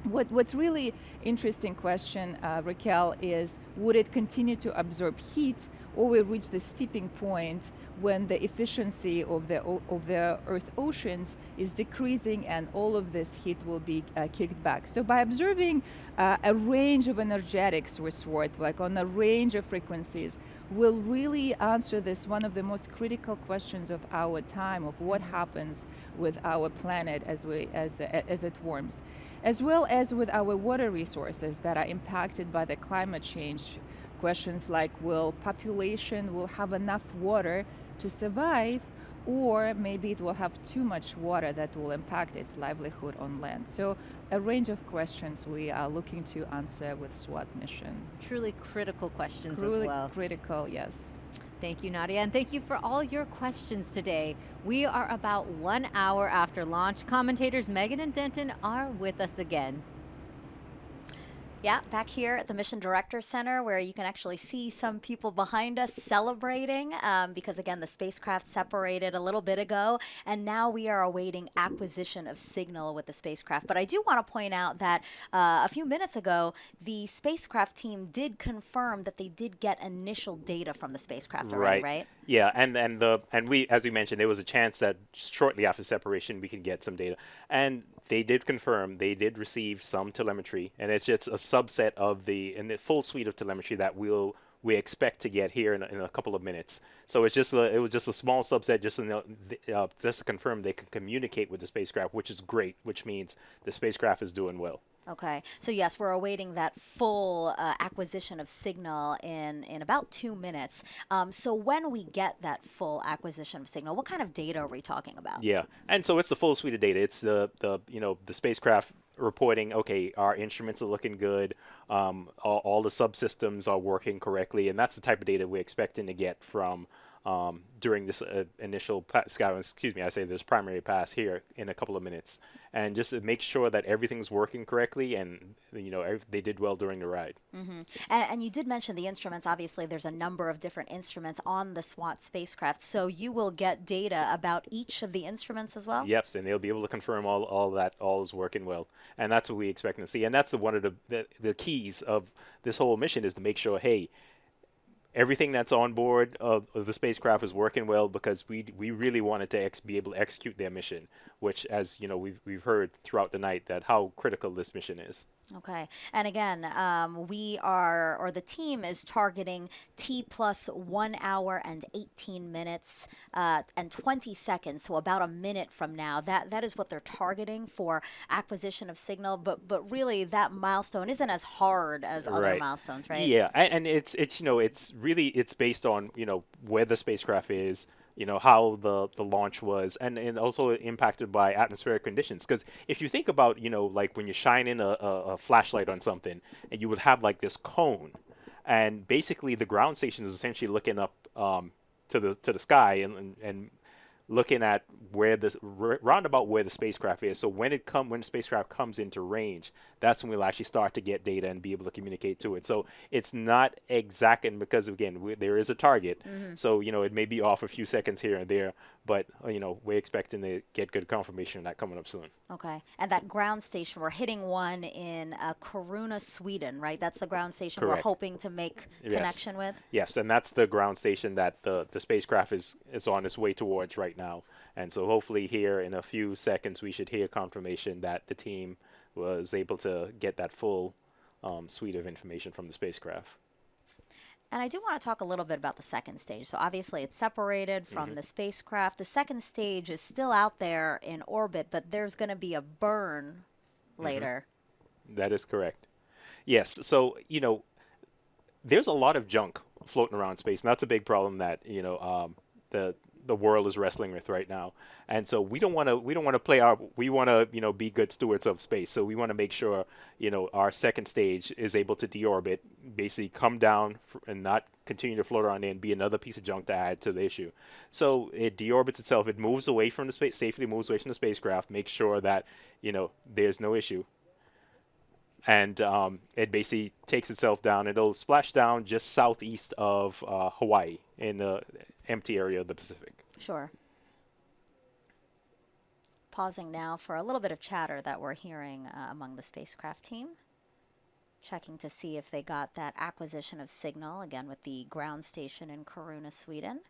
what's really interesting question, Raquel, is would it continue to absorb heat, or will reach the tipping point when the efficiency of the Earth oceans is decreasing and all of this heat will be kicked back. So by observing a range of energetics with SWOT, like on a range of frequencies, will really answer this one of the most critical questions of our time, of what happens with our planet as it warms, as well as with our water resources that are impacted by the climate change. Questions like, will population have enough water to survive, or maybe it will have too much water that will impact its livelihood on land. So a range of questions we are looking to answer with SWOT mission. Truly critical questions Truly as well. Critical, yes. Thank you, Nadia, and thank you for all your questions today. We are about 1 hour after launch. Commentators Megan and Denton are with us again. Yeah, back here at the Mission Director Center, where you can actually see some people behind us celebrating because, again, the spacecraft separated a little bit ago, and now we are awaiting acquisition of signal with the spacecraft. But I do want to point out that a few minutes ago, the spacecraft team did confirm that they did get initial data from the spacecraft already, right? Yeah, and we, as we mentioned, there was a chance that shortly after separation we could get some data, and they did confirm they did receive some telemetry, and it's just a subset of the full suite of telemetry that we expect to get here in a couple of minutes. So it was just a small subset, just to confirm they can communicate with the spacecraft, which is great, which means the spacecraft is doing well. Okay, so yes, we're awaiting that full acquisition of signal in about 2 minutes. So when we get that full acquisition of signal, what kind of data are we talking about? Yeah, and so it's the full suite of data. It's the the spacecraft reporting, okay, our instruments are looking good, all the subsystems are working correctly, and that's the type of data we're expecting to get from during this initial this primary pass here in a couple of minutes, and just to make sure that everything's working correctly and they did well during the ride. And you did mention the instruments. Obviously, there's a number of different instruments on the SWOT spacecraft, so you will get data about each of the instruments as well? Yep, and they'll be able to confirm all is working well, and that's what we expect to see. And that's one of the keys of this whole mission, is to make sure, hey, everything that's on board of the spacecraft is working well, because we really wanted to be able to execute their mission, which, as you know, we've heard throughout the night that how critical this mission is. Okay, and again, the team is targeting T plus 1 hour and 18 minutes and 20 seconds, so about a minute from now. That is what they're targeting for acquisition of signal, but really that milestone isn't as hard as other milestones, right? Yeah, and it's based on where the spacecraft is, how the launch was, and also impacted by atmospheric conditions. Because if you think about, like when you shine in a flashlight on something, and you would have like this cone, and basically the ground station is essentially looking up to the sky and looking at roundabout where the spacecraft is. So when the spacecraft comes into range, that's when we'll actually start to get data and be able to communicate to it. So it's not exact, and because again there is a target, so it may be off a few seconds here and there, but we're expecting to get good confirmation of that coming up soon. Okay, and that ground station, we're hitting one in Kiruna, Sweden, right? That's the ground station we're hoping to make connection with. Yes, and that's the ground station that the spacecraft is on its way towards right now. And so hopefully here in a few seconds we should hear confirmation that the team was able to get that full suite of information from the spacecraft. And I do want to talk a little bit about the second stage. So obviously it's separated from the spacecraft. The second stage is still out there in orbit, but there's going to be a burn later. That is correct. Yes, so there's a lot of junk floating around space, and that's a big problem that the world is wrestling with right now. And so we want to be good stewards of space. So we want to make sure our second stage is able to deorbit, basically come down and not continue to float around there and be another piece of junk to add to the issue. So it deorbits itself, it moves away from the space, safely moves away from the spacecraft, makes sure that there's no issue. And it basically takes itself down. It'll splash down just southeast of Hawaii in the empty area of the Pacific. Sure. Pausing now for a little bit of chatter that we're hearing among the spacecraft team. Checking to see if they got that acquisition of signal, again with the ground station in Kiruna, Sweden.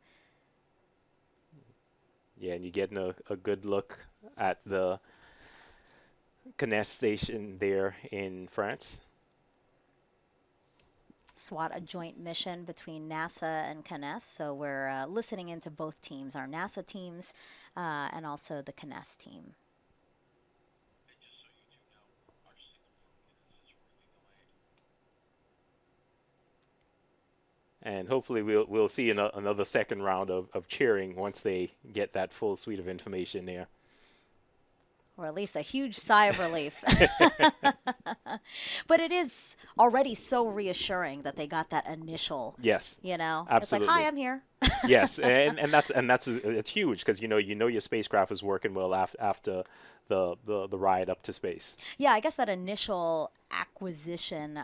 Yeah, and you're getting a good look at the CNES station there in France. SWOT, a joint mission between NASA and CNES, so we're listening into both teams, our NASA teams and also the CNES team. And hopefully we'll see another second round of cheering once they get that full suite of information there. Or at least a huge sigh of relief. But it is already so reassuring that they got that initial. Yes. Absolutely. It's like, hi, I'm here. Yes, and that's it's huge, because your spacecraft is working well after the ride up to space. Yeah, I guess that initial acquisition,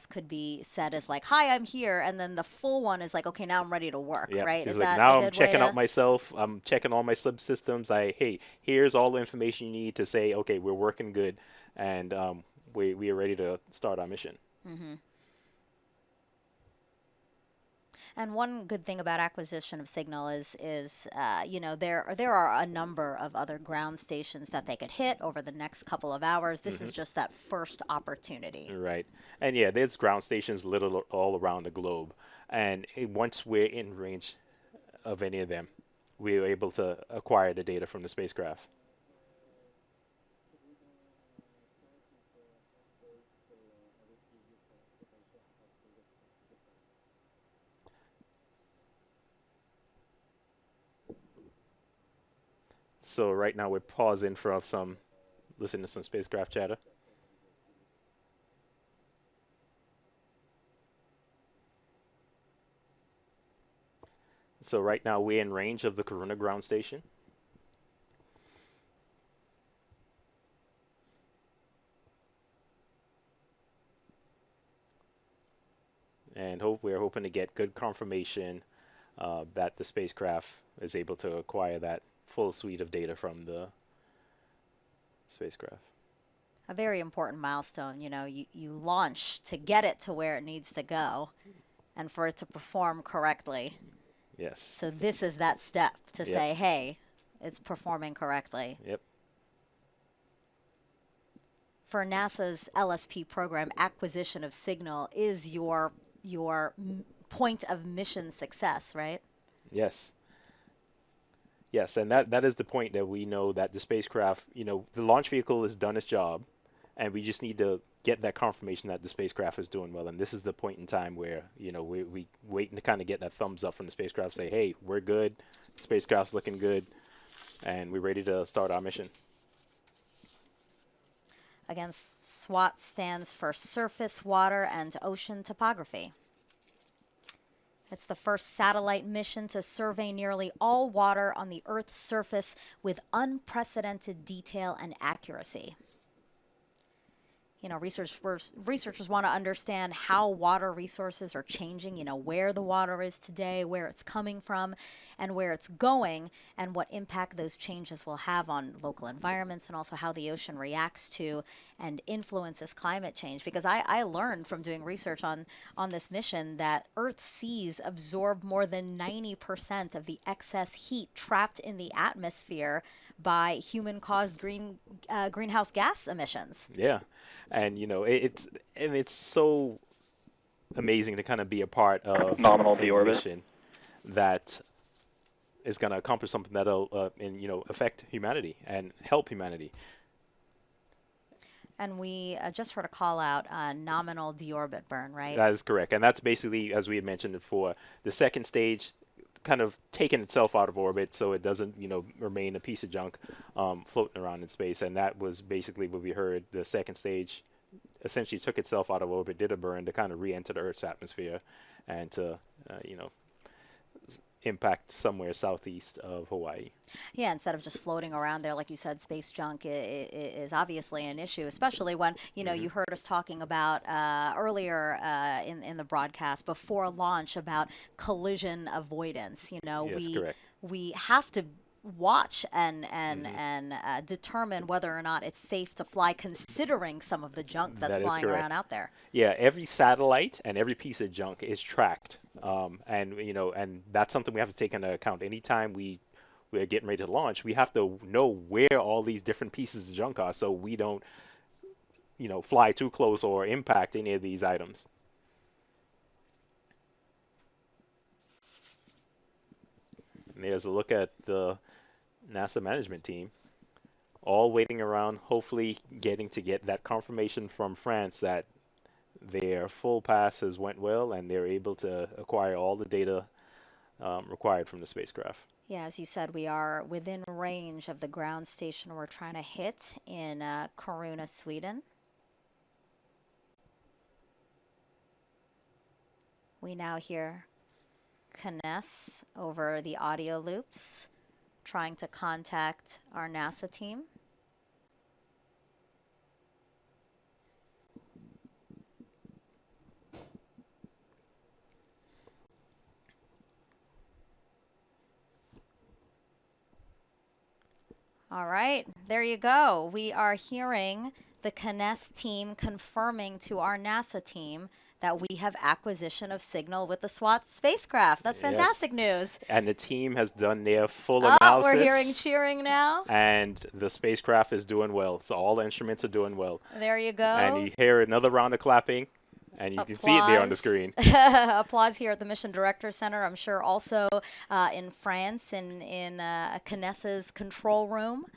could be said as like, hi, I'm here, and then the full one is like, okay, now I'm ready to work, right? Is like, now I'm checking out myself, I'm checking all my subsystems. Hey, here's all the information you need to say, okay, we're working good, and we are ready to start our mission. And one good thing about acquisition of signal is there are a number of other ground stations that they could hit over the next couple of hours. This is just that first opportunity. Right. And yeah, there's ground stations little all around the globe. And once we're in range of any of them, we're able to acquire the data from the spacecraft. So right now we're pausing for listening to some spacecraft chatter. So right now we're in range of the Corona ground station. And we're hoping to get good confirmation that the spacecraft is able to acquire that full suite of data from the spacecraft. A very important milestone. You know, you launch to get it to where it needs to go and for it to perform correctly. Yes. So this is that step to say, hey, it's performing correctly. Yep. For NASA's LSP program, acquisition of signal is your point of mission success, right? Yes. Yes, and that is the point that we know that the spacecraft, the launch vehicle has done its job, and we just need to get that confirmation that the spacecraft is doing well. And this is the point in time where, we waiting to kind of get that thumbs up from the spacecraft, say, hey, we're good, the spacecraft's looking good, and we're ready to start our mission. Again, SWOT stands for Surface, Water, and Ocean Topography. It's the first satellite mission to survey nearly all water on the Earth's surface with unprecedented detail and accuracy. Researchers want to understand how water resources are changing, where the water is today, where it's coming from, and where it's going, and what impact those changes will have on local environments, and also how the ocean reacts to and influences climate change. Because I learned from doing research on this mission that Earth's seas absorb more than 90% of the excess heat trapped in the atmosphere by human-caused greenhouse gas emissions. Yeah, and it's so amazing to kind of be a part of Nominal a deorbit. mission that is going to accomplish something that'll affect humanity and help humanity. And we just heard a call out nominal deorbit burn, right? That is correct, and that's basically, as we had mentioned before, the second stage kind of taking itself out of orbit so it doesn't remain a piece of junk floating around in space. And that was basically what we heard. The second stage essentially took itself out of orbit, did a burn to kind of re-enter the Earth's atmosphere and to impact somewhere southeast of Hawaii. Yeah, instead of just floating around there, like you said, space junk is obviously an issue, especially when, you heard us talking about earlier in the broadcast before launch about collision avoidance. Yes, correct. We have to watch and determine whether or not it's safe to fly, considering some of the junk that's flying around out there. Yeah, every satellite and every piece of junk is tracked, and that's something we have to take into account. Anytime we're getting ready to launch, we have to know where all these different pieces of junk are, so we don't fly too close or impact any of these items. And there's a look at the NASA management team, all waiting around, hopefully getting that confirmation from France that their full passes went well and they're able to acquire all the data required from the spacecraft. Yeah, as you said, we are within range of the ground station we're trying to hit in Kiruna, Sweden. We now hear CNES over the audio loops, trying to contact our NASA team. All right, there you go. We are hearing the CNES team confirming to our NASA team that we have acquisition of signal with the SWOT spacecraft. That's fantastic news. And the team has done their full analysis. We're hearing cheering now. And the spacecraft is doing well. So all the instruments are doing well. There you go. And you hear another round of clapping. And you can see it there on the screen. Applause here at the Mission Director Center. I'm sure also in France in CNES's control room.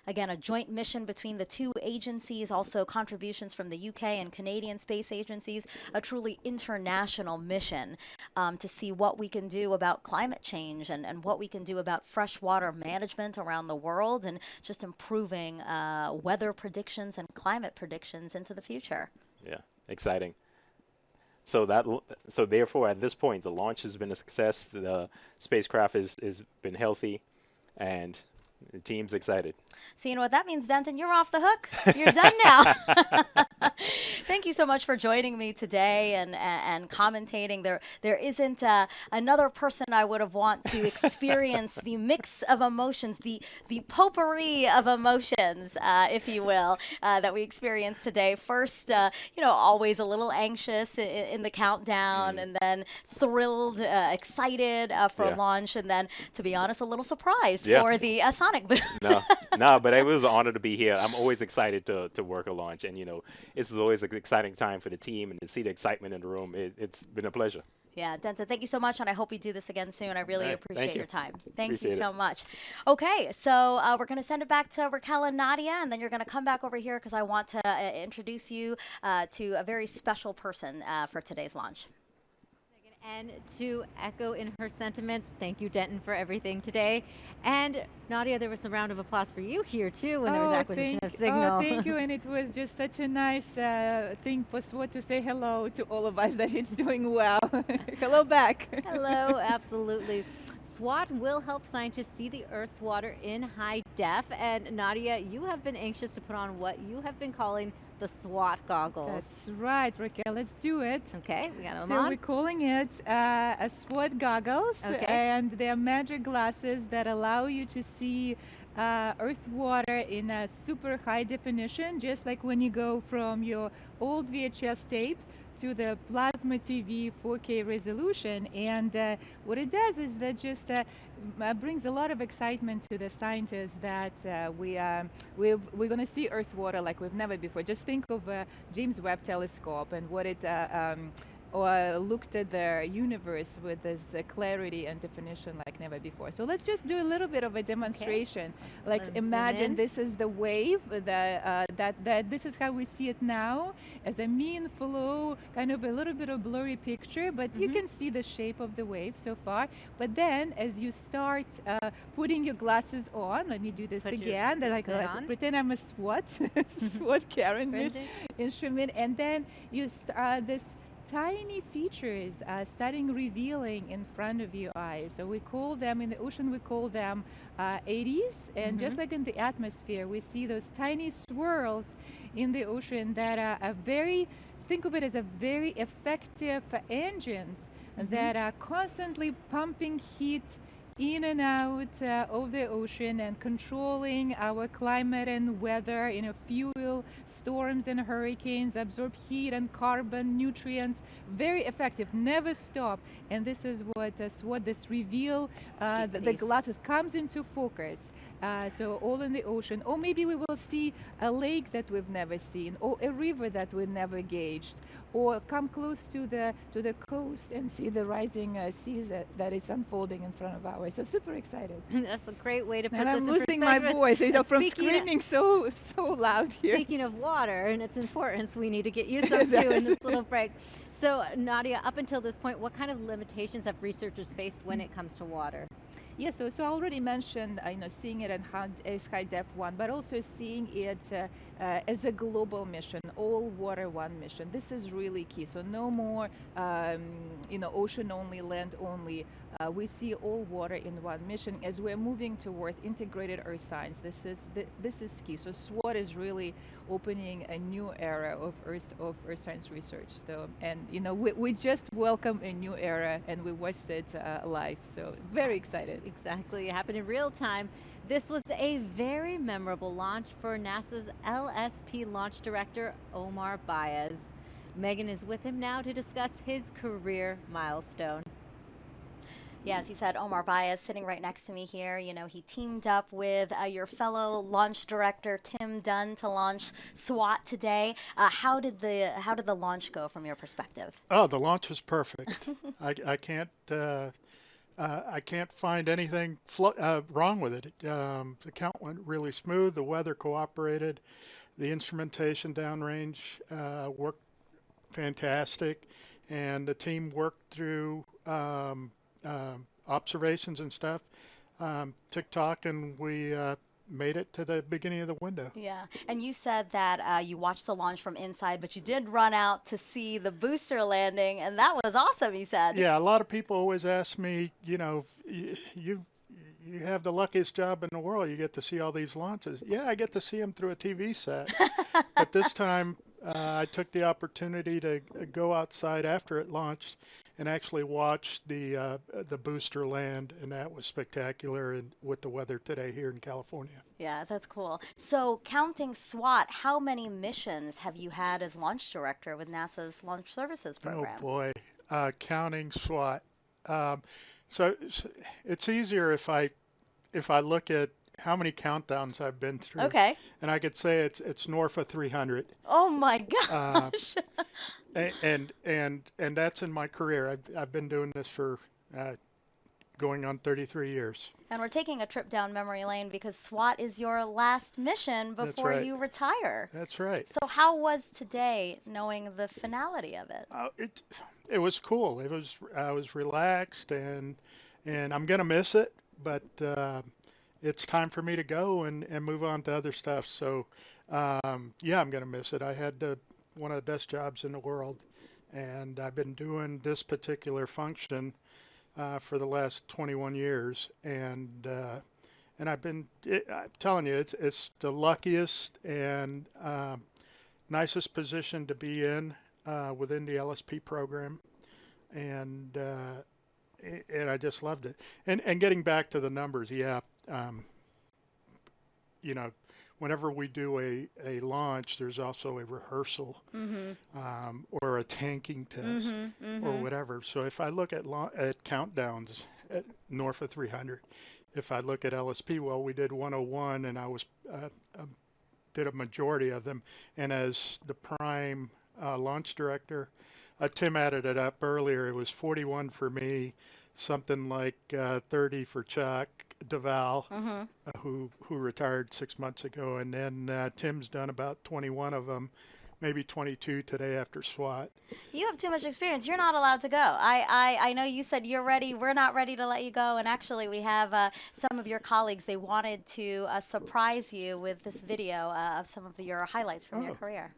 Again, a joint mission between the two agencies, also contributions from the UK and Canadian space agencies, a truly international mission to see what we can do about climate change and what we can do about freshwater management around the world and just improving weather predictions and climate predictions into the future. Yeah, exciting. So therefore, at this point, the launch has been a success. The spacecraft is been healthy, and the team's excited. So you know what that means, Denton? You're off the hook. You're done now. Thank you so much for joining me today and commentating. There isn't another person I would have want to experience the mix of emotions, the potpourri of emotions, if you will, that we experienced today. First, always a little anxious in the countdown, and then thrilled, excited for launch, and then, to be honest, a little surprised for the sonic boost. No, but it was an honor to be here. I'm always excited to work a launch, and this is always an exciting time for the team, and to see the excitement in the room, it's been a pleasure. Yeah, Denton, thank you so much, and I hope we do this again soon. I really appreciate your time. Thank you so much. Okay, so we're going to send it back to Raquel and Nadia, and then you're going to come back over here because I want to introduce you to a very special person for today's launch. And to echo in her sentiments, thank you, Denton, for everything today. And Nadia, there was a round of applause for you here too when there was acquisition of signal. Oh, thank you, and it was just such a nice thing for SWOT to say hello to all of us, that it's doing well. Hello back. Hello, absolutely. SWOT will help scientists see the Earth's water in high def. And Nadia, you have been anxious to put on what you have been calling the SWOT goggles. That's right, Raquel. Let's do it. Okay, we got them so on. We're calling it a SWOT goggles, and they are magic glasses that allow you to see Earth water in a super high definition, just like when you go from your old VHS tape to the plasma TV 4K resolution. And what it does is that just brings a lot of excitement to the scientists that we're going to see Earth water like we've never before. Just think of James Webb Telescope and what it looked at the universe with this clarity and definition like never before. So let's just do a little bit of a demonstration. Like imagine this is the wave, that this is how we see it now, as a mean flow, kind of a little bit of blurry picture, but you can see the shape of the wave so far. But then as you start putting your glasses on, let me do this again, pretend I'm a SWOT, SWOT Karen instrument, and then you start this tiny features starting revealing in front of your eyes. So we call them, in the ocean we call them 80s, and just like in the atmosphere, we see those tiny swirls in the ocean that are very, think of it as a very effective engines that are constantly pumping heat in and out of the ocean and controlling our climate and weather, fuel, storms and hurricanes, absorb heat and carbon, nutrients, very effective, never stop. And this is what this reveal, the glasses comes into focus. So all in the ocean, or maybe we will see a lake that we've never seen, or a river that we've never gauged, or come close to the coast and see the rising seas that is unfolding in front of ours. So super excited. That's a great way to put and this I'm in losing my voice, from screaming so loud here. Speaking of water and its importance, we need to get you some too in this little break. So Nadia, up until this point, what kind of limitations have researchers faced when it comes to water? Yeah, so I already mentioned, seeing it as high def one, but also seeing it as a global mission, all water one mission. This is really key. So no more, ocean only, land only. We see all water in one mission as we're moving toward integrated Earth science. This is key. So SWOT is really opening a new era of Earth science research. So, and we just welcome a new era, and we watched it live. So very excited. Exactly, it happened in real time. This was a very memorable launch for NASA's LSP launch director, Omar Baez. Megan is with him now to discuss his career milestone. Yeah, as you said, Omar Baez sitting right next to me here. He teamed up with your fellow launch director, Tim Dunn, to launch SWOT today. How did the launch go from your perspective? Oh, the launch was perfect. I I can't find anything wrong with it. The count went really smooth. The weather cooperated. The instrumentation downrange worked fantastic, and the team worked through observations and stuff. TikTok, and we made it to the beginning of the window. Yeah, and you said that you watched the launch from inside, but you did run out to see the booster landing, and that was awesome, you said. Yeah, a lot of people always ask me, you know, you have the luckiest job in the world. You get to see all these launches. Yeah, I get to see them through a TV set. But this time, I took the opportunity to go outside after it launched and actually watch the booster land, and that was spectacular. And with the weather today here in California. Yeah, that's cool. So, counting SWOT, how many missions have you had as launch director with NASA's Launch Services Program? Oh boy, counting SWOT. So it's easier if I look at how many countdowns I've been through. Okay. And I could say it's north of 300. Oh my gosh. And that's in my career. I've been doing this for going on 33 years. And we're taking a trip down memory lane because SWOT is your last mission before you retire. That's right. So how was today knowing the finality of it? It was cool. I was relaxed, and I'm gonna miss it, but it's time for me to go and move on to other stuff. So yeah, I'm gonna miss it. I had one of the best jobs in the world, and I've been doing this particular function for the last 21 years, and I'm telling you, it's the luckiest and nicest position to be in within the LSP program, and I just loved it. And getting back to the numbers, yeah, you know, whenever we do a launch, there's also a rehearsal or a tanking test or whatever. So if I look at countdowns at north of 300, if I look at LSP, well, we did 101, and I was did a majority of them. And as the prime launch director, Tim added it up earlier. It was 41 for me, something like 30 for Chuck DeVal, who retired 6 months ago, and then Tim's done about 21 of them, maybe 22 today after SWOT. You have too much experience. You're not allowed to go. I know you said you're ready. We're not ready to let you go. And actually, we have some of your colleagues. They wanted to surprise you with this video of some of your highlights from your career.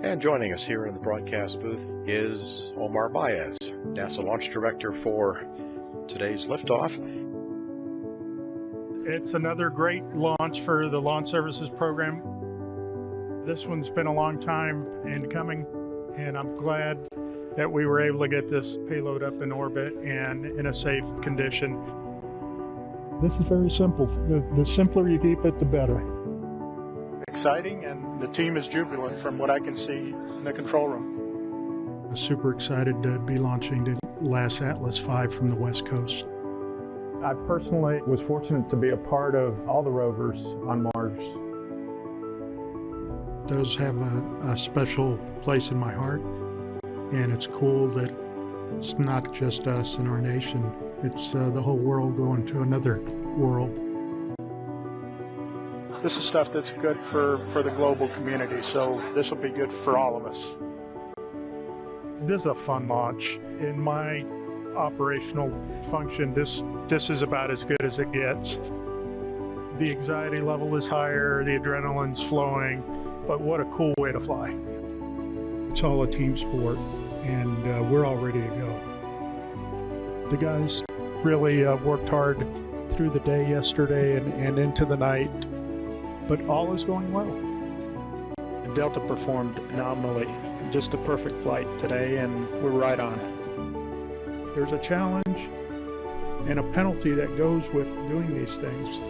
And joining us here in the broadcast booth is Omar Baez, NASA Launch Director for today's liftoff. It's another great launch for the Launch Services Program. This one's been a long time in coming, and I'm glad that we were able to get this payload up in orbit and in a safe condition. This is very simple. The simpler you keep it, the better. Exciting, and the team is jubilant from what I can see in the control room. I'm super excited to be launching the last Atlas V from the West Coast. I personally was fortunate to be a part of all the rovers on Mars. Those have a special place in my heart, and it's cool that it's not just us and our nation, it's the whole world going to another world. This is stuff that's good for the global community, so this will be good for all of us. This is a fun launch. In my operational function, this is about as good as it gets. The anxiety level is higher, the adrenaline's flowing, but what a cool way to fly. It's all a team sport, and we're all ready to go. The guys really worked hard through the day yesterday and into the night. But all is going well. Delta performed nominally. Just a perfect flight today, and we're right on. There's a challenge and a penalty that goes with doing these things.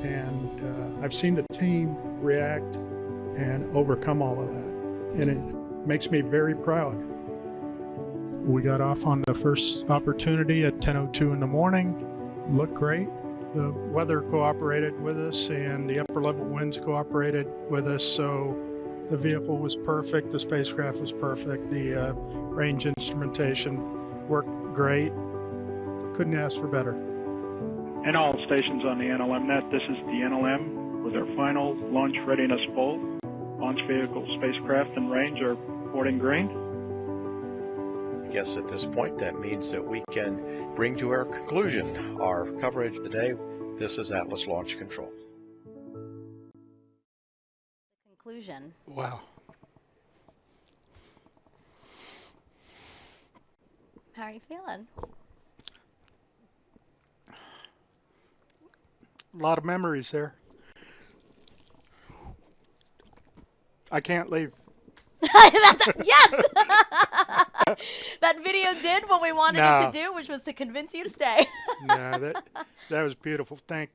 And I've seen the team react and overcome all of that. And it makes me very proud. We got off on the first opportunity at 10:02 in the morning. Looked great. The weather cooperated with us, and the upper level winds cooperated with us, so The vehicle was perfect, the spacecraft was perfect, the range instrumentation worked great. Couldn't ask for better. And all stations on the NLMnet, this is the NLM with our final launch readiness poll. Launch vehicle, spacecraft, and range are reporting green. Yes, at this point, that means that we can bring to our conclusion our coverage today. This is Atlas Launch Control. Conclusion. Wow. How are you feeling? A lot of memories there. I can't leave. Yes! That video did what we wanted it to do, which was to convince you to stay. No, that was beautiful. Thanks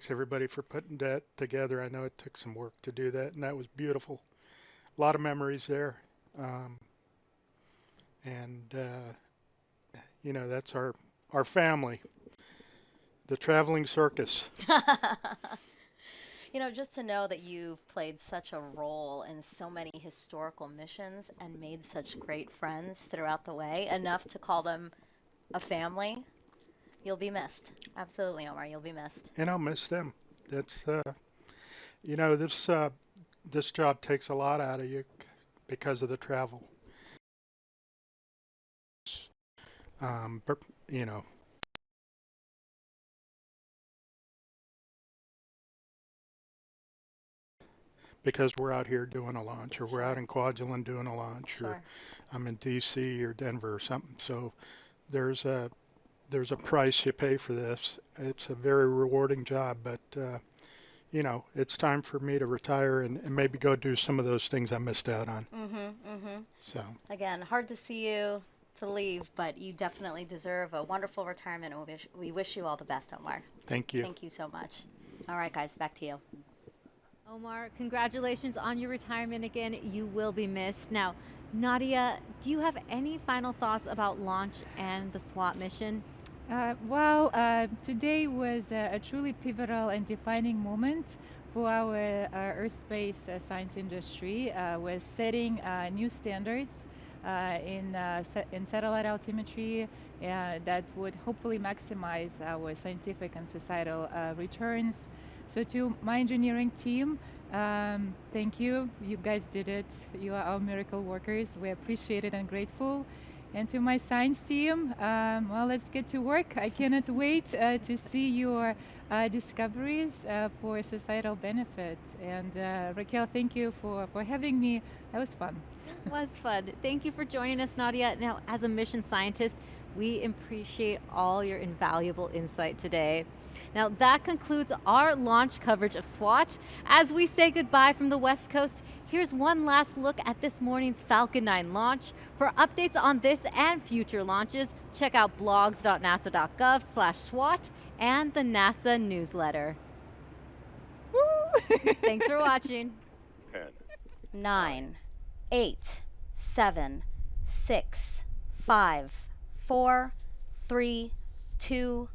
everybody for putting that together. I know it took some work to do that, and that was beautiful. A lot of memories there. You know, that's our family, the traveling circus. You know, just to know that you've played such a role in so many historical missions and made such great friends throughout the way, enough to call them a family, you'll be missed. Absolutely, Omar, you'll be missed. And I'll miss them. That's, you know, this job takes a lot out of you because of the travel. But, you know, because we're out here doing a launch, or we're out in Kwajalein doing a launch, or I'm in DC or Denver or something. So there's a price you pay for this. It's a very rewarding job, but you know, it's time for me to retire and maybe go do some of those things I missed out on. So again, hard to see you to leave, but you definitely deserve a wonderful retirement, and we wish you all the best, Omar. Thank you. Thank you so much. All right, guys, back to you. Omar, congratulations on your retirement again. You will be missed. Now, Nadia, do you have any final thoughts about launch and the SWOT mission? Today was a truly pivotal and defining moment for our Earth-space science industry. We're setting new standards in satellite altimetry that would hopefully maximize our scientific and societal returns. So to my engineering team, thank you. You guys did it. You are our miracle workers. We appreciate it and grateful. And to my science team, well, let's get to work. I cannot wait to see your discoveries for societal benefit. And Raquel, thank you for having me. That was fun. It was fun. Thank you for joining us, Nadia. Now, as a mission scientist, we appreciate all your invaluable insight today. Now, that concludes our launch coverage of SWOT. As we say goodbye from the West Coast, here's one last look at this morning's Falcon 9 launch. For updates on this and future launches, check out blogs.nasa.gov/SWOT and the NASA newsletter. Thanks for watching. 9, 8, 7, 6, 5, 4, 3, 2,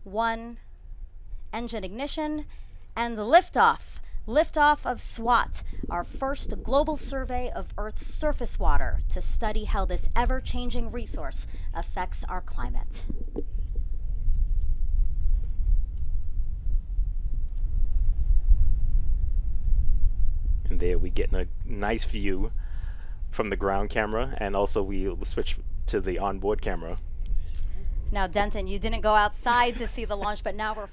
1. Engine ignition and liftoff. Liftoff of SWOT, our first global survey of Earth's surface water to study how this ever-changing resource affects our climate. And there we get a nice view from the ground camera, and also we switch to the onboard camera. Now, Denton, you didn't go outside to see the launch, but now we're